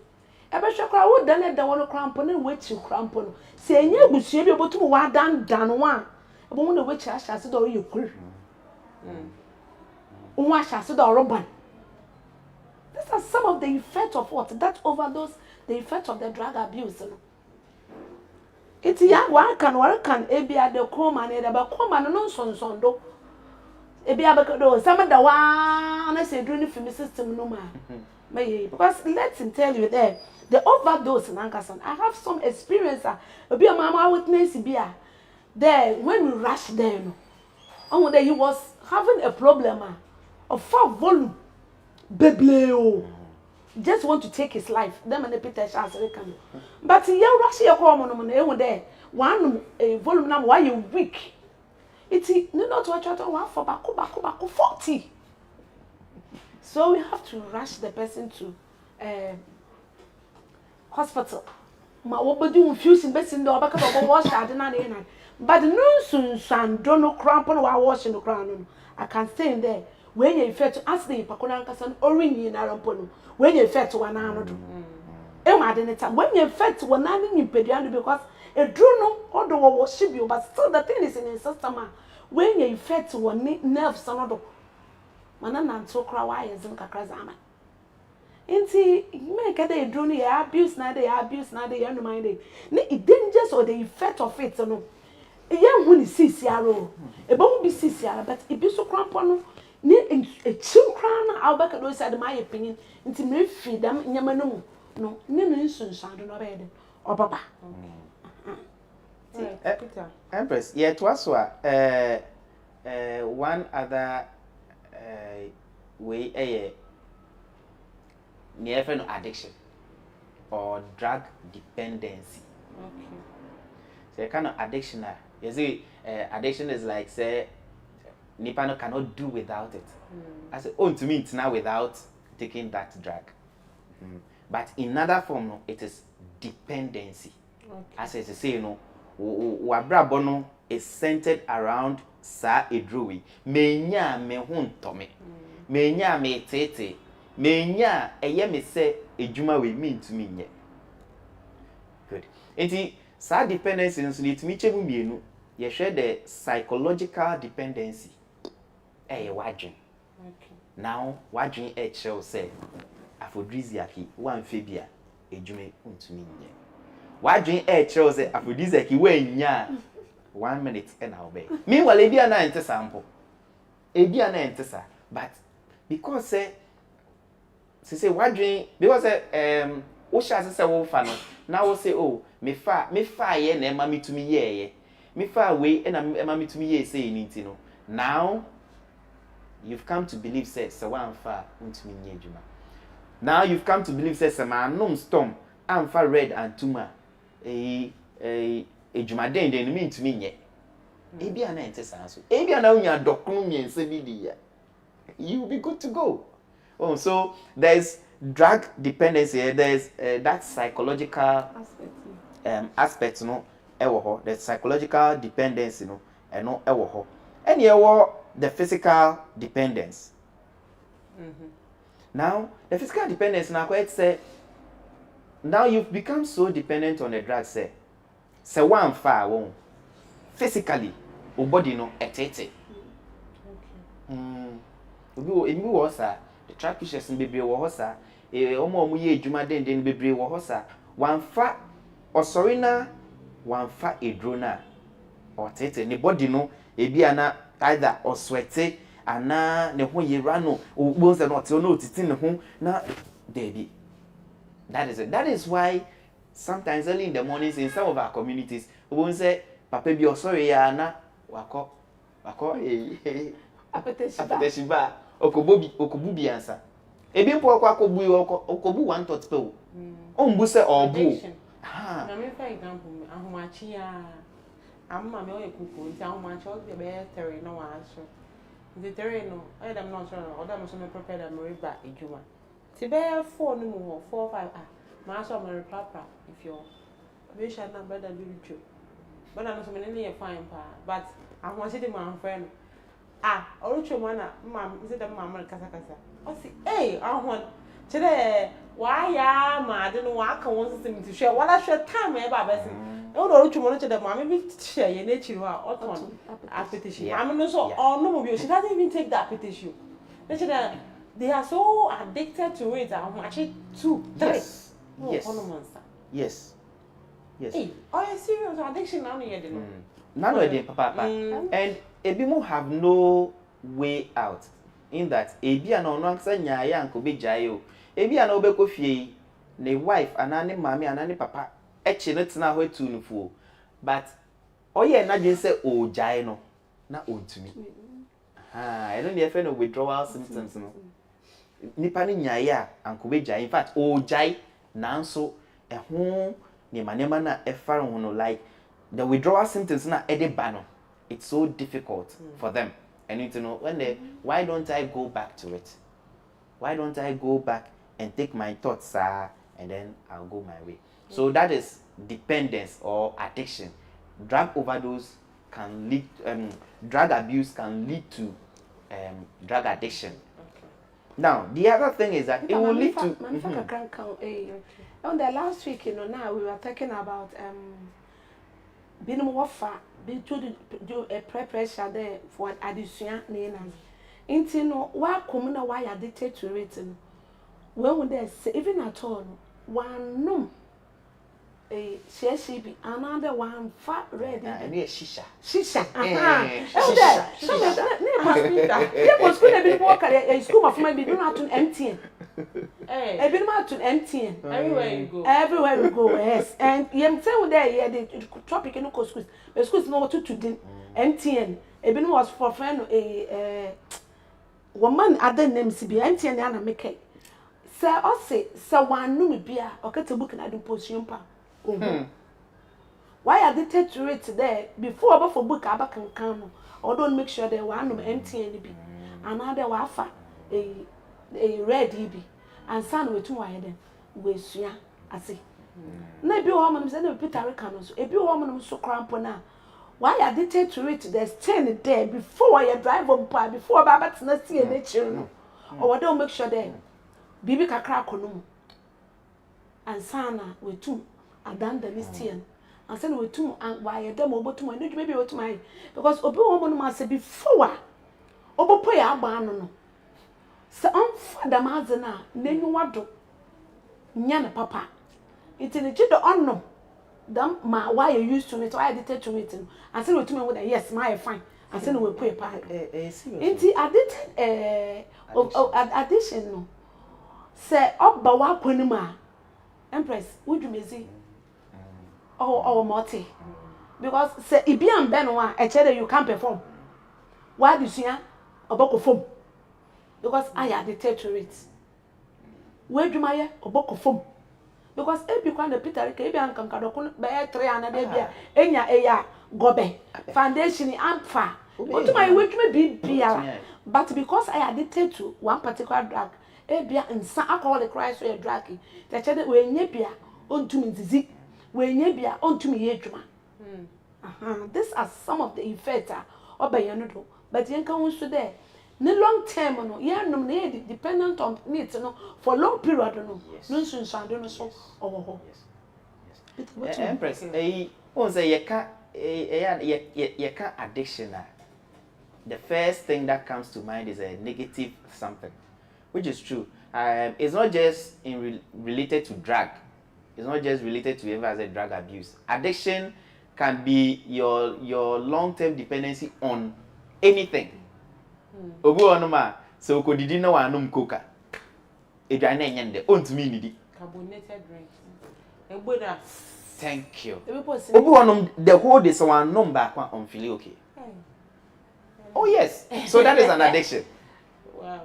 Ebe hwekra wo dan e da wono krampo na wechi krampo no se enye busue bi obotum wa dan wa ebo mo na wechi ahase do ye kur unwa ahase do roban. These are some of the effects of what that overdose, the effect of the drug abuse no. Iti ya wa kan ebi ade koma na ede ba koma no nsonson do ebi abekodo some da wa na se dru ni film system no ma. Because let's tell you there, the overdose in Ankasan, I have some experience. Be a mama witness beer. There, when we rushed there, no, he was having a problem of 4 volume. Bebleo. Just want to take his life. Them and the Peter chance they can. But you rush your common there. One volume number why you weak. It's not what you want for baku 40. So we have to rush the person to hospital. Ma wobodi infusing person do obaka do wash adena na na. But no sun don't no cramp no wa wash no crown no. I can stay in there. When you effect ask the pakona nkasan orinyi na rampo no. When you effect one ano do. E ma de neta when you effect one ano ni pedua no because edru no odo wo shibio but still the thing is in his system when you effect one nerves anodo mana na nto kra wa yezin kakra zama inti me ka dey edru no ya abuse na dey ya no mind ni dangers or the effect of it no ye hu ni sisiaro e ba mu bi sisiaro but e bi so krampo no ni echim kra na awbeka do say my opinion inti me freedom nyama no no ni no nsunsan do no be de obaba Empress, yeah, it was one other way, near friend addiction or drug dependency. Okay. So, kind of addiction, you see, addiction is like, say, Nipano cannot do without it. I say, oh, to me, it's now without taking that drug. But in another form, no, it is dependency. Okay. As I say, you know, wabrabono is centered around sa edruwi. Menya me huntome. Menya me tete. Menya eye me se ejuma we mean to me nye. Good. Enti sa dependency nso le tumi chemu mienu. Ye share the psychological dependency. Wadwin. Okay. Now wadwin shall say afodrizi aki wan febia ejume untumi nye. Wadwin kyerɛw sɛ afodise ki wanya 1 minute and I'll be. Meanwhile, ebi ana ente sample. Ebi ana ente sa, but because say wadwin because wo sha say wo fa no. Now wo say oh, me fa ye na ema mitumi ye. Me fa we na ema mitumi ye say ni nti no. Now you've come to believe say wan fa untumi nye adwuma. Now you've come to believe say man no storm amfa red and tuma ejumaden den mi ntumi nye ebi ana ente sanso ebi ana unya dokun miense bi dia you be good to go. Oh, so there's drug dependency, there's that psychological aspect no ewo ho, the psychological dependency no eno ewo ho, and ewo the physical dependence. Now the physical dependence na quite say now you've become so dependent on the drug, say one far won physically, your body no etete. Okay. Ebi wo sa the track issues bebre wo ho sa omo ye adwuma den bebre wo ho sa one fa osorina one fa edrona otete ne body no ebi ana either oswete ana ne ho yera no ogbonse no ote no otiti ne ho na debi. That is it. That is why sometimes early in the mornings in some of our communities, we won't say, Papa be sorry, na wako, apeteshiba, okobubi answer. Ebi mpo kwa okobu one thought pe. Ombuse obu. Ha. Na me for example, ahomachi ya amma me oyekuku, nti ahomachi o be tere no wa aso. Nti tere no, I dem not sure, o dem so me prepare dem riba ejuma. Tibe 4 no more 4 5 ma so me papa if you wish I na better be with you but I no so me ne fine pa but I want to my friend orucho mana ma say dem ma kasa o si I want today why ya ma de no wa ka won system to share wala share time e ba besi e wo orucho mo no che dem ma me bi share ye na chiri wa oton appetition am no so no mo bi she doesn't even take that appetition they are so addicted to it. I'm actually 2, 3. Yes. No, Yes. Yes. Yes. Hey, are you serious? Addiction now you know. Nano ede papa. And ebi mo have no way out. In that ebi ana ono ansa nyaaya anko be jaye o. Ebi ana obekọ fie ne wife anane mami anane papa eche no tena ho etu nufu. But oye na dwen say o jaye no na ontumi. I don't know no withdrawal symptoms no. Nipa ni nyaaya anko be jaye. In fact o jaye nanso ehun ne manema na efare ho no like the withdrawal symptoms na ba no. It's so difficult for them. And you know when they why don't I go back to it? Why don't I go back and take my thoughts and then I'll go my way? So that is dependence or addiction. Drug overdose can lead drug abuse can lead to drug addiction. Now the other thing is that it will lead to On the last week, now we were talking about binom wɔfa bi to do a pressure there for addition na ina nti no wa kom na wa ya addicted to it no when they say even at all no one no she be another one fat red and shisha shisha shisha ne was school be walk at school of my be do not to MTN eh be not to MTN everywhere you go yes and you say we there the topic no go schools but schools no to din MTN e be no was for friend woman other names be MTN na make say o say one no me bia o kete book na do position pa why are they take to it there before about for book aba kan no or don't make sure that one MTN be another wafa a red be and son we too why then we sua ase na bi o man say na Peter Rika no so e bi o man so cramp na why are they take to it there's 10 there before you drive on pa before baba tena see na chiri no or don't make sure that bibi kakra kono and sana we too adan the Christian and say we too and why dem obotum and maybe obotum because obi wo mo no say before obopo ya agba no no se on fada mazena nenyu wado nya ne papa it in the chido onno dam ma why you used to it why addicted to it and say we too with yes my fine and say we pay pa inti addicted addiction no say oba wa kwanima empress wudumezi or multi because say ibian benwa a chere you can't perform why do you see oboko form because I addicted to it where do my oboko form because ebi kwa na Peter Rika ebi ankan kadoko be 3 anada bia enya eya gobe foundation amfa what my wait me be but because I addicted to one particular drug ebia nsa alcoholic Christ or drug the chere we nya bia ontumi nzizi we nya bia ontumi ye adwuma these are some of the effects obayano do but yen kan so there ne long term no ye nom na ye dependent on it no for long period no no sunsuando no so owo yes empress on say ye ka addiction the first thing that comes to mind is a negative something which is true. It's not just related to drug. It's not just related to ever as a drug abuse. Addiction can be your long-term dependency on anything. Obu onuma so ko didi na wanum coca. Edwane enyende ontumi nidi. Carbonated drink. Eboda. Thank you. Obu onum the whole day so wanum ba kwa on feel okay. Oh yes. So that is an addiction. Wow.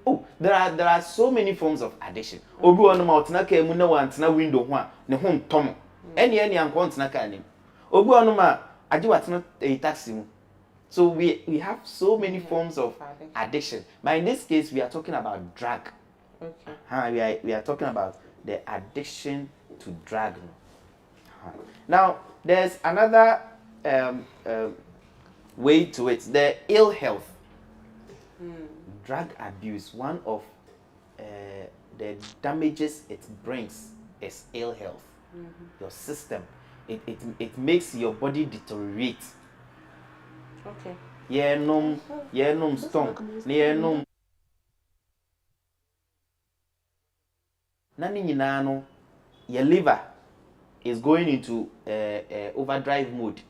Oh, there are so many forms of addiction. Obi wonu ma otena ka emu na wantena window ho a ne ho ntom. Eni anko ntena ka anim. Obi wonu ma age watena taxi mu. So we have so many forms of addiction. But in this case we are talking about drug. Okay. We are talking about the addiction to drug. Now there's another way to it, the ill health. Drug abuse, one of the damages it brings is ill health. Your system, it makes your body deteriorate. Okay. Yenum stunk, yenum. Nani nyina no, your liver is going into overdrive mode.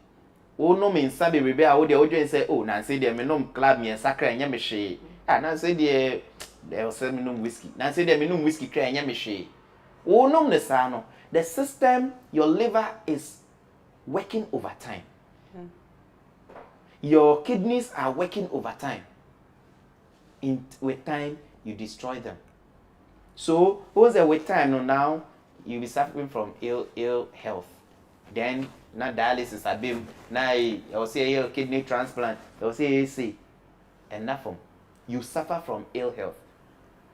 Oh no me nsabe rebe a wo de ojo say oh na say de me nom club me sakra nya me hwe ah na say de say me nom whiskey na say de me nom whiskey kra nya me hwe oh nom ne sa no the system your liver is working overtime. Your kidneys are working overtime. With time you destroy them. So with time no now you'll be suffering from ill health. Then na dialysis abim na I will say kidney transplant I will say AC enough from you suffer from ill health.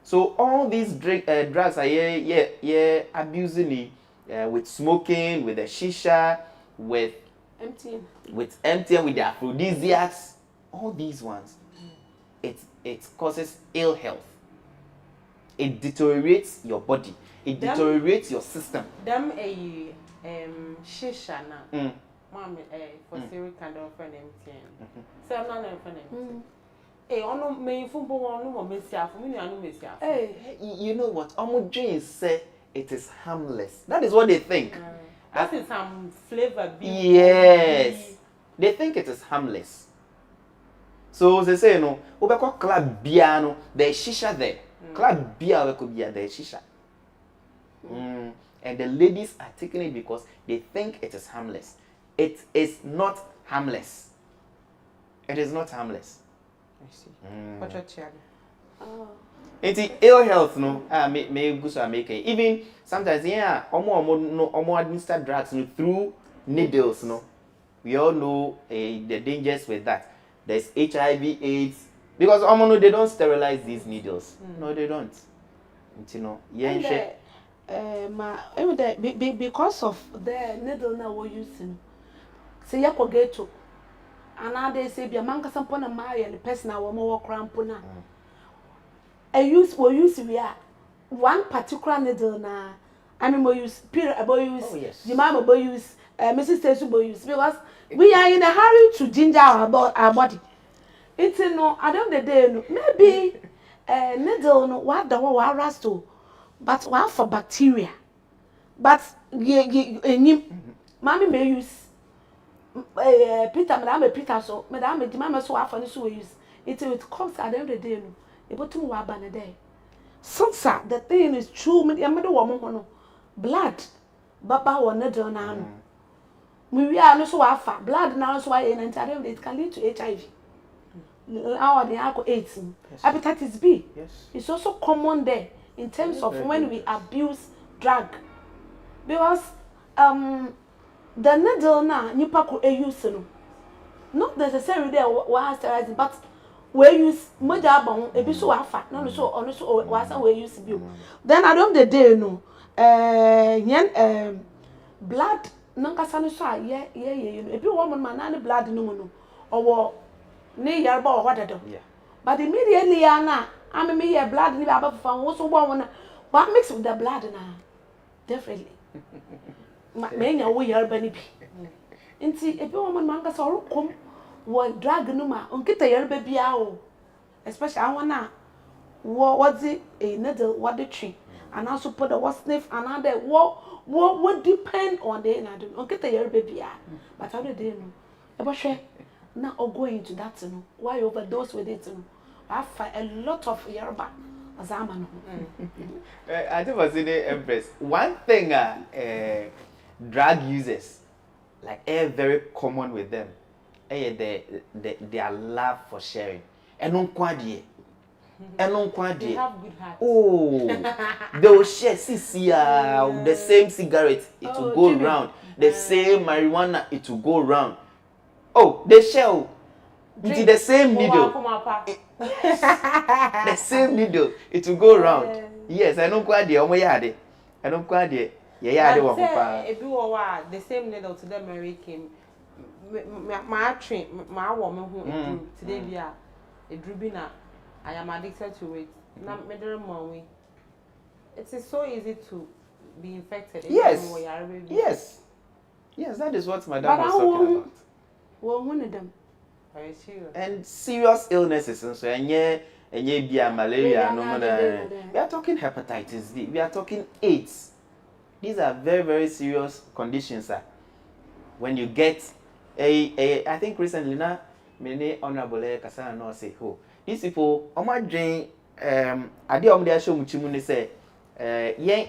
So all these drugs are abusing with smoking, with the shisha, with MTN, with the aphrodisiacs, all these ones it causes ill health. It deteriorates your body, it deteriorates your system. Them shisha na mom for Siri candle friend MTN. So I'm not a friend MTN. Hey, ono me football ono mo mesia for me anu mesia. Hey, you know what? Omo dreams say it is harmless. That is what they think. That is some flavor beef. Yes. They think it is harmless. So they say no, obeko club bia no, there is shisha there. Club bia obeko bia there is shisha. And the ladies are taking it because they think it is harmless. It is not harmless. It is not harmless. I see. What your child? It's ill health, no. May go so make it. Even sometimes, yeah, omo administer drugs no, through needles, no. We all know the dangers with that. There's HIV, AIDS, because no, they don't sterilize these needles. No, they don't. You know, yeah. Because of the needle now we're using, say ya kogeto. And they say be a man kasa pona my and the person I want more crampona. We use we are one particular needle na. I mean we use period about use the mama boy use Mrs. Tesu boy use because we are in a hurry to ginger our body. It's no at the end of the day no maybe needle no what the one rasto but one for bacteria. But mommy may use Peter, Madame Peter, so Madame, the mamma so often so use it comes at the end of the day. No, able to move a day. Since the thing is true, me, I'm the woman, blood, Baba or needle now. We are not so far, blood now, so I and it can lead to HIV. Our the alcohol AIDS, hepatitis B. Yes. It's also common there in terms of when we abuse drug. Because, the needle na nipa ko use no not necessarily there was sterilizing but we use moja abon ebi so afa no so ono so was we use bio then at the end of the day no blood nankasa no so ye ebi wo mo man na blood no no owo ne yarba o hodado but immediately ya na am me here blood ni ba fa wo so bo wona what mix with the blood na definitely menya wo yarba ni bi nti ebi wo man ka so rokom wo drag no ma onkita yarba bia o especially awona what the a needle what the tree and also put the what sniff and other what depend on the na do onkita yarba bia but how do they know eba hwe na go into that no why overdose with it no I find a lot of yarba azama no I think was in the Empress one thing drug users like very common with them their love for sharing they have good hearts. Oh they will share the same cigarette it will go round the same marijuana it will go round they share into the same needle the same needle it will go round yes I don't quite yeah, they were if you were the same needle to them, Mary came. My train, my woman who today we are a drubina. I am addicted to it. Not middle money. It is so easy to be infected. Yes, that is what Madame was talking about. Well, one of them. Very serious. And serious illnesses, and so malaria, we are talking hepatitis B, we are talking AIDS. These are very, very serious conditions, sir. When you get I think recently now, many honorable Kasana no say, these people, drink, I did show muchimune say,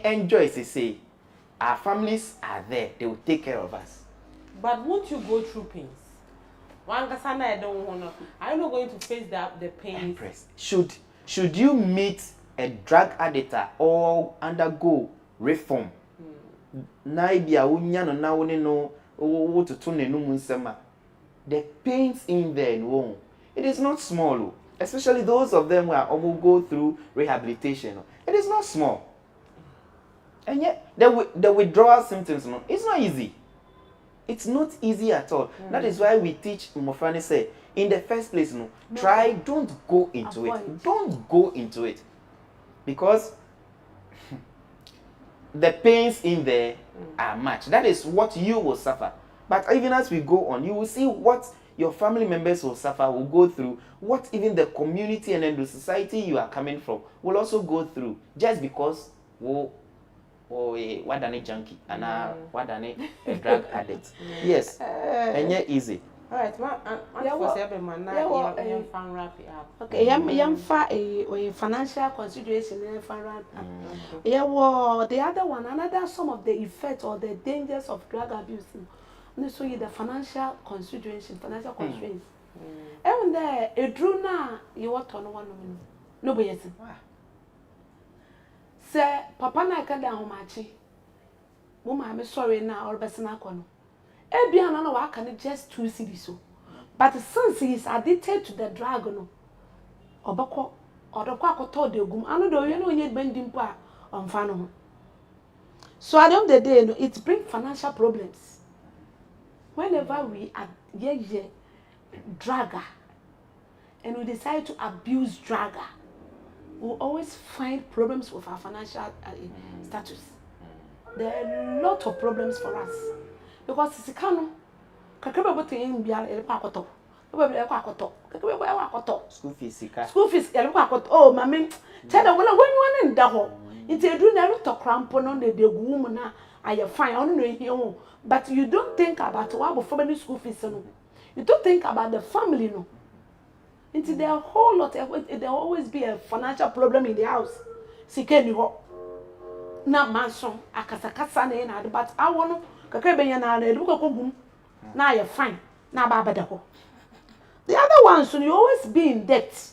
enjoy, say, our families are there, they will take care of us. But won't you go through pains? One Kasana, I don't want to. I'm not going to face the pains. Empress, should you meet a drug addict or undergo reform? Na ibia wonya no na woni no wo tutu nenum nsema the pains in there no it is not small especially those of them who go through rehabilitation it is not small and yet the withdrawal symptoms no it's not easy at all. That is why we teach Mofani say in the first place don't go into it because the pains in there are much. That is what you will suffer. But even as we go on, you will see what your family members will suffer, will go through, what even the community and then the society you are coming from will also go through, just because what a junkie and what a drug addict. Yes, and yet easy. All right, okay, a financial consideration in yeah, well, the other one, another some of the effects or the dangers of drug abuse. And so the financial consideration, financial constraints. And there, a drew now, you want on one woman. Nobody is. Say, Papa, I can't down machi. Woman, I'm sorry now, or best na kono. Ebian no wa can just 2 cedis so. But since he is addicted to the drug no, obako odokwa akoto de gum anu do you know you bending pa on fano. So at the end of the day, no, it brings financial problems. Whenever we are drugger and we decide to abuse drugger, we always find problems with our financial status. There are a lot of problems for us because it's a School fees, sika. School fees, oh, mammy, tell them when you want in the hole. It's a do never to crampon on the woman. I fine on here, but you don't think about what family school fees. You don't think about the family, no. It's there a whole lot. There always be a financial problem in the house. See, can you not mansion? I can't but I want to go now you're fine. Now, Baba. The other ones, you always be in debt.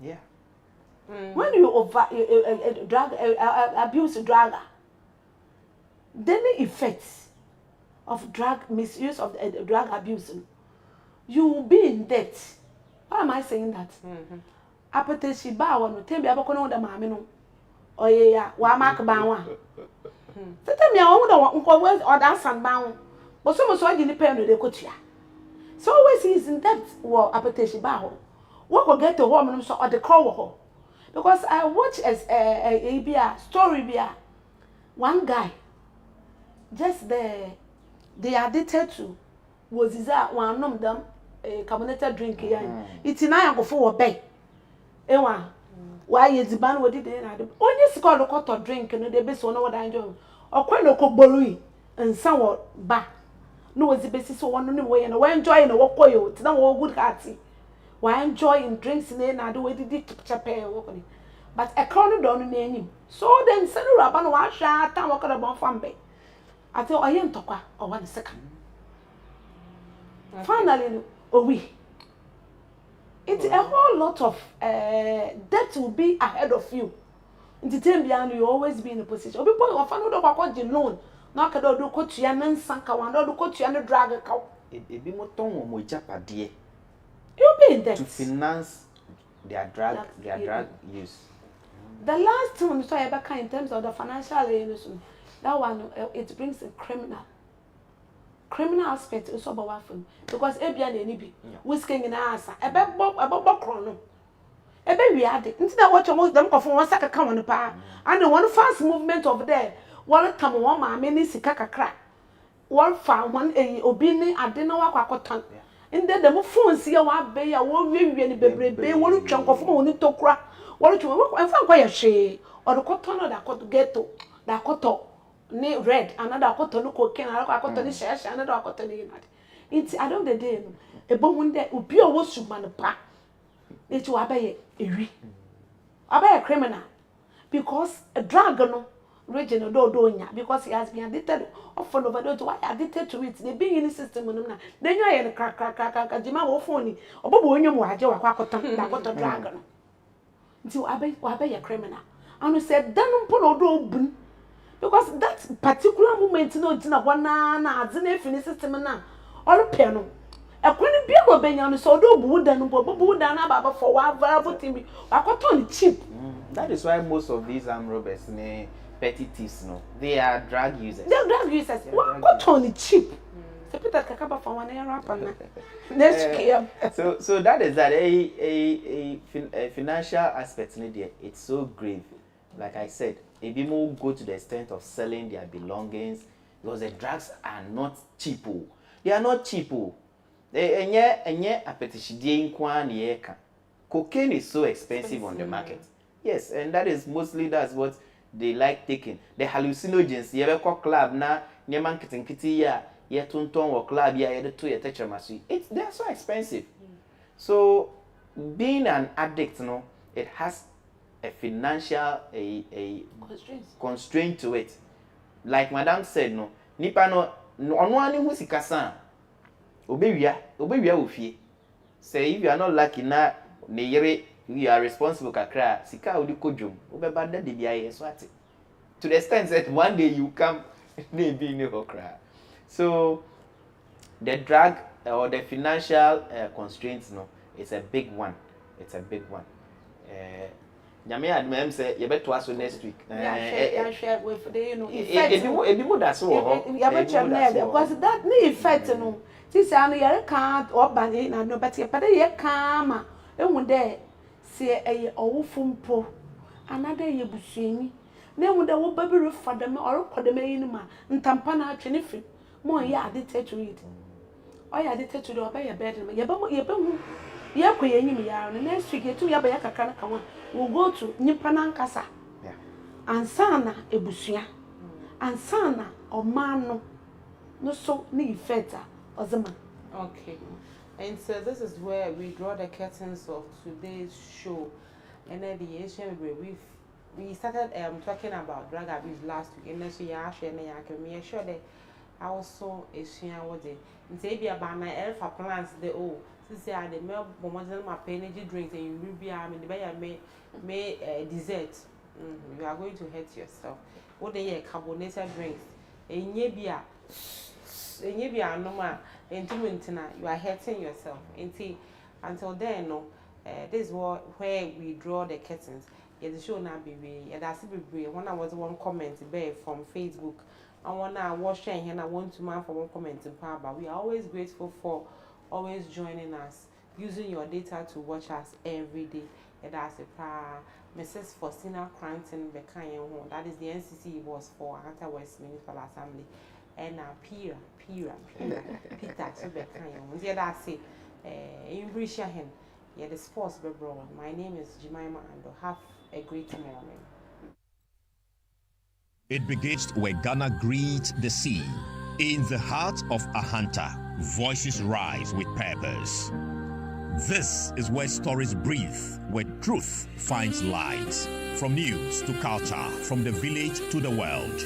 Yeah. When you abuse a drug, daily effects of drug misuse of drug abuse, you will be in debt. Why am I saying that? Apete she ba wonu tembi abakono da maame no. Oye ya wa mark ban wa. Tete mi awon da nko we oda san ban. But so so agi ni pay no de kotua. So always he is in debt wo apete she ba ho. What go get to home so or the call ho. Because I watch as a story bia one guy just they are addicted to was is that one nom them carbonated drink yan it's na go for obey ewa why is the ban what did they na only score the cut of drink no dey be so no what I enjoy okwe no ko borui nsa wo ba no was the basis so one no way and we enjoy no wo koyo it's na wo good heart we enjoy in drinks na do we did chape wo but a corner don't name so then send a rabban wa sha time work the bon fambe I tell I am tokwa or 1 second finally it's a whole lot of debt will be ahead of you in the time behind you always be in a position people of no do kwa loan na ka do kotua na nsanka wan do kotua na drag ka e bi mo ton mo japade you be in debt to finance their drug use. The last time we saw Ebeka in terms of the financial that one it brings a criminal aspect also about film because Ebian and Nibi whisking in answer about chrono. Ebe we had it. Instead of watching most them from one second come on the power and the one fast movement over there. One time one my many sikaka crack. One found one obini I didn't know what I and then the phone see a while bay a won't really be one chunk of money to crack. What you want? I found quite a shade or the cotton that got to get to that cotton. Ne red another cotton cocaine another cotton shash another cotton it's I don't the day a bone there will be a was man pa it will obey a criminal because a dragon regional do because he has been addicted often over to why addicted to it they being in the system then you are in a crack jima wo phone or bobo nyum wa je wa cotton that got a dragon until obey a criminal and we said dan polo do because that particular moment no dina wana na adze fini system na all piano e kwani bia go benya no so do buuda no buuda na baba for wa variable thing akoto cheap. That is why most of these armed robbers ne petty thieves no they are drug users. They are drug users. Akoto cheap. So Peter kakaba for one year rapper na. So that is that a financial aspect in there. It's so grave. Like I said, people go to the extent of selling their belongings because the drugs are not cheap. they are not cheap. Enye apetishidie nkwa na yeka. Cocaine is so expensive on the market. Yes, and that's what they like taking. The hallucinogens, you ever club na nyeman kitinkiti ya tunton or club ya yedo to tetramasi. They're so expensive. So being an addict, it has a financial constraint to it. Like Madam said, nipa no ono ani hu sikasa. Obewia ofie. Say if you are not lucky na ne yere you are responsible kakra sika odi kodwom obeba da de bia ye so ate to the extent that one day you come na be in okra. So the drug or the financial constraints it's a big one. Nyame admem say you beto aso next week. Share with the effect. Ebi that's wo because that the effect this ano yare can't or bang na no but ye kama ehun there say owufo mpo another ye busuani na ehun there wo baby refada me or kodem yin ma ntampa na atwe ne fi mo ye addicted to it or ye addicted to the obey your bed ye be hu ye koye nyim ya no next week ye tu ye ba ya kakra na kawa we go to nyimpa na nkasa ansana ebusua ansana omano no so ni effect ozema. Okay, and so this is where we draw the curtains of today's show. And then the Asian we started talking about drug abuse last week, and then so yeah, can make sure that I also Asian what they say be about my alpha plants the since I the milk my energy drinks and you will be the buy may dessert. You are going to hurt yourself. What they carbonated drinks and maybe normal you are hurting yourself. Until then, this is where we draw the curtains. The show now be that's be when I was one comment from Facebook. I wanna watch and I want to man for one comment in power, but we are always grateful for always joining us, using your data to watch us every day. That's a Mrs. Faustina Cranton Bekayen, that is the NCC was for Atlanta West Municipal Assembly. And Peter, so Bekayen. Yeah, that's it. In Brishahen, yeah, the sports bro. My name is Jemima Ando. Have a great morning. It begins where Ghana greets the sea. In the heart of Ahanta, voices rise with purpose. This is where stories breathe, where truth finds light. From news to culture, from the village to the world.